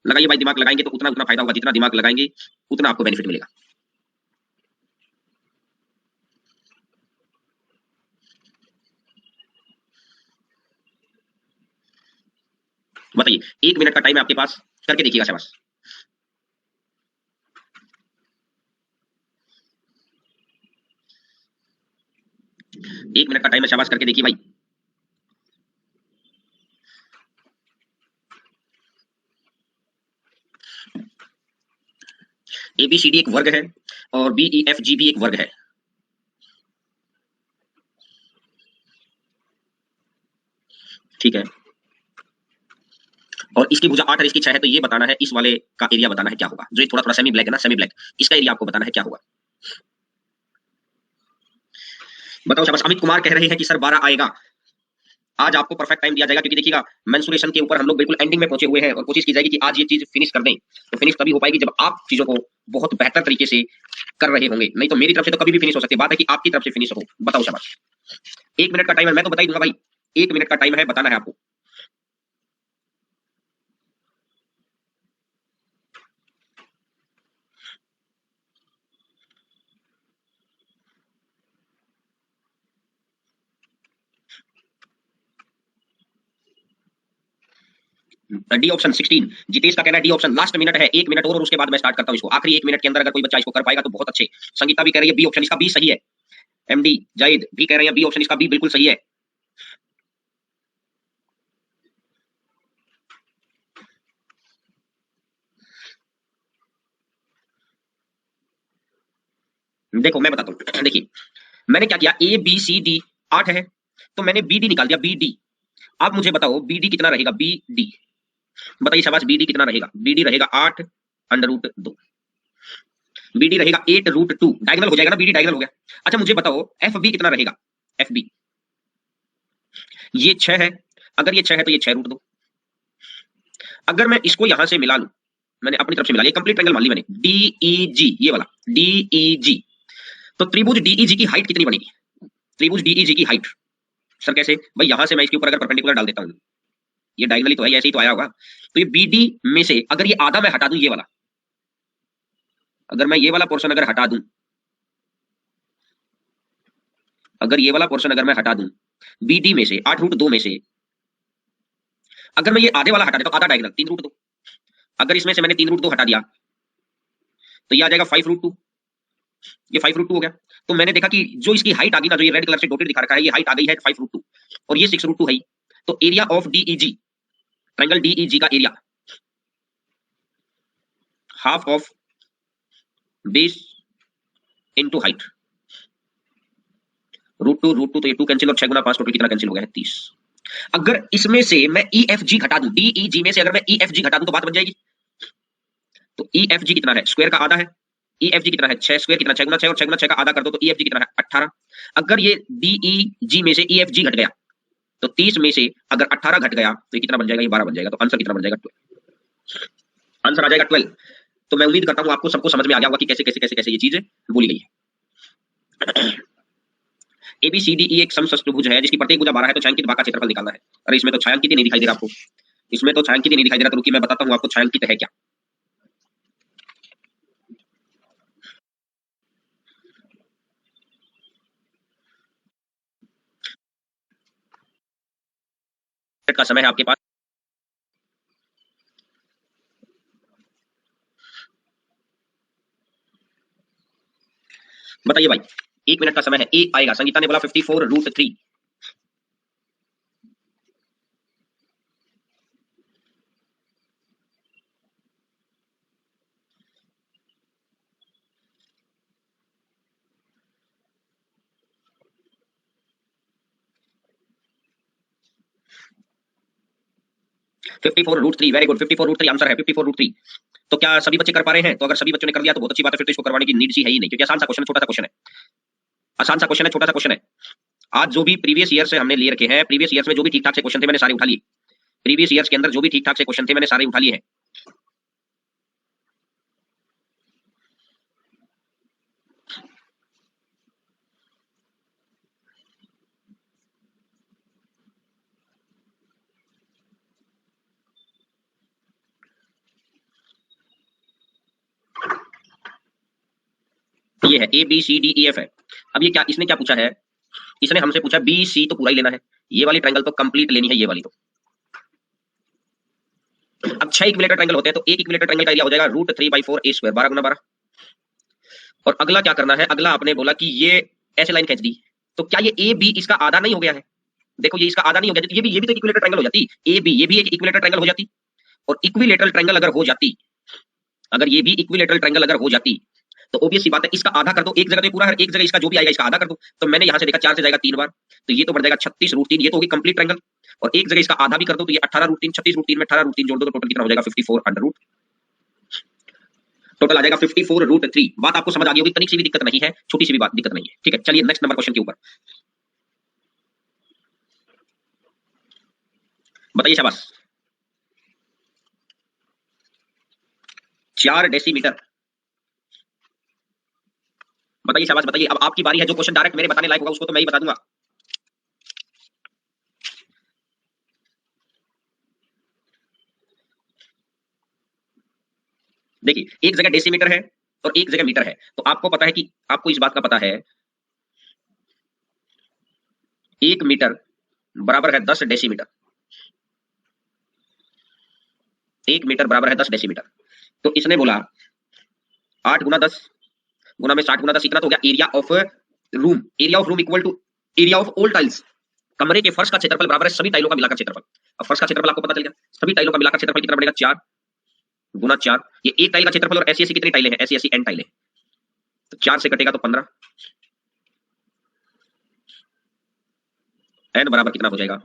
लगाइए भाई, दिमाग लगाएंगे तो उतना उतना फायदा होगा, जितना दिमाग लगाएंगे उतना आपको बेनिफिट मिलेगा। बताइए, 1 मिनट का टाइम है आपके पास, करके देखिएगा। शाबाश, 1 मिनट का टाइम है, शाबाश, करके देखिए भाई। ABCD एक वर्ग है और BEFG भी एक वर्ग है। ठीक है, और इसकी भुजा 8 है, इसकी 6 है, तो ये बताना है, इस वाले का एरिया बताना है क्या होगा। जो थोड़ा थोड़ा सेमी ब्लैक है ना, सेमी ब्लैक, इसका एरिया आपको बताना है क्या होगा। बताओ शाबाश। अमित कुमार कह रहे हैं कि सर 12 आएगा। आज आपको परफेक्ट टाइम दिया जाएगा, क्योंकि देखिएगा मेंसुरेशन के ऊपर हम लोग बिल्कुल एंडिंग में पहुंचे हुए हैं, और कोशिश की जाएगी कि आज ये चीज फिनिश कर दें। तो फिनिश तभी हो पाएगी जब आप चीजों को बहुत बेहतर तरीके से कर रहे होंगे, नहीं तो मेरी तरफ से तो कभी भी फिनिश हो सकती है, बात है कि आपकी तरफ से फिनिश हो। बताओ शाबाश। 1 मिनट का टाइम है, मैं तो बता ही दूंगा भाई। 1 मिनट का टाइम है, बताना है आपको। डी ऑप्शन 16, जितेश का कहना है डी ऑप्शन। लास्ट मिनट है, 1 मिनट और उसके बाद मैं स्टार्ट करता हूं इसको। आखिरी 1 मिनट के अंदर अगर कोई बच्चा इसको कर पाएगा तो बहुत अच्छे। संगीता भी कह रही है बी ऑप्शन, इसका बी सही है। MD जाहिद भी कह रहे हैं बी ऑप्शन, इसका बी बिल्कुल सही है। देखो मैं बताता हूँ, देखिए मैंने क्या किया, ABCD 8 है, तो मैंने BD निकाल दिया, BD। अब मुझे बताओ BD कितना रहेगा, BD बताइए शाबाश। BD कितना रहेगा, BD रहेगा 8√2। BD रहेगा 8√2, डायगोनल हो जाएगा ना, BD डायगोनल हो गया। अच्छा मुझे बताओ FB कितना रहेगा, FB ये 6 है, अगर ये 6 है तो ये 6√2। अगर मैं इसको यहां से मिला लूं, मैंने अपनी तरफ से मिला लिया, कंप्लीट ट्रायंगल मान ली मैंने, DEG ये वाला, DEG। तो त्रिभुज DEG की हाइट कितनी बनेगी, त्रिभुज DEG की हाइट। सर कैसे भाई, यहां से मैं इसके ऊपर अगर परपेंडिकुलर डाल देता हूं, ये डायगोनली तो है, ऐसे ही तो आया होगा। तो ये BD में से अगर ये आधा मैं हटा दूं, ये वाला, अगर मैं ये वाला पोर्शन अगर हटा दूं, अगर ये वाला पोर्शन अगर मैं हटा दूं BD में से, 8√2 में से, अगर मैं ये आधे वाला हटा देता हूं, आधा डायगोनल 3√2, अगर इसमें से मैंने 3√2 हटा दिया तो ये आ जाएगा 5√2। ये 5√2 हो गया। तो मैंने देखा कि जो इसकी हाइट आ गई ना, जो ये रेड कलर से डॉटेड दिखा रखा है, ये हाइट आ गई है 5√2, और ये 6√2 है। तो area of DEG, triangle DEG का area half of base into height, √2 तो ये 2 कैंसिल, और 6 गुना 5 टोटल कितना कैंसिल हो गया है, 30। अगर इसमें से मैं EFG घटा दूं, DEG में से अगर मैं EFG घटा दूं तो बात बन जाएगी। तो EFG कितना है, स्क्वायर का आधा है। EFG कितना है, 6 स्क्वायर कितना, 6 गुना 6, और 6 गुना 6 का आधा कर दो तो EFG कितना है, 18। अगर ये DEG में से EFG घट गया तो 30 में से अगर 18 घट गया तो ये कितना बन जाएगा, ये 12 बन जाएगा। तो आंसर कितना बन जाएगा, 12। आंसर आ जाएगा 12। तो मैं उम्मीद करता हूं आपको सबको समझ में आ गया होगा कि कैसे कैसे कैसे कैसे ये चीज बोली गई है। ABCDE एक समचतुर्भुज है जिसकी प्रत्येक भुजा 12 है, तो छायांकित भाग का क्षेत्रफल निकालना है। अरे इसमें तो छायांकित ही नहीं दिखाई दे रहा आपको, इसमें तो छायांकित ही नहीं दिखाई दे रहा। तो रुकिए मैं बताता हूं आपको छायांकित है क्या। का समय है आपके पास, बताइए भाई। 1 मिनट का समय है, ए आएगा। संगीता ने बोला 54√3। 54√3, वेरी गुड। 54√3 आंसर है, 54√3। तो क्या सभी बच्चे कर पा रहे हैं? तो अगर सभी बच्चों ने कर लिया तो बहुत अच्छी बात है, फिर तो इसको करवाने की नीड सी है ही नहीं, क्योंकि आसान सा क्वेश्चन, छोटा सा क्वेश्चन है, आसान सा क्वेश्चन है, छोटा सा क्वेश्चन है। आज जो भी प्रीवियस ईयर से हमने ले रखे हैं, प्रीवियस ईयर में जो भी ठीक ठाक से क्वेश्चन थे मैंने सारे उठा लिए। प्रीवियस ईयर्स के अंदर जो भी ठीक ठाक से क्वेश्चन थे मैंने सारे उठा लिए हैं। ये है A B C D E F है। अब ये क्या, इसने क्या पूछा है, इसने हमसे पूछा बी सी तो पूरा ही लेना है, ये वाली ट्रायंगल तो कंप्लीट लेनी है, ये वाली तो। अब 6 इक्विलेटरल ट्रायंगल होते हैं, तो एक इक्विलेटरल ट्रायंगल का एरिया हो जाएगा √3/4 a स्क्वायर, 12 गुना 12। और अगला क्या करना है, अगला आपने बोला कि ये ऐसे लाइन खींच दी, तो क्या ये ए बी इसका आधा नहीं हो गया है? देखो ये इसका आधा नहीं हो गया, तो ये भी तो इक्विलेटरल ट्रायंगल हो जाती, ए बी ये भी एक इक्विलेटरल ट्रायंगल हो जाती। और इक्विलेटरल ट्रायंगल अगर हो जाती, अगर ये भी इक्विलेटरल ट्रायंगल अगर हो जाती, तो ऑब्वियस सी बात है इसका आधा कर दो, एक जगह तो पूरा है, एक जगह इसका जो भी आएगा इसका आधा कर दो। तो मैंने यहां से देखा 4 से जाएगा 3 बार, तो ये तो बढ़ जाएगा 36√3, ये तो होगी कंप्लीट ट्रायंगल। और एक जगह इसका आधा भी कर दो, तो ये 18√3, 36√3 में 18√3 जोड़ दो तो टोटल कितना हो जाएगा 54 टोटल आ जाएगा 54√3। बात आपको समझ आ गई होगी, तनिक सी भी दिक्कत नहीं है, छोटी सी भी बात दिक्कत नहीं है, ठीक है। चलिए नेक्स्ट नंबर क्वेश्चन के ऊपर बताइए। शाबाश, 4 डेसीमीटर। बताइए शाबाश, बताइए। अब आपकी बारी है, जो क्वेश्चन डायरेक्ट मेरे बताने लायक होगा उसको तो मैं ही बता दूंगा। देखिए एक जगह डेसीमीटर है और एक जगह मीटर है, तो आपको पता है कि, आपको इस बात का पता है 1 मीटर बराबर है 10 डेसीमीटर, 1 मीटर बराबर है 10 डेसीमीटर। तो इसने बोला 8 गुना 10 गुना में 60 गुना 10, इतना तो हो गया area of room. Area of room equal to area of all tiles. कमरे के फर्श का क्षेत्रफल बराबर है सभी टाइलों का मिलाकर क्षेत्रफल। अब फर्श का क्षेत्रफल आपको पता चल गया, सभी टाइलों का मिलाकर क्षेत्रफल कितना बनेगा 4 गुना 4। ये एक टाइल का क्षेत्रफल, और ऐसी ऐसी कितनी टाइलें हैं, ऐसी ऐसी n टाइलें, तो 4 से कटेगा तो 15, n बराबर कितना हो जाएगा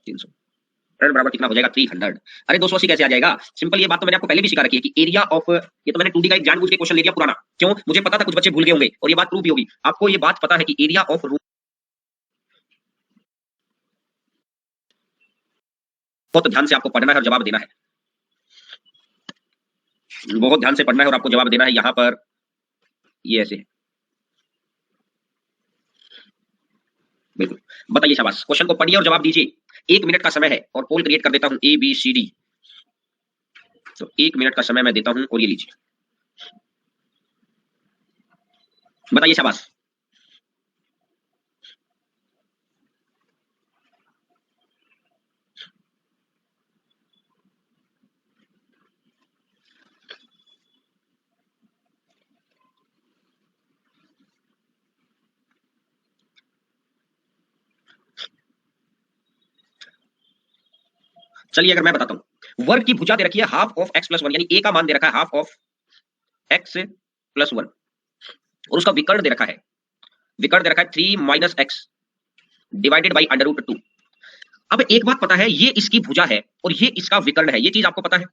300, n बराबर कितना हो जाएगा 300। अरे 280 कैसे आ जाएगा? सिंपल, ये बात तो मैंने आपको पहले भी सिखा रखी है कि एरिया ऑफ, ये तो मैंने 2D का एक जानबूझ के क्वेश्चन ले लिया पुराना, क्यों, मुझे पता था कुछ बच्चे भूल गए होंगे और ये बात प्रूव भी होगी। आपको ये बात पता है कि एरिया ऑफ रूम, बहुत ध्यान से आपको पढ़ना है और जवाब देना है, बहुत ध्यान से पढ़ना है और आपको जवाब देना है। यहां पर ये ऐसे है, बिल्कुल। बताइए शाबाश, क्वेश्चन को पढ़िए और जवाब दीजिए। 1 मिनट का समय है और पोल क्रिएट कर देता हूं ए बी सी डी। तो 1 मिनट का समय मैं देता हूं और ये लीजिए, बताइए शाबाश। चलिए अगर मैं बताता हूं, वर्ग की भुजा दे रखी है हाफ ऑफ x प्लस 1, यानी a का मान दे रखा है हाफ ऑफ x प्लस 1, और उसका विकर्ण दे रखा है, विकर्ण दे रखा है 3 माइनस एक्स डिवाइडेड बाई √2। अब एक बात पता है, ये इसकी भुजा है और ये इसका विकर्ण है, ये चीज आपको पता है।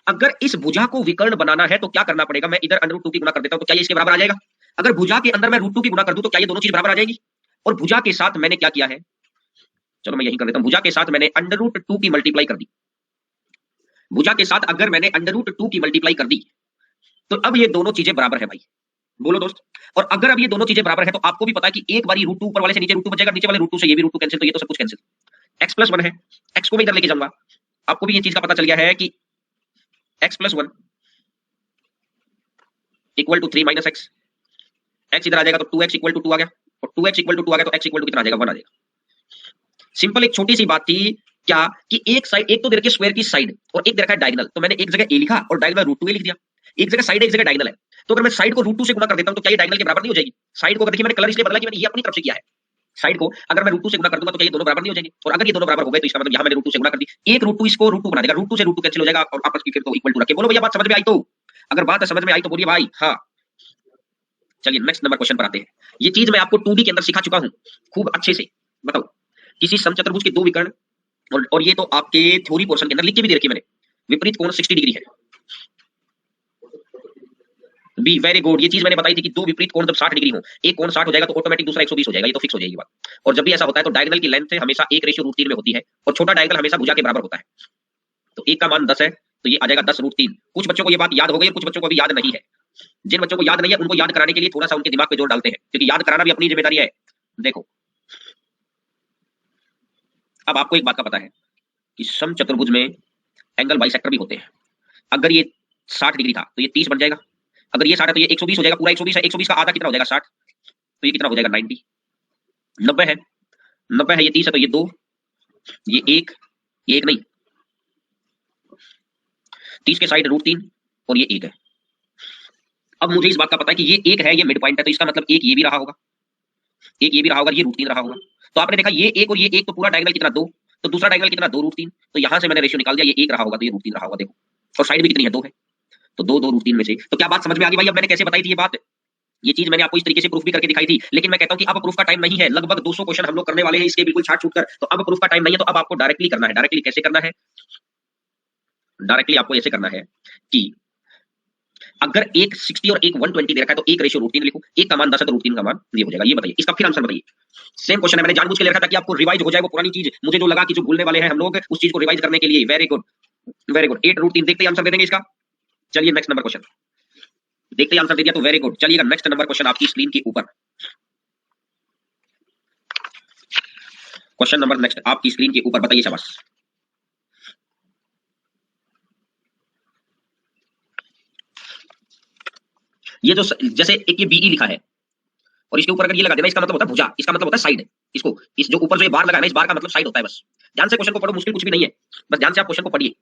अगर इस भुजा को विकर्ण बनाना है तो क्या करना पड़ेगा, मैं इधर √2 की गुणा कर देता हूं, तो क्या ये इसके बराबर आ जाएगा? अगर भुजा के अंदर मैं √2 की गुणा कर दूं तो क्या ये दोनों चीज बराबर आ जाएगी? और भुजा के साथ मैंने क्या किया है, चलो मैं यही कर देता हूं, भुजा के साथ मैंने √2 की मल्टीप्लाई कर दी। भुजा के साथ अगर मैंने √2 की मल्टीप्लाई कर दी, तो अब ये दोनों चीजें बराबर है भाई, बोलो दोस्त। और अगर अब ये दोनों चीजें बराबर है तो आपको भी पता है कि एक बारी √2 ऊपर वाले से नीचे √2 बचेगा, नीचे वाले √2 से ये भी √2 कैंसिल, तो ये तो सब कुछ कैंसिल। x प्लस 1 है, x को मैं इधर लेके जाऊंगा, आपको भी ये चीज का पता चल गया है कि x plus 1 equal to 3 minus X, x इधर आ जाएगा तो 2x इक्वल टू 2 आ गया, और 2x इक्वल टू 2 आ गया तो x इक्वल टू कितना आ जाएगा 1 आ जाएगा। सिंपल, एक छोटी सी बात थी क्या, कि एक साइड, एक तो दे रखी है स्क्वायर की साइड और एक दे रखा है डायगोनल, तो मैंने एक जगह a लिखा और डायगोनल √2 लिख दिया। एक जगह साइड है, एक जगह डायगोनल है, तो अगर मैं साइड को √2 से गुणा कर देता हूं तो क्या ये डायगोनल के बराबर नहीं हो जाएगी? साइड को, देखिए मैंने कलर इसलिए बदला कि मैंने ये अपनी तरफ से किया है, साइड को अगर मैं √2 से गुणा कर दूंगा तो क्या ये दोनों बराबर नहीं हो जाएंगे? और अगर ये दोनों बराबर हो गए तो इसका मतलब यहां मैंने √2 से गुणा कर दी, एक √2 इसको √2 बना देगा, √2 से √2 कैंसिल हो जाएगा और आपस की फिर तो इक्वल टू रखे। बोलो भैया बात समझ में आई? तो अगर बात समझ में आई तो बोलिए भाई हाँ। चलिए नेक्स्ट नंबर क्वेश्चन पर आते हैं। ये चीज मैं आपको 2D के अंदर सिखा चुका हूं खूब अच्छे से। बताओ, किसी समचतुर्भुज के दो विकर्ण, और ये तो आपके थ्योरी पोर्शन के अंदर लिख के भी दे रखी है मैंने, विपरीत कोण 60 डिग्री है। बी, वेरी गुड, ये चीज मैंने बताई थी कि दो विपरीत कोण जब 60 डिग्री हो, एक कोण 60 हो जाएगा तो ऑटोमेटिक दूसरा 120 हो जाएगा, ये तो फिक्स हो जाएगी बात। और जब भी ऐसा होता है तो डायगोनल की लेंथ हमेशा 1:√3 में होती है, और छोटा डायगोनल हमेशा भुजा के बराबर होता है। तो एक का मान 10 है तो ये आ जाएगा 10√3। कुछ बच्चों को ये बात याद हो गई और कुछ बच्चों को अभी याद नहीं है। जिन बच्चों को याद नहीं है उनको याद कराने के लिए थोड़ा सा उनके दिमाग पे जोर डालते हैं, क्योंकि याद कराना भी अपनी जिम्मेदारी है। देखो, अब आपको एक बात का पता है कि समचतुर्भुज में एंगल बाइसेक्टर भी होते हैं। अगर ये 60 डिग्री था तो ये 30 बन जाएगा। अगर ये 60 है तो ये 120 हो जाएगा, पूरा 120 है, 120 का आधा कितना हो जाएगा 60, तो ये कितना हो जाएगा 90। 90 है, 90 है, ये 30 है तो ये 2, ये 1, ये 1 नहीं, 30 के साइड √3 और ये 1 है। अब मुझे इस बात का पता है कि ये 1 है, ये मिड पॉइंट है, तो इसका मतलब एक ये भी रहा होगा, एक ये भी रहा होगा, ये √3 रहा होगा। तो आपने देखा ये 1 और ये 1 तो पूरा डायगोनल कितना 2, तो दूसरा डायगोनल कितना 2 √3, तो यहां से मैंने रेशियो निकाल दिया, ये 1 रहा होगा तो ये √3 रहा होगा। देखो और साइड भी कितनी है 2 है, तो 2 2 √3 में से। तो क्या बात समझ में आ गई भाई? अब मैंने कैसे बताई थी ये बात, ये चीज मैंने आपको इस तरीके से प्रूफ भी करके दिखाई थी, लेकिन मैं कहता हूं कि अब प्रूफ का टाइम नहीं है। लगभग 200 क्वेश्चन हम लोग करने वाले हैं इसके बिल्कुल छाट छूट कर, तो अब प्रूफ का टाइम नहीं है, तो अब आपको डायरेक्टली करना है। डायरेक्टली कैसे करना है? डायरेक्टली आपको ऐसे करना है कि अगर एक 60 और एक 120 दे रखा है तो एक रेशियो √3 लिखो, एक का मान 10 है तो √3 का मान ये हो जाएगा। ये बताइए इसका फिर आंसर बताइए। सेम क्वेश्चन है, मैंने जानबूझ के ले रखा था कि आपको रिवाइज हो जाए वो पुरानी चीज, मुझे जो लगा कि जो भूलने वाले हैं हम लोग उस चीज को रिवाइज करने के लिए। Very good, very good. 8 √3 देखते ही आंसर दे देंगे इसका। चलिए नेक्स्ट नंबर क्वेश्चन, देखते ही आंसर दे दिया तो वेरी गुड। चलिएगा नेक्स्ट नंबर क्वेश्चन आपकी स्क्रीन के ऊपर, क्वेश्चन नंबर नेक्स्ट आपकी स्क्रीन के ऊपर, बताइए शाबाश। ये जो जैसे एक ये बीई लिखा है और इसके ऊपर अगर ये लगा देना, इसका मतलब होता है भुजा, इसका मतलब होता है साइड। इसको इस जो ऊपर जो ये बार लगा है ना, इस बार का मतलब साइड होता है। बस ध्यान से क्वेश्चन को पढ़ो, मुश्किल कुछ भी नहीं है, बस ध्यान से आप क्वेश्चन को पढ़िए।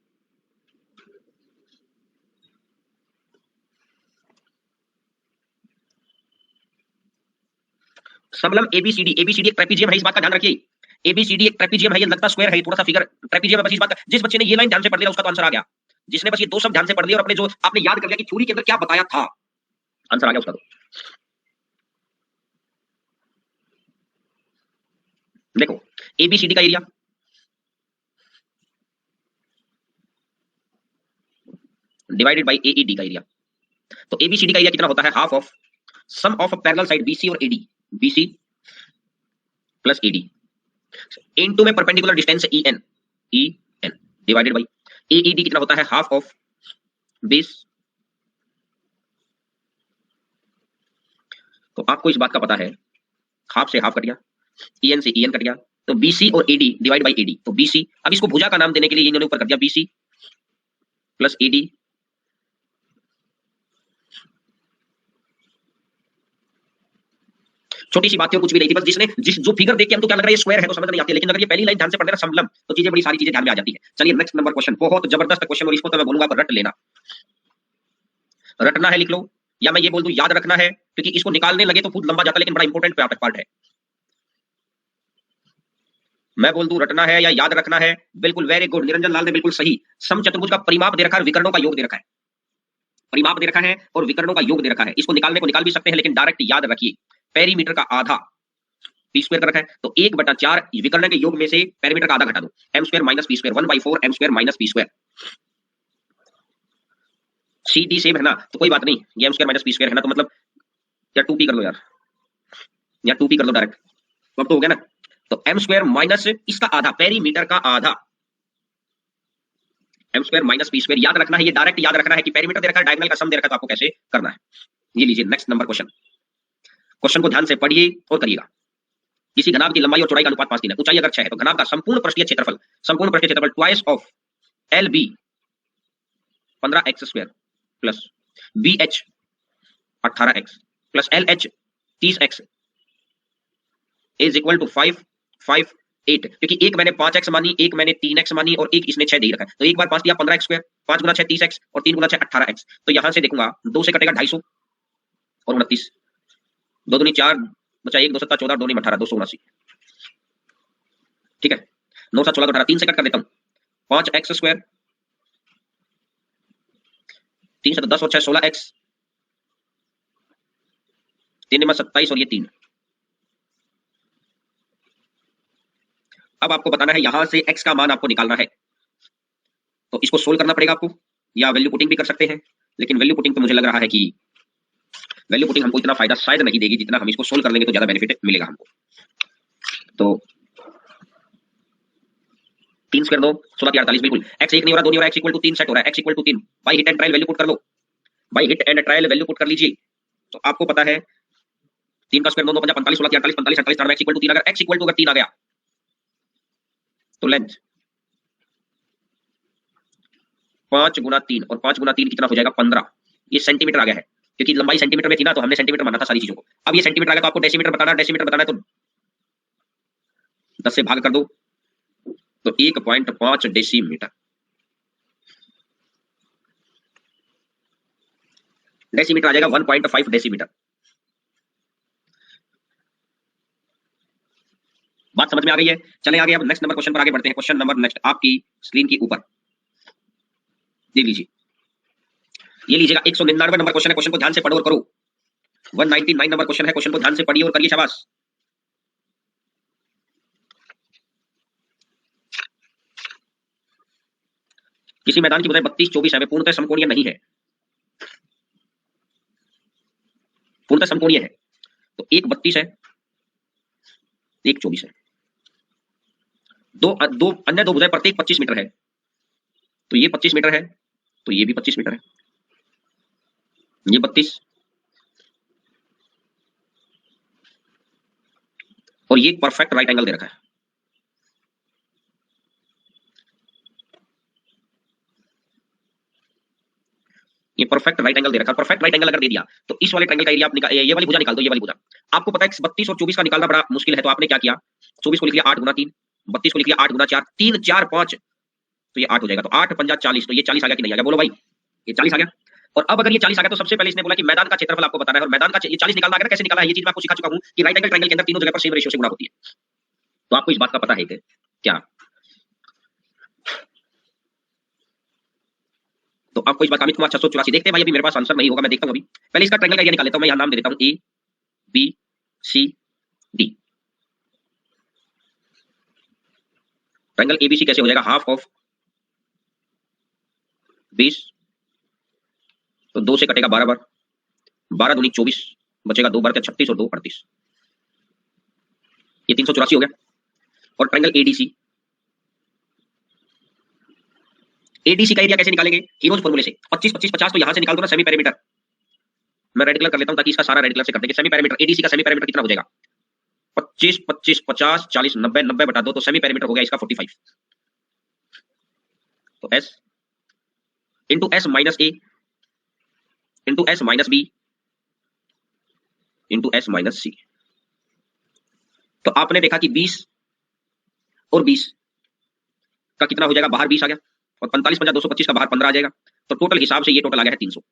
समलम एबीसीडी, एबीसीडी एक ट्रेपीजियम है, इस बात का ध्यान रखिए। एबीसीडी एक ट्रेपीजियम है, ये लगता स्क्वायर है, थोड़ा सा फिगर ट्रेपीजियम है, बस इस बात का। जिस बच्चे ने ये लाइन ध्यान से पढ़ लिया उसका तो आंसर आ गया। जिसने बस ये दो शब्द ध्यान से पढ़ लिया और अपने जो आपने याद कर लिया कि थ्योरी के अंदर क्या बताया था, आंसर आ गया उसका। तो देखो एबीसीडी का एरिया, डिवाइडेड बाय एईडी का एरिया। तो एबीसीडी का एरिया कितना होता है? Half of sum of parallel side BC और AD, BC plus AD into में perpendicular distance EN, EN divided by AED कितना होता है? Half of base. तो आपको इस बात का पता है, हाफ से हाफ कट गया, ईएन से ईएन कट गया, तो बीसी और एडी डिवाइड बाय एडी। तो बीसी, अब इसको भुजा का नाम देने के लिए इन्होंने ऊपर कर दिया बीसी प्लस एडी। छोटी सी बात थी और कुछ भी नहीं थी, बस जिसने जो फिगर देख के हमको क्या लग रहा है ये स्क्वायर है तो समझ नहीं आती है, लेकिन अगर ये पहली लाइन ध्यान से पढ़ लेना समलम, तो चीजें बड़ी सारी चीजें ध्यान में आ जाती है। चलिए नेक्स्ट नंबर क्वेश्चन, बहुत जबरदस्त क्वेश्चन, और इसको तो मैं बोलूंगा आप रट लेना। रटना है लिख लो, या मैं ये बोल दूं याद रखना है, क्योंकि इसको निकालने लगे तो खुद लंबा जाता है, लेकिन बड़ा इंपॉर्टेंट पार्ट है। मैं बोल दूं रटना है या याद रखना है? बिल्कुल, वेरी गुड, निरंजन लाल ने बिल्कुल सही। समचतुर्भुज का परिमाप दे रखा है, विकर्णों का योग दे रखा है, परिमाप दे रखा है और विकर्णों का योग दे रखा है। इसको निकालने को निकाल भी सकते हैं, लेकिन डायरेक्ट याद रखिए पेरीमीटर का आधा पी स्क्वायर कर रखा है, तो 1/4 विकर्ण के योग में से पेरीमीटर का आधा घटा दो, M square minus P square, 1/4 M square minus P square. C D same है ना, तो कोई बात नहीं, ये M square minus P square है ना, तो मतलब या 2p कर लो यार, या 2p कर लो डायरेक्ट, तो अब तो हो गया ना। तो एम स्क्वायर माइनस इसका आधा, पेरीमीटर का आधा, M square minus P square. याद रखना है, ये डायरेक्ट याद रखना है कि पेरीमीटर दे रखा है, डायगोनल का सम दे रखा है, तो आपको कैसे करना है ये लीजिए नेक्स्ट नंबर क्वेश्चन। क्वेश्चन को ध्यान से पढ़िए और करिएगा। किसी घनाभ की लंबाई और चौड़ाई का अनुपात 5:3 है, ऊंचाई अगर 6 है, तो घनाभ का संपूर्ण पृष्ठीय क्षेत्रफल, संपूर्ण पृष्ठीय क्षेत्रफल twice of L B 15x² plus B H 18x plus L H 30x is equal to 558। क्योंकि एक मैंने 5x मानी, एक मैंने 3x मानी और एक इसने 6 दे रखा है, तो एक बार 5 दिया 15x², 5 गुना 6 30x और 3 गुना 6 18x। तो यहां से देखूंगा 2 से कटेगा 250 और 29, 2 दूनी 4 बचा 1, 2 7 14, 2 18, 279। ठीक है, 9 7 16 18, 3 से कट कर देता हूं, 5x², 3 से 10 और 6 16x, 3 में 27 और ये 3। अब आपको बताना है यहां से x का मान आपको निकालना है, तो इसको सोल्व करना पड़ेगा आपको, या वैल्यू पुटिंग भी कर सकते हैं, लेकिन वैल्यू पुटिंग तो मुझे लग रहा है कि वैल्यू पुटिंग हमको इतना फायदा शायद नहीं देगी जितना हम इसको सोल्व कर लेंगे तो ज्यादा बेनिफिट मिलेगा हमको। तो 3 स्क्वायर 9 16 48, बिल्कुल x 1 नहीं हो रहा, 2 नहीं हो रहा, x इक्वल टू 3 सेट हो रहा है, x equal to 3। By hit and trial value put कर लो, by hit and trial value put कर लीजिए, तो आपको पता है 3 का स्क्वायर 9 9 45 16 48 45 48 48, x इक्वल टू 3, अगर x इक्वल टू अगर 3 आ गया तो लेंथ 5 गुना 3 और 5 गुना 3 कितना हो जाएगा 15। ये सेंटीमीटर आ गया है क्योंकि लंबाई सेंटीमीटर में थी ना, तो हमने सेंटीमीटर माना था सारी चीजों को। अब ये सेंटीमीटर आ गया तो आपको डेसीमीटर बताना है, डेसीमीटर बताना है तो 10 से भाग कर दो तो 1.5 डेसीमीटर। डेसीमीटर आ जाएगा 1.5 डेसीमीटर। बात समझ में आ गई है? चले आगे, अब नेक्स्ट नंबर क्वेश्चन पर आगे बढ़ते हैं। क्वेश्चन नंबर नेक्स्ट आपकी स्क्रीन की ऊपर देख लीजिए, ये लीजिएगा 199 नंबर क्वेश्चन है। क्वेश्चन को ध्यान से पढ़ो और करो। 199 नंबर क्वेश्चन है, क्वेश्चन को ध्यान से पढ़िए और करिए, शाबाश। किसी मैदान की बुझाई 32, 24 है, वे पूर्णतः समकोणीय नहीं है। पूर्णतः समकोणीय है तो एक 32 है, एक 24 है। दो अन्य दो बुझाई प्रत्येक 25 मीटर है, तो ये 25 मीटर है, तो ये भी 25 मीटर है। ये 32 और ये परफेक्ट राइट एंगल दे रखा है। ये परफेक्ट राइट एंगल दे रखा है। परफेक्ट राइट एंगल अगर दे दिया तो इस वाले ट्रायंगल का एरिया आप निकाल, ये वाली भुजा निकाल दो, ये वाली भुजा। आपको पता है 32 और 24 का निकालना बड़ा मुश्किल है, तो आपने क्या किया, 24 को लिख लिया 8 गुना 3, 32 को लिख लिया 8 गुना 4, 3 4 5, तो ये 8 हो जाएगा। तो 8 पंजा 40, तो ये 40 आ गया कि नहीं आ गया, बोलो भाई? ये 40 आ गया। और अब अगर ये 40 आ गया तो सबसे पहले इसने बोला कि मैदान का क्षेत्रफल आपको बताना है, और मैदान का ये 40 निकालना है। कैसे निकाला है ये चीज मैं आपको सिखा चुका हूं कि राइट एंगल ट्रायंगल के अंदर तीनों जगह पर सेम रेशियो से गुणा होती है। तो आपको इस बात का पता है क्या? तो आपको इस बात का, अमित कुमार 684, देखते हैं भाई, अभी मेरे पास आंसर नहीं होगा, मैं देखता हूं अभी। पहले इसका ट्रायंगल का एरिया निकाल लेता हूं मैं, यहां नाम दे देता हूं A B C D. Triangle ABC कैसे हो जाएगा, हाफ ऑफ 20, तो 2 से कटेगा 12 बार, 12 दूनी 24, बचेगा 2 बार, 36 और 2 38, ये 384 हो गया। और ट्रायंगल एडीसी, एडीसी का एरिया कैसे निकालेंगे, हीरोज फॉर्मूले से। 25 25 50, तो यहां से निकाल दो ना सेमी पेरीमीटर। मैं रेड कलर कर लेता हूं ताकि इसका सारा रेड कलर से कर देंगे। सेमी पेरीमीटर, एडीसी का सेमी पेरीमीटर कितना हो जाएगा, 25 25 50 40 90 90 बटा 2, तो सेमी पेरीमीटर हो गया इसका 45। तो S into S minus A into S minus B into S minus C. तो आपने देखा कि 20 और 20 का कितना हो जाएगा, बाहर 20 आ गया, और 45 50 225 का बाहर 15 आ जाएगा। तो टोटल हिसाब से ये टोटल आ गया है 300।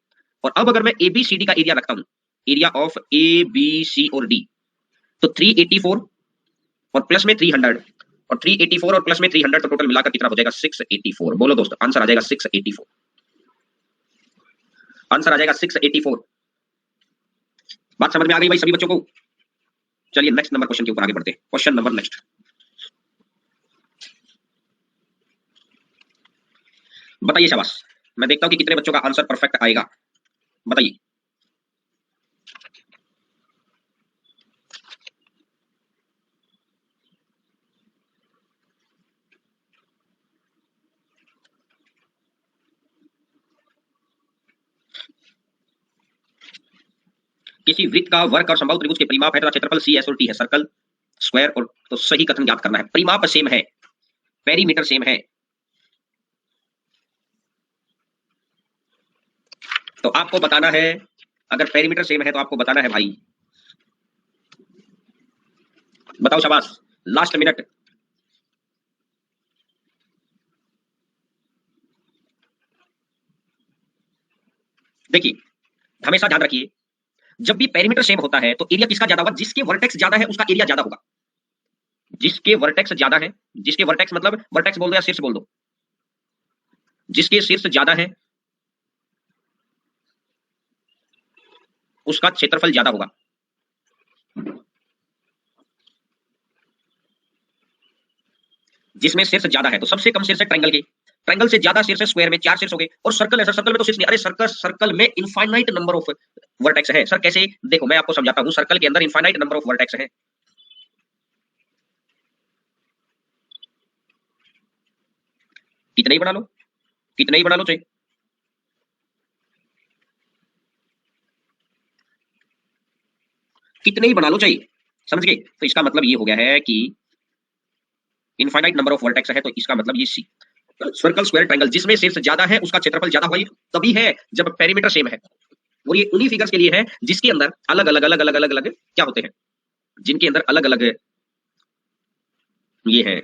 और अब अगर मैं एबीसीडी का एरिया रखता हूं, area of A B C और डी, तो 384 और प्लस में 300, और 384 और प्लस में 300, तो टोटल मिलाकर कितना हो जाएगा 684। बोलो दोस्तों, आंसर आ जाएगा 684। आंसर आ जाएगा 684। बात समझ में आ गई भाई सभी बच्चों को? चलिए नेक्स्ट नंबर क्वेश्चन के ऊपर आगे बढ़ते हैं। क्वेश्चन नंबर नेक्स्ट, बताइए, शाबाश। मैं देखता हूं कि कितने बच्चों का आंसर परफेक्ट आएगा, बताइए। किसी वृत्त का वर्ग और समबाहु त्रिभुज के परिमाप है तथा क्षेत्रफल सी एस और टी है, सर्कल स्क्वायर, और तो सही कथन ज्ञात करना है। परिमाप सेम है, पेरीमीटर सेम है, तो आपको बताना है, अगर पेरीमीटर सेम है तो आपको बताना है भाई, बताओ, शाबाश, लास्ट मिनट। देखिए, हमेशा ध्यान रखिए, जब भी पेरीमीटर सेम होता है तो एरिया किसका ज्यादा होगा, जिसके वर्टेक्स ज्यादा है उसका एरिया ज्यादा होगा। जिसके वर्टेक्स ज्यादा है, जिसके वर्टेक्स मतलब वर्टेक्स बोल दो या शीर्ष बोल दो, जिसके शीर्ष ज्यादा है उसका क्षेत्रफल ज्यादा होगा। जिसमें शीर्ष ज्यादा है, तो सबसे कम शीर्ष है ट्रायंगल के, ट्रायंगल से ज्यादा शीर्ष है स्क्वायर में, 4 शीर्ष हो गए। और सर्कल है सर, सर्कल में तो शीर्ष नहीं, अरे सर्कल, सर्कल में इनफाइनाइट नंबर ऑफ वर्टेक्स है सर। कैसे, देखो मैं आपको समझाता हूं, सर्कल के अंदर इनफाइनाइट नंबर ऑफ वर्टेक्स है। कितने ही बना लो, कितने ही बना लो चाहिए, कितने ही बना लो चाहिए, समझ गए? तो इसका मतलब ये हो गया है कि इनफाइनाइट नंबर ऑफ वर्टेक्स है, तो इसका मतलब ये सी। सर्कल स्क्वायर ट्रायंगल जिसमें शीर्ष ज्यादा है उसका क्षेत्रफल ज्यादा होगा, तभी है जब पेरीमीटर सेम है। और ये उन्हीं फिगर्स के लिए है जिसके अंदर अलग अलग अलग अलग अलग अलग क्या होते हैं, जिनके अंदर अलग अलग ये है,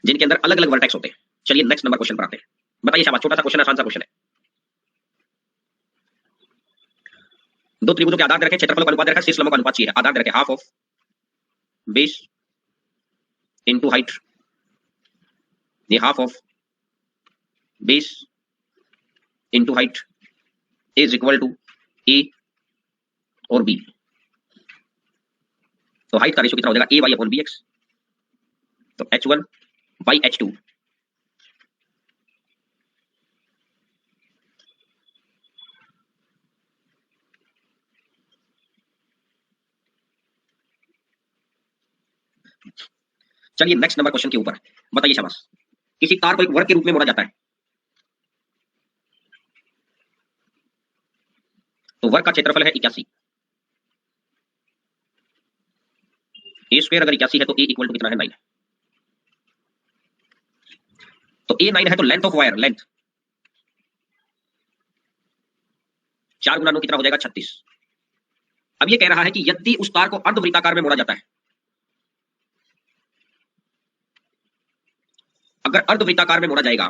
जिनके अंदर अलग अलग वर्टेक्स होते हैं। चलिए नेक्स्ट नंबर क्वेश्चन पर आते हैं। बताइए शाबाश, छोटा सा क्वेश्चन, आसान सा क्वेश्चन है। दो त्रिभुजों के आधार दे रखे, क्षेत्रफल का अनुपात दे रखा है, शीर्ष लंबों का अनुपात चाहिए। आधार दे रखे half of base into height, ये half of base into height is equal to A और बी। तो हाइट का रेशियो कितना हो जाएगा, A Y upon B X. तो h1 बाई h2। चलिए नेक्स्ट नंबर क्वेश्चन के ऊपर बताइए शाबाश, किसी तार को एक वर्ग के रूप में मोड़ा जाता है, तो वर्ग का क्षेत्रफल है 81। ए स्क्वायर अगर 81 है तो ए इक्वल टू कितना है, 9। तो ए 9 है तो लेंथ ऑफ वायर, लेंथ 4 गुना 9 कितना हो जाएगा, 36। अब ये कह रहा है कि यदि उस तार को अर्धवृत्ताकार में मोड़ा जाता है, अगर अर्धवृत्ताकार में मोड़ा जाएगा,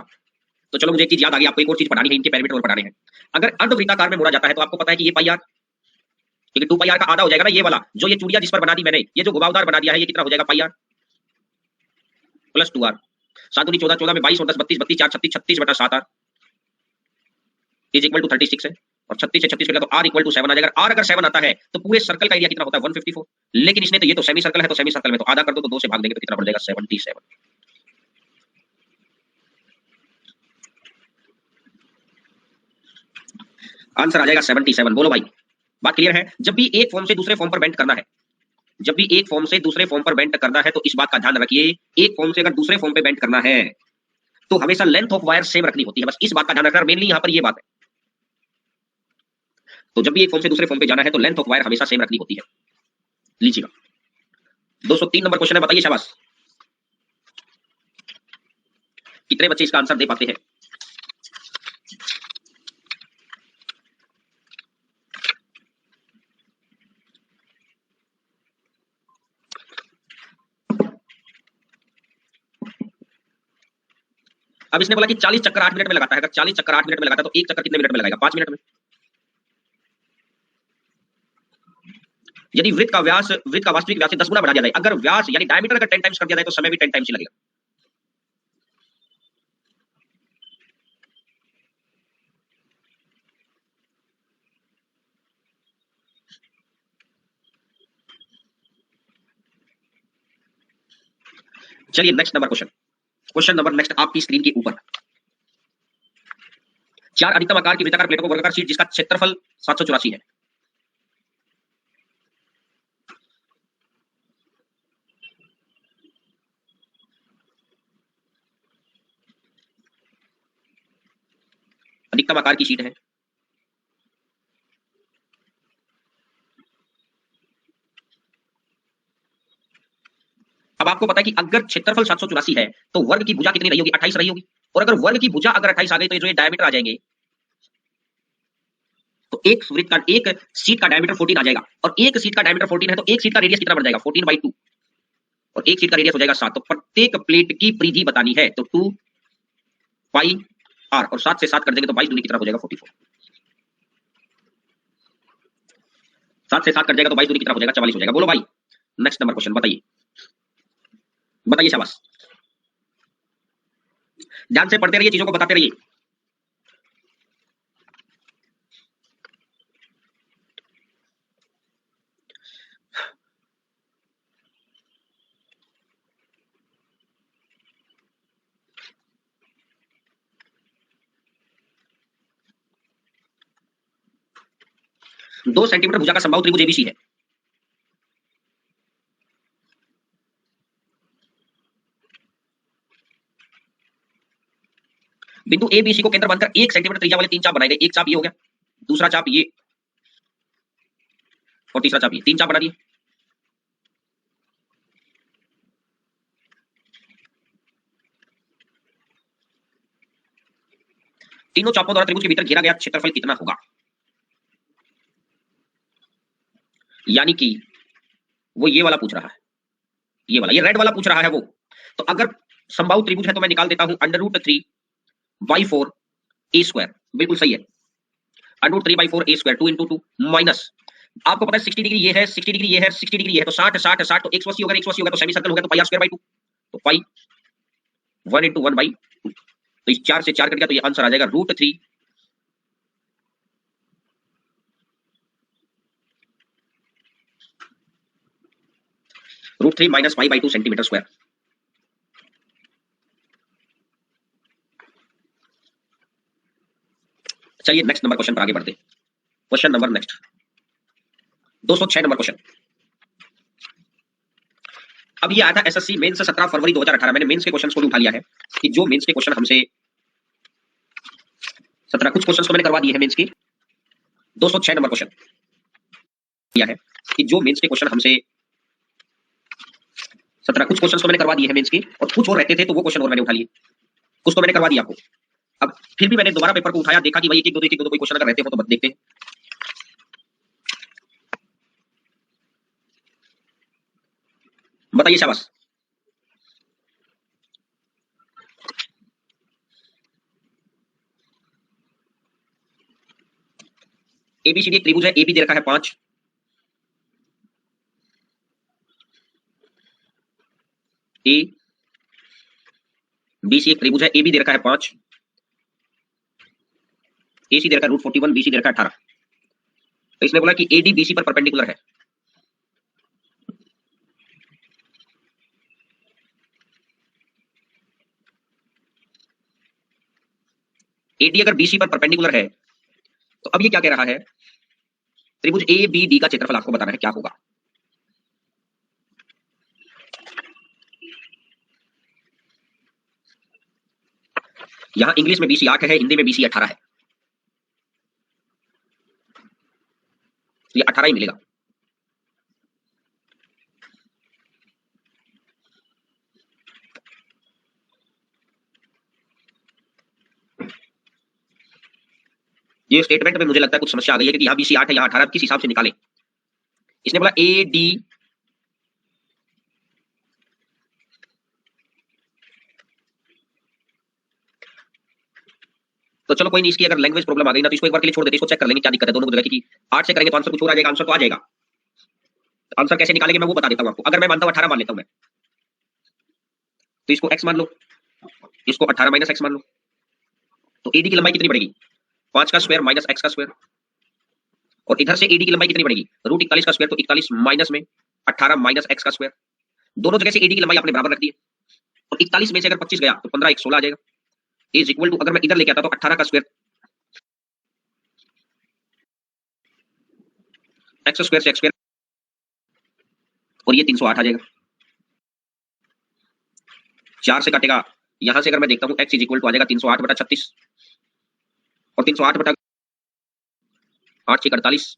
तो चलो मुझे एक चीज याद आ गई, आपको एक और चीज पढ़ानी है, इनके पैरामीटर और पढ़ाने हैं। अगर अर्धवृत्ताकार में मोड़ा जाता है तो आपको पता है कि ये पाई आर, क्योंकि 2 पाई आर का आधा हो जाएगा ना, ये वाला जो ये चूड़िया जिस पर बना दी मैंने, ये जो घुमावदार बना दिया है, ये कितना हो जाएगा, पाई आर प्लस 2 आर। 7 दूनी 14, 14 में 22 और 10 32, 32 4 36, 36 बटा 7 आर इज इक्वल टू 36 है। और 36 से 36 तो आर इक्वल टू 7 आ जाएगा। आर अगर 7 आता है तो पूरे सर्कल का एरिया कितना होता है, 154। लेकिन इसने तो ये तो सेमी सर्कल है, तो सेमी सर्कल में तो आधा कर दो, तो 2 से भाग देंगे तो कितना बढ़ जाएगा, 77। आंसर आ जाएगा 77। बोलो भाई, बात क्लियर है। जब भी एक फॉर्म से दूसरे फॉर्म पर बेंड करना है, जब भी एक फॉर्म से दूसरे फॉर्म पर बेंड करना है, तो इस बात का ध्यान रखिए, एक फॉर्म से अगर दूसरे फॉर्म पे बेंड करना है तो हमेशा लेंथ ऑफ वायर सेम रखनी होती है। बस इस बात का ध्यान रखना, मेनली यहां पर ये बात है। तो जब भी एक फॉर्म से दूसरे फॉर्म पे जाना है तो लेंथ ऑफ वायर हमेशा सेम रखनी होती है। लीजिएगा 203 नंबर क्वेश्चन है, बताइए शाबाश, कितने बच्चे इसका आंसर दे पाते हैं। अब इसने बोला कि 40 चक्कर 8 मिनट में लगाता है। अगर 40 चक्कर 8 मिनट में लगाता है तो एक चक्कर कितने मिनट में लगाएगा, 5 मिनट में। यदि वृत्त का वास्तविक व्यास से 10 गुना बढ़ा दिया जाए, अगर व्यास यानी डायमीटर अगर 10 टाइम्स कर दिया जाए तो समय भी 10 टाइम्स ही लगेगा। चलिए next number question, question number next आपकी स्क्रीन के ऊपर। 4 अधिकतम आकार की वृत्ताकार प्लेटों को वर्गाकार शीट जिसका क्षेत्रफल 784 है। अधिकतम आकार की शीट है, अब आपको पता है कि अगर क्षेत्रफल 784 है तो वर्ग की भुजा कितनी रही होगी, 28 रही होगी। और अगर वर्ग की भुजा अगर 28 आ गई तो ये जो ये डायमीटर आ जाएंगे, तो एक वृत्त का, एक शीट का डायमीटर 14 आ जाएगा। और एक शीट का डायमीटर 14 है तो एक शीट का रेडियस कितना बढ़ जाएगा, 14/2। और एक शीट का रेडियस हो जाएगा 7। तो प्रत्येक प्लेट की परिधि बतानी है, तो 2 पाई आर, और 7 से 7 कर देंगे तो 22 दूनी कितना हो जाएगा, 44। 7 से 7 कर जाएगा तो 22 दूनी कितना हो जाएगा, 44 हो जाएगा। बोलो भाई नेक्स्ट नंबर क्वेश्चन, बताइए बताइए शाबाश, ध्यान से पढ़ते रहिए, चीजों को बताते रहिए। दो सेंटीमीटर भुजा का समबाहु त्रिभुज एबीसी है। बिंदु ए बी सी को केंद्र मानकर 1 सेंटीमीटर त्रिज्या वाले 3 चाप बनाए गए। एक चाप ये हो गया, दूसरा चाप ये, और तीसरा चाप ये, 3 चाप बना दिए। तीनों चापों द्वारा त्रिभुज के भीतर घेरा गया क्षेत्रफल कितना होगा? यानी कि वो ये वाला पूछ रहा है, ये वाला, ये रेड वाला पूछ रहा है वो। तो अगर समबाहु त्रिभुज है तो मैं निकाल देता हूं √3/4 a स्क्वायर, बिल्कुल सही है। √3/4 a स्क्वायर 2 × 2 माइनस, आपको पता है 60 डिग्री ये है, 60 डिग्री ये है, 60 डिग्री ये है, तो 60 60 60 तो 180 होगा, 180 होगा तो सेमी सर्कल हो गया, तो पाई r स्क्वायर बाई 2, तो पाई 1 × 1/2, तो इस 4 से 4 कट गया, तो ये आंसर आ जाएगा √3 minus pi by 2 centimetre square. चलिए नेक्स्ट नंबर क्वेश्चन पर आगे बढ़ते। Question number next 206 number question. अब ये आया था एसएससी मेंस 17 फरवरी 2018। मैंने मेंस के क्वेश्चंस को भी उठा लिया है कि जो मेंस के क्वेश्चन हमसे 17 कुछ क्वेश्चंस तो मैंने करवा दिए हैं मेंस के। 206 नंबर क्वेश्चन किया है कि जो मेंस के क्वेश्चन हमसे 17 कुछ क्वेश्चंस तो मैंने करवा दिए हैं मेंस के, और कुछ और रहते थे तो वो क्वेश्चन और मैंने उठा लिए, कुछ तो मैंने करवा दिया आपको। अब फिर भी मैंने दोबारा पेपर को उठाया, देखा कि भाई एक एक दो कोई क्वेश्चन अगर रहते हो तो देखते हैं। बताइए शाबाश। एबीसीडी एक त्रिभुज है, ए बी दे रखा है 5, ए बी सी एक त्रिभुज है, ए बी दे रखा है 5, ए सी दे रखा है √41, बी सी दे रखा है 18। तो इसने बोला कि एडी बीसी पर परपेंडिकुलर है। एडी अगर बीसी पर परपेंडिकुलर है तो अब ये क्या कह रहा है, त्रिभुज ए बी डी का क्षेत्रफल आपको बताना है क्या होगा। यहां इंग्लिश में बीसी 8 है, हिंदी में बीसी 18 है, ये 18 ही मिलेगा। ये स्टेटमेंट में मुझे लगता है कुछ समस्या आ गई है कि यहाँ बीसी 8 है, यहाँ 18, किस हिसाब से निकालें। इसने बोला ए डी, तो चलो कोई नहीं, इसकी अगर लैंग्वेज प्रॉब्लम आ गई ना तो इसको एक बार के लिए छोड़ देते, इसको चेक कर लेंगे क्या दिक्कत है दोनों जगह की। 8 से करेंगे तो आंसर कुछ और आ जाएगा, आंसर तो आ जाएगा। आंसर कैसे निकालेंगे मैं वो बता देता हूं आपको। अगर मैं मानता हूं 18 मान लेता हूं मैं, तो इसको x मान लो, इसको 18 माइनस x मान लो, तो एडी की लंबाई कितनी बढ़ेगी, 5 का स्क्वायर माइनस x का स्क्वायर, और इधर से एडी की लंबाई कितनी बढ़ेगी, √41 का स्क्वायर, तो 41 माइनस में 18 माइनस x का स्क्वायर। दोनों जगह से एडी की लंबाई आपने बराबर रख दी है, और 41 में से अगर 25 गया तो 15 1 16 आ जाएगा। इज इक्वल टू, अगर मैं इधर लेके आता तो 18 का स्क्वायर, x स्क्वायर से x स्क्वायर, और ये 308 आ जाएगा। 4 से काटेगा, यहां से अगर मैं देखता हूं x इज इक्वल टू आ जाएगा 308/36, और 308 8 6 48,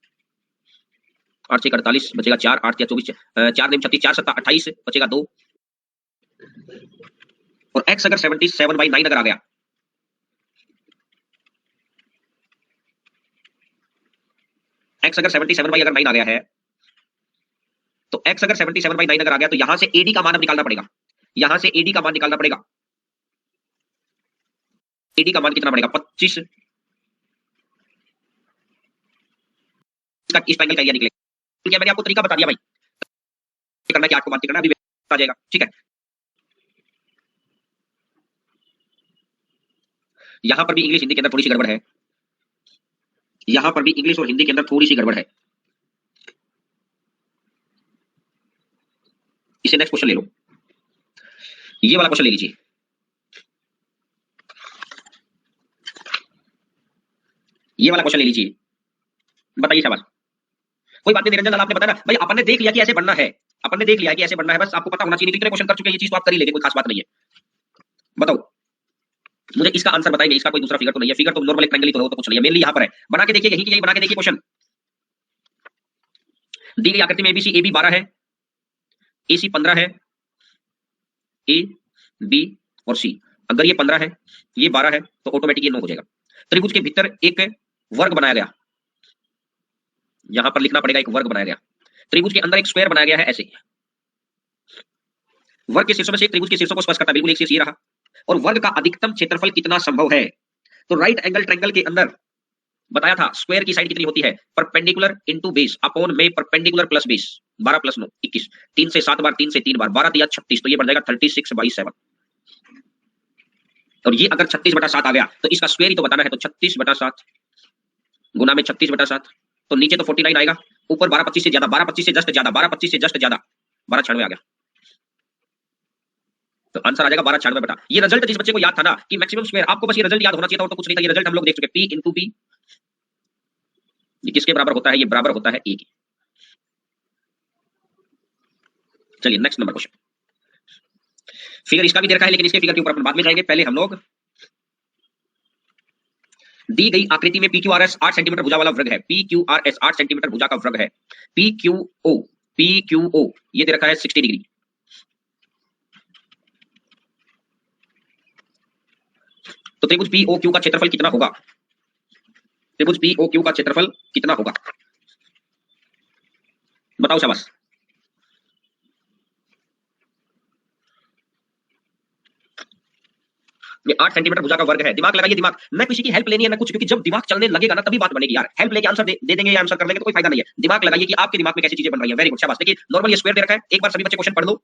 8 6 48 बचेगा 4, 8 या 24, 4 9 36, 4 7 28 बचेगा 2, और x अगर 77/9 अगर आ गया, x अगर 77/9 आ गया है, तो x अगर 77/9 अगर आ गया तो यहां से एडी का मान अब निकालना पड़ेगा, यहां से एडी का मान निकालना पड़ेगा। एडी का मान कितना पड़ेगा, 25, इसका इस ट्रायंगल का एरिया निकलेगा। ठीक है, मैंने आपको तरीका बता दिया भाई, करना क्या आपको मान के करना, अभी आ जाएगा। ठीक है, यहां पर भी इंग्लिश हिंदी के अंदर थोड़ी सी गड़बड़ है, यहां पर भी इंग्लिश और हिंदी के अंदर थोड़ी सी गड़बड़ है। इसे नेक्स्ट क्वेश्चन ले लो, ये वाला क्वेश्चन ले लीजिए, ये वाला क्वेश्चन ले लीजिए। बताइए शाबाश। कोई बात नहीं निरंजन लाल, आपने बताया ना भाई, अपन ने देख लिया कि ऐसे बनना है, अपन ने देख लिया कि ऐसे बनना है, बस आपको पता होना चाहिए। कितने क्वेश्चन कर चुके हैं, ये चीज तो आप कर ही लेंगे, कोई खास बात नहीं है। बताओ मुझे इसका आंसर बताइए, इसका कोई दूसरा फिगर तो नहीं है, फिगर तो नॉर्मल एक ट्रायंगल ही तो है, तो कुछ नहीं है। मेनली यहां पर है, बना के देखिए, यही की यही बना के देखिए। क्वेश्चन दी गई आकृति में एबीसी, ए बी 12 है, ए सी 15 है, ए बी और सी, अगर ये 15 है ये 12 है तो ऑटोमेटिक ये 9 हो जाएगा। त्रिभुज के भीतर एक वर्ग बनाया गया, यहां पर लिखना पड़ेगा, एक वर्ग बनाया गया। त्रिभुज के अंदर एक स्क्वायर बनाया गया है ऐसे। वर्ग के शीर्षों में से एक त्रिभुज के शीर्षों को स्पर्श करता है, बिल्कुल एक शीर्ष ये रहा। और वर्ग का अधिकतम क्षेत्रफल कितना संभव है? तो राइट एंगल ट्रायंगल के अंदर बताया था स्क्वायर की साइड कितनी होती है, परपेंडिकुलर इनटू बेस अपॉन में परपेंडिकुलर प्लस बेस, 12 प्लस 9 21, 3 से 7 बार, 3 से 3 बार, 12 दिया 36, तो ये बन जाएगा 36/7। और ये अगर 36/7 आ गया तो इसका स्क्वायर ही तो बताना है, तो 36/7 गुना में 36/7, तो नीचे तो 49 आएगा, ऊपर 12/25 से ज्यादा, 12/25 से जस्ट ज्यादा, 12/25 से जस्ट ज्यादा, 12/96 आ गया। तो आंसर आ जाएगा 12/96 बटा। ये रिजल्ट जिस बच्चे को याद था ना कि मैक्सिमम स्क्वायर, आपको बस ये रिजल्ट याद होना चाहिए था और तो कुछ नहीं था। ये रिजल्ट हम लोग देख चुके, P इंटू P ये किसके बराबर होता है? ये बराबर होता है A के। चलिए नेक्स्ट नंबर क्वेश्चन। फिगर इसका भी दे रखा है, लेकिन इसके फिगर के ऊपर अपन बाद में जाएंगे। पहले हम लोग दी गई आकृति में PQRS 8 सेंटीमीटर भुजा वाला वृग है। PQRS 8 सेंटीमीटर भुजा का वृग है। PQO ये दे रखा है 60 डिग्री। तो त्रिभुज POQ का क्षेत्रफल कितना होगा? त्रिभुज POQ का क्षेत्रफल कितना होगा बताओ शाबाश। ये 8 सेंटीमीटर भुजा का वर्ग है। दिमाग लगाइए, दिमाग, ना किसी की हेल्प लेनी है ना कुछ, क्योंकि जब दिमाग चलने लगेगा ना तभी बात बनेगी यार। हेल्प लेके आंसर दे देंगे या आंसर कर लेंगे तो कोई फायदा नहीं है। दिमाग लगाइए कि आपके दिमाग में कैसी चीजें बन रही है। वेरी गुड, शाबाश। देखिए नॉर्मल ये स्क्वायर दे रखा है, एक बार सभी बच्चे क्वेश्चन पढ़ लो।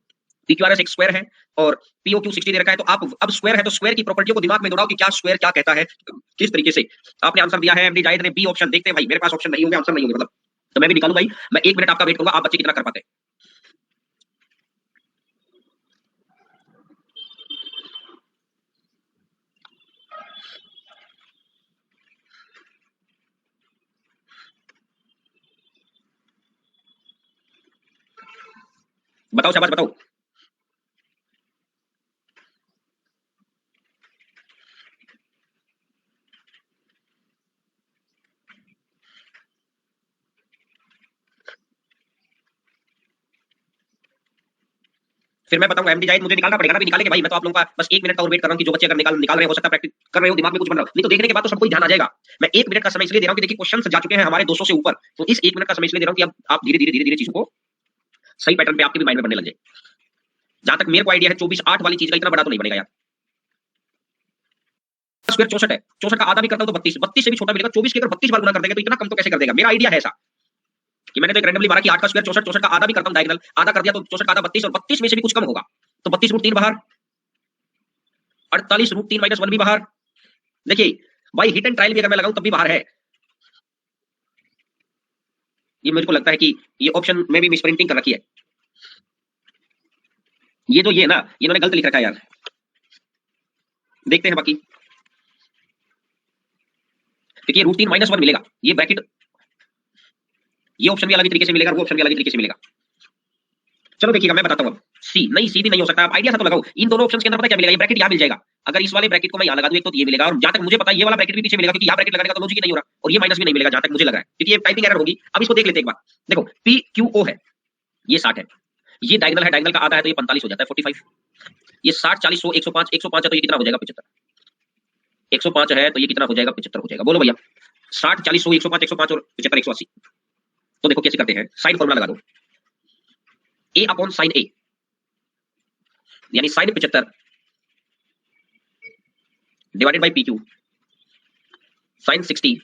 PQRS एक स्क्वायर है और POQ 60 दे रखा है, तो आप अब स्क्वायर है तो स्क्वायर की प्रॉपर्टियों को दिमाग में दौड़ाओ कि क्या स्क्वायर क्या कहता है, किस तरीके से। आपने आंसर दिया है एमडी जाहिद ने बी ऑप्शन। देखते हैं भाई, मेरे पास ऑप्शन नहीं होंगे, आंसर नहीं होंगे, मतलब तो मैं भी निकालू भाई। मैं 1 मिनट आपका वेट करूंगा, आप बच्चे कितना कर पाते हैं। बताओ शाबाश, बताओ। फिर मैं बताऊंगा एमडी जाहिद, मुझे निकालना पड़ेगा ना, भी निकालेंगे भाई। मैं तो आप लोगों का बस 1 मिनट का और वेट कर रहा हूं कि जो बच्चे अगर निकाल रहे हो सकता है प्रैक्टिस कर रहे हो, दिमाग में कुछ बन रहा हो, नहीं तो देखने के बाद तो सबको ध्यान आ जाएगा। मैं 1 मिनट का समय इसलिए दे रहा हूं कि देखिए क्वेश्चंस जा चुके हैं हमारे 200 से ऊपर, तो इस 1 मिनट का समय इसलिए दे रहा हूं कि अब आप धीरे धीरे धीरे धीरे चीजों को सही पैटर्न पे आपके भी माइंड में बनने लग जाए। जहां तक मेरे को आइडिया है 24/8 वाली चीज का इतना बड़ा तो नहीं बनेगा यार। स्क्वायर 64 है, 64 का आधा भी करता हूं तो 32, 32 से भी छोटा मिलेगा। 24 के अगर 32 बार गुना कर देंगे तो इतना कम तो कैसे कर देगा। मेरा आइडिया है ऐसा कि मैंने तो एक रैंडमली मारा कि 8 का स्क्वायर 64, 64 का आधा भी करता हूं, डायगोनल आधा कर दिया तो 64 का आधा 32, और 32 में से भी कुछ कम होगा तो 32√3 बाहर, 48√3 -1 भी बाहर। देखिए भाई हिट एंड ट्रायल भी अगर मैं लगाऊं तब भी बाहर है। ये मुझे को लगता है कि ये ऑप्शन में भी मिसप्रिंटिंग कर रखी है। ये जो ये ना इन्होंने गलत लिख रखा है यार। देखते हैं बाकी, देखिए √3 -1 मिलेगा, ये ब्रैकेट, ये ऑप्शन भी अलग तरीके से मिलेगा, वो ऑप्शन भी अलग तरीके से मिलेगा। चलो देखिएगा मैं बताता हूं। अब सी नहीं, सी भी नहीं हो सकता, आप आइडिया सा तो लगाओ। इन दोनों ऑप्शंस के अंदर पता क्या मिलेगा, ये ब्रैकेट यहां मिल जाएगा। अगर इस वाले ब्रैकेट को मैं यहां लगा दूं एक तो ये मिलेगा, और जहां तक मुझे पता है ये वाला ब्रैकेट भी पीछे मिलेगा, क्योंकि यहां ब्रैकेट लगाने का तो लॉजिक ही नहीं हो रहा, और ये माइनस भी नहीं मिलेगा जहां तक मुझे लग रहा है, क्योंकि ये टाइपिंग एरर होगी। अब इसको देख लेते हैं एक बार। देखो PQO है, ये 60 है, ये डायगोनल है, डायगोनल का आधा है तो ये 45 हो जाता है 45। ये 60 40 100 105, 105 है तो ये कितना हो जाएगा 75। 105 है तो ये कितना हो जाएगा 75 हो जाएगा। बोलो भैया 60 40 100 105 105 और 75 180। तो देखो कैसे करते हैं, साइन फॉर्मूला लगा दो, A अपॉन साइन A, यानी sine 75 divided by PQ, sine 60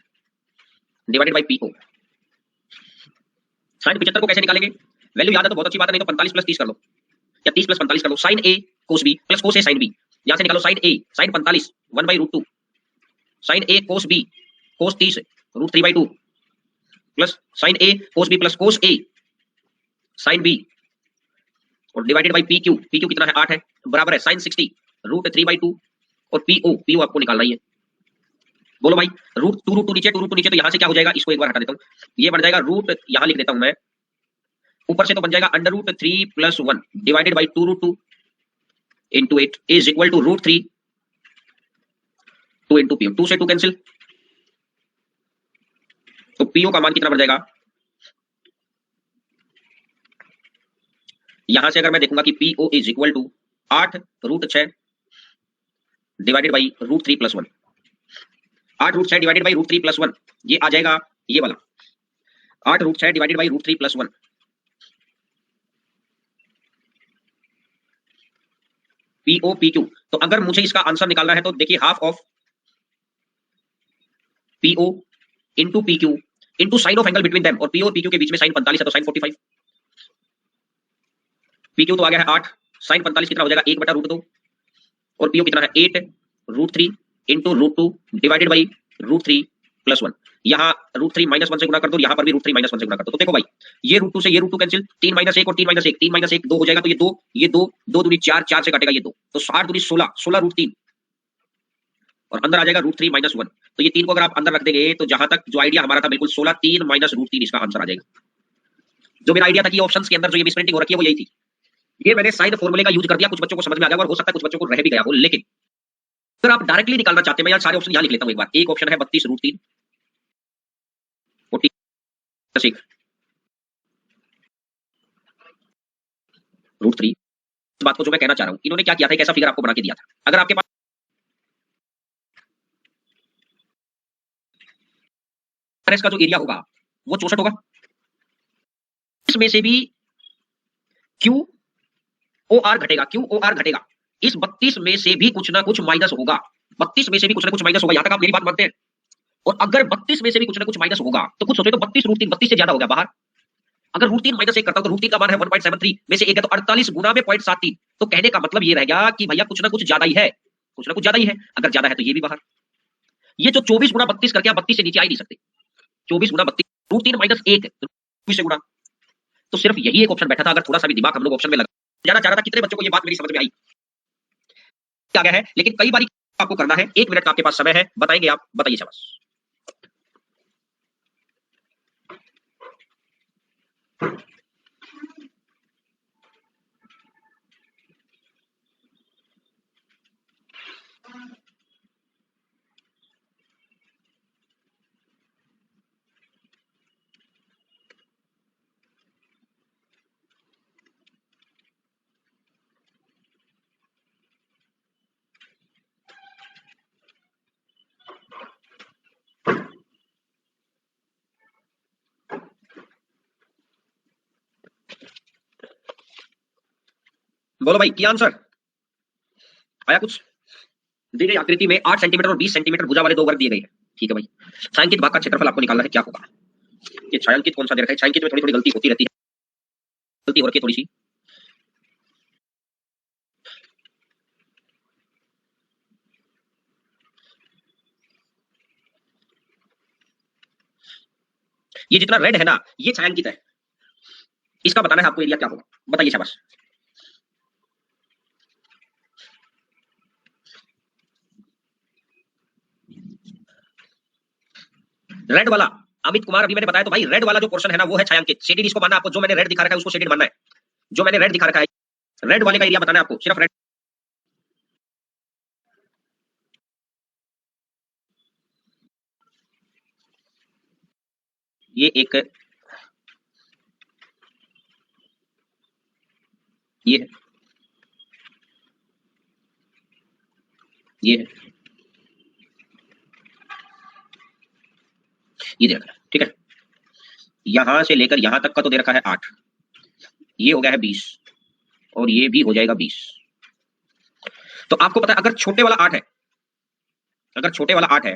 divided by PO। Sine 75 को कैसे निकालेंगे, वैल्यू याद है तो बहुत अच्छी बात है, नहीं तो 45 + 30 कर लो या 30 + 45 कर लो। Sine A cos B plus cos A sine B, यहां से निकालो sine A sine 45 1/√2, sine A cos B cos 30 √3/2 plus sine A cos B plus cos A sine B और डिवाइडेड बाई PQ, PQ कितना है 8 है, बराबर है sign 60 √3/2 और PO आपको निकालना ही है। बोलो भाई √2 नीचे 2 नीचे, तो यहां से क्या हो जाएगा, इसको एक बार हटा देता हूं, ये बन जाएगा रूट, यहां लिख देता हूं मैं, ऊपर से तो बन जाएगा √3 + 1 divided by 2√2 into 8 is equal to √3 2 into PO, 2 से 2 कैंसिल, तो PO का मान कितना बन जाएगा। यहां से अगर मैं देखूंगा कि PO is equal to 8 √6 divided by √3 + 1, 8√6 divided by √3 + 1, ये आ जाएगा ये वाला 8√6 डिवाइडेड बाई √3 + 1, पीओ पीक्यू। तो अगर मुझे इसका आंसर निकालना है तो देखिए half of PO into PQ into sine of angle between them, और पीओ और पीक्यू के बीच में साइन 45 है तो साइन 45, पीक्यू तो आ गया है 8, साइन 45 कितना हो जाएगा 1/√2, और पीओ कितना है 8√3 इंटू √2 डिवाइडेड बाई √3 + 1। यहाँ √3 - 1 से गुणा कर दो, यहाँ पर भी √3 - 1 से गुणा कर दो। तो देखो भाई ये √2 से ये √2 कैंसिल, 3 - 1 और 3 - 1, 3 - 1 2 हो जाएगा, तो ये 2 2 दूनी 4, 4 से काटेगा ये 2, तो 8 दूनी 16, 16 √3 और अंदर आ जाएगा √3 - 1। तो ये 3 को अगर आप अंदर रख देंगे तो जहां तक जो आइडिया हमारा था बिल्कुल 16, 3 - √3 इसका आंसर आ जाएगा। जो मेरा आइडिया था कि ऑप्शंस के अंदर जो ये मिसप्रिंटिंग हो रखी है वो यही थी। ये मैंने साइन फॉर्मूले का यूज कर दिया, कुछ बच्चों को समझ में आ गया और हो सकता है कुछ बच्चों को रह भी गया हो, लेकिन अगर आप डायरेक्टली निकालना चाहते हैं, मैं यार सारे ऑप्शन यहां लिख लेता हूं एक बार। एक ऑप्शन है 32√3 +1 √3। इस बात को जो मैं कहना चाह रहा हूं, इन्होंने क्या किया था, एक ऐसा फिगर आपको बना के दिया था। अगर आपके पास का जो एरिया होगा वो 64 होगा, इसमें से भी क्यू ओ आर घटेगा, क्यू ओ आर घटेगा, इस 32 में से भी कुछ ना कुछ माइनस होगा, 32 में से भी कुछ ना कुछ माइनस होगा। यहां तक आप मेरी बात मानते हैं? और अगर 32 में से भी कुछ ना कुछ माइनस होगा तो खुद सोचो, तो 32 √3 32 से ज्यादा हो गया बाहर। अगर √3 - 1 करता हूं तो √3 का मान है 1.73 में से 1 है तो 48 गुना में 0.73। तो कहने का मतलब ये रह गया कि भैया कुछ ना कुछ ज्यादा ही है, कुछ ना कुछ ज्यादा ही है। अगर ज्यादा है तो ये भी बाहर। ये जो 24 गुना 32 करके आप 32 से नीचे आ ही नहीं सकते। 24 गुना 32, √3 - 1 24 से गुणा। तो सिर्फ यही एक ऑप्शन बैठा था। अगर थोड़ा सा भी दिमाग हम लोग ऑप्शन में लगा जाना चाह रहा था, कितने बच्चों को ये बात मेरी समझ में आई क्या गया है। लेकिन कई बार आपको करना है, 1 मिनट का आपके पास समय है, बताएंगे आप, बताइए शाबाश। बोलो भाई, क्या आंसर आया कुछ? दी गई आकृति में 8 सेंटीमीटर और 20 सेंटीमीटर भुजा वाले दो वर्ग दिए गए हैं। ठीक है भाई, छायांकित भाग का क्षेत्रफल आपको निकालना है, क्या होगा? ये छायांकित कौन सा दे रखा है? छायांकित में थोड़ी थोड़ी गलती होती रहती है, गलती हो रखी है थोड़ी सी। ये जितना रेड है ना, ये छायांकित है, इसका बताना है आपको एरिया क्या होगा, बताइए शाबाश। रेड वाला अमित कुमार, अभी मैंने बताया तो भाई, रेड वाला जो पोर्शन है ना वो है छायांकित। शेडेड इसको मानना आपको, जो मैंने रेड दिखा रखा है उसको शेडेड मानना है, जो मैंने रेड दिखा रखा है रेड वाले का एरिया बताना है आपको, सिर्फ रेड। ये एक ये है, ये है, ये दे रखा है, ठीक है। यहां से लेकर यहां तक का तो दे रखा है 8, ये हो गया है 20 और ये भी हो जाएगा 20। तो आपको पता है अगर छोटे वाला 8 है, अगर छोटे वाला 8 है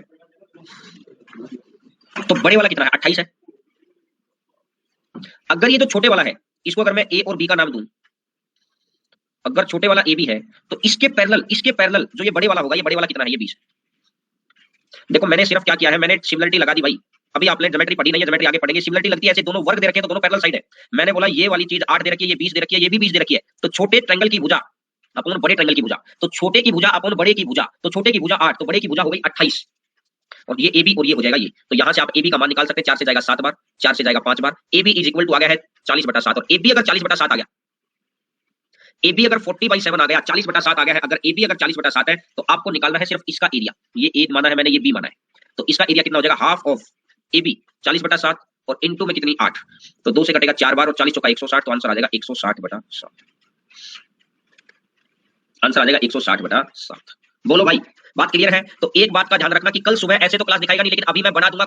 तो बड़े वाला कितना है? 28 है। अगर ये जो छोटे वाला है इसको अगर मैं ए और बी का नाम दूं, अगर छोटे वाला ए बी है तो इसके पैरेलल जो ये बड़े वाला होगा, ये बड़े वाला कितना है? ये 20। देखो मैंने सिर्फ क्या किया है, मैंने सिमिलरिटी लगा दी भाई। अभी आपने ज्योमेट्री पढ़ी नहीं है, ज्योमेट्री आगे पढ़ेंगे। सिमिलरिटी लगती है ऐसे, दोनों वर्ग दे रखे हैं तो दोनों पैरेलल साइड है। मैंने बोला ये वाली चीज 8 दे रखी है, ये 20 दे रखी है, ये भी 20 दे रखी है, तो छोटे ट्रायंगल की भुजा अपन बड़े ट्रायंगल की भुजा, तो छोटे की भुजा अपन बड़े की भुजा, तो छोटे की भुजा 8 तो बड़े की भुजा हो गई 28, और ये ए बी और ये हो जाएगा ये। तो यहां से आप ए बी का मान निकाल सकते हैं, 4 से जाएगा 7 बार, 4 से जाएगा 5 बार। A B is equal to आ गया है 40/7, और ए बी अगर 40/7 आ गया, ए बी अगर 40/7 आ गया, 40/7 आ गया है, अगर ए बी अगर 40/7 है तो आपको निकालना है सिर्फ इसका एरिया। ये ए माना है मैंने, ये बी माना है, तो इसका एरिया कितना हो जाएगा? हाफ ऑफ ए बी 40/7 और इनटू में कितनी 8, तो 2 से कटेगा 4 बार और 40 चौका 160, तो आंसर आ जाएगा 160/7। आंसर आ जाएगा 160/7। बोलो भाई बात क्लियर है? तो एक बात का ध्यान रखना कि कल सुबह ऐसे तो क्लास दिखाएगा नहीं, लेकिन अभी मैं बना दूंगा